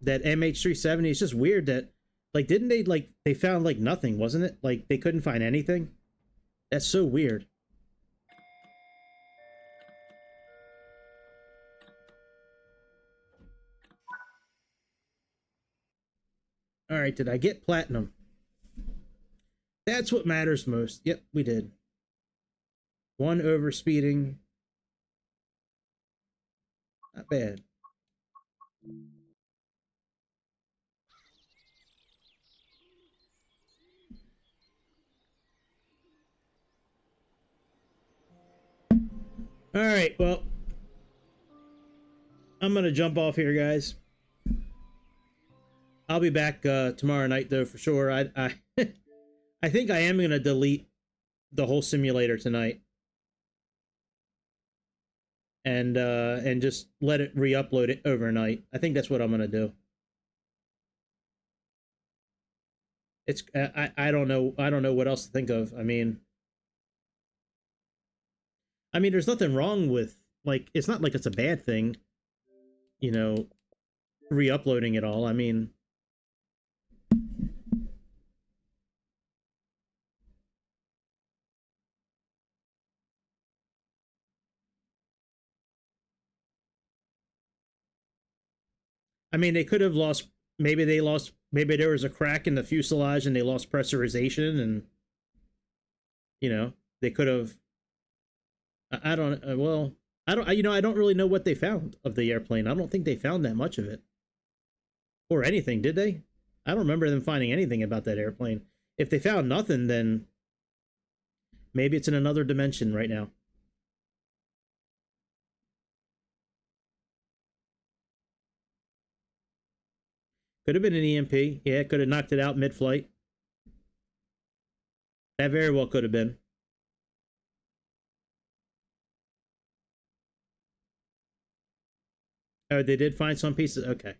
MH370, it's just weird that, like, didn't they, like, they found, like, nothing, wasn't it? Like, they couldn't find anything? That's so weird. All right, did I get platinum? That's what matters most. Yep, we did. 1 over speeding. Not bad. All right, well, I'm gonna jump off here, guys. I'll be back tomorrow night, though, for sure. I I think I am gonna delete the whole simulator tonight, and just let it re-upload it overnight. I think that's what I'm gonna do. It's I don't know what else to think of. I mean, there's nothing wrong with, like, it's not like it's a bad thing, you know, re-uploading it all. I mean, they could have lost. Maybe they lost. Maybe there was a crack in the fuselage and they lost pressurization, and they could have. I don't. Well, I don't. I don't really know what they found of the airplane. I don't think they found that much of it, or anything. Did they? I don't remember them finding anything about that airplane. If they found nothing, then maybe it's in another dimension right now. Could have been an EMP. Yeah, could have knocked it out mid-flight. That very well could have been. Oh, they did find some pieces? Okay.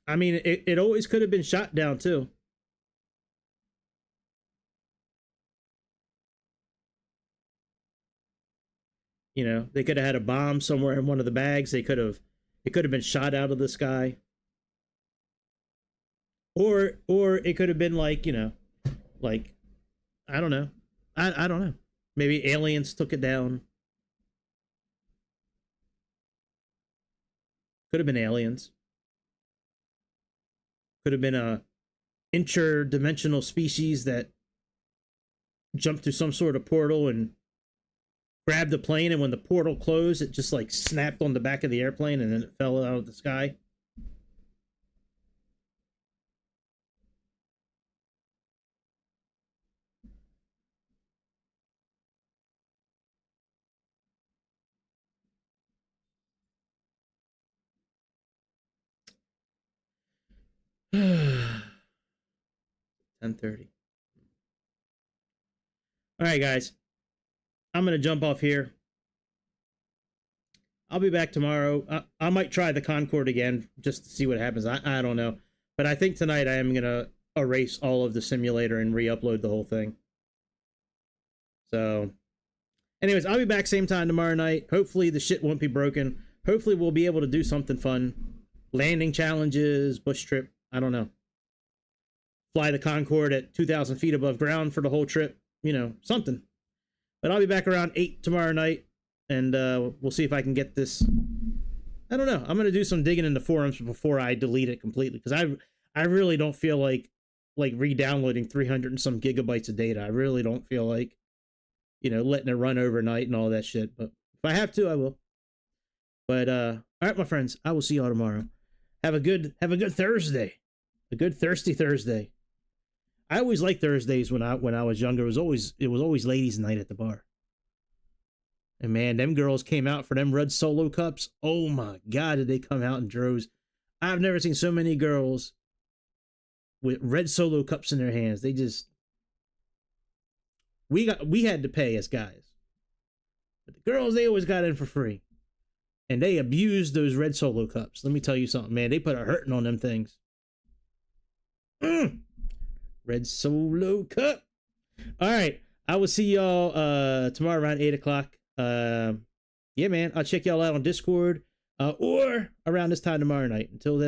I mean, it always could have been shot down, too. They could have had a bomb somewhere in one of the bags. It could have been shot out of the sky. Or it could have been like, like, I don't know. I don't know. Maybe aliens took it down. Could have been aliens. Could have been a interdimensional species that jumped through some sort of portal and grabbed the plane, and when the portal closed, it just like snapped on the back of the airplane and then it fell out of the sky. Ten 10:30. All right, guys. I'm gonna jump off here. I'll be back tomorrow. I might try the Concorde again just to see what happens. I don't know, but I think tonight I am gonna erase all of the simulator and re-upload the whole thing. So, anyways, I'll be back same time tomorrow night. Hopefully the shit won't be broken. Hopefully we'll be able to do something fun. Landing challenges, bush trip. I don't know. Fly the Concorde at 2,000 feet above ground for the whole trip. You know, something. But I'll be back around 8 tomorrow night, and we'll see if I can get this. I don't know. I'm going to do some digging in the forums before I delete it completely, because I really don't feel like re-downloading 300 and some gigabytes of data. I really don't feel like, you know, letting it run overnight and all that shit. But if I have to, I will. But all right, my friends, I will see y'all tomorrow. Have a good Thursday. A good thirsty Thursday. I always liked Thursdays when I was younger. It was always ladies' night at the bar. And man, them girls came out for them red Solo cups. Oh my God, did they come out in droves. I've never seen so many girls with red Solo cups in their hands. They just, we had to pay as guys. But the girls, they always got in for free. And they abused those red Solo cups. Let me tell you something, man. They put a hurting on them things. Red Solo cup. All right. I will see y'all tomorrow around 8 o'clock. Yeah, man. I'll check y'all out on Discord or around this time tomorrow night. Until then.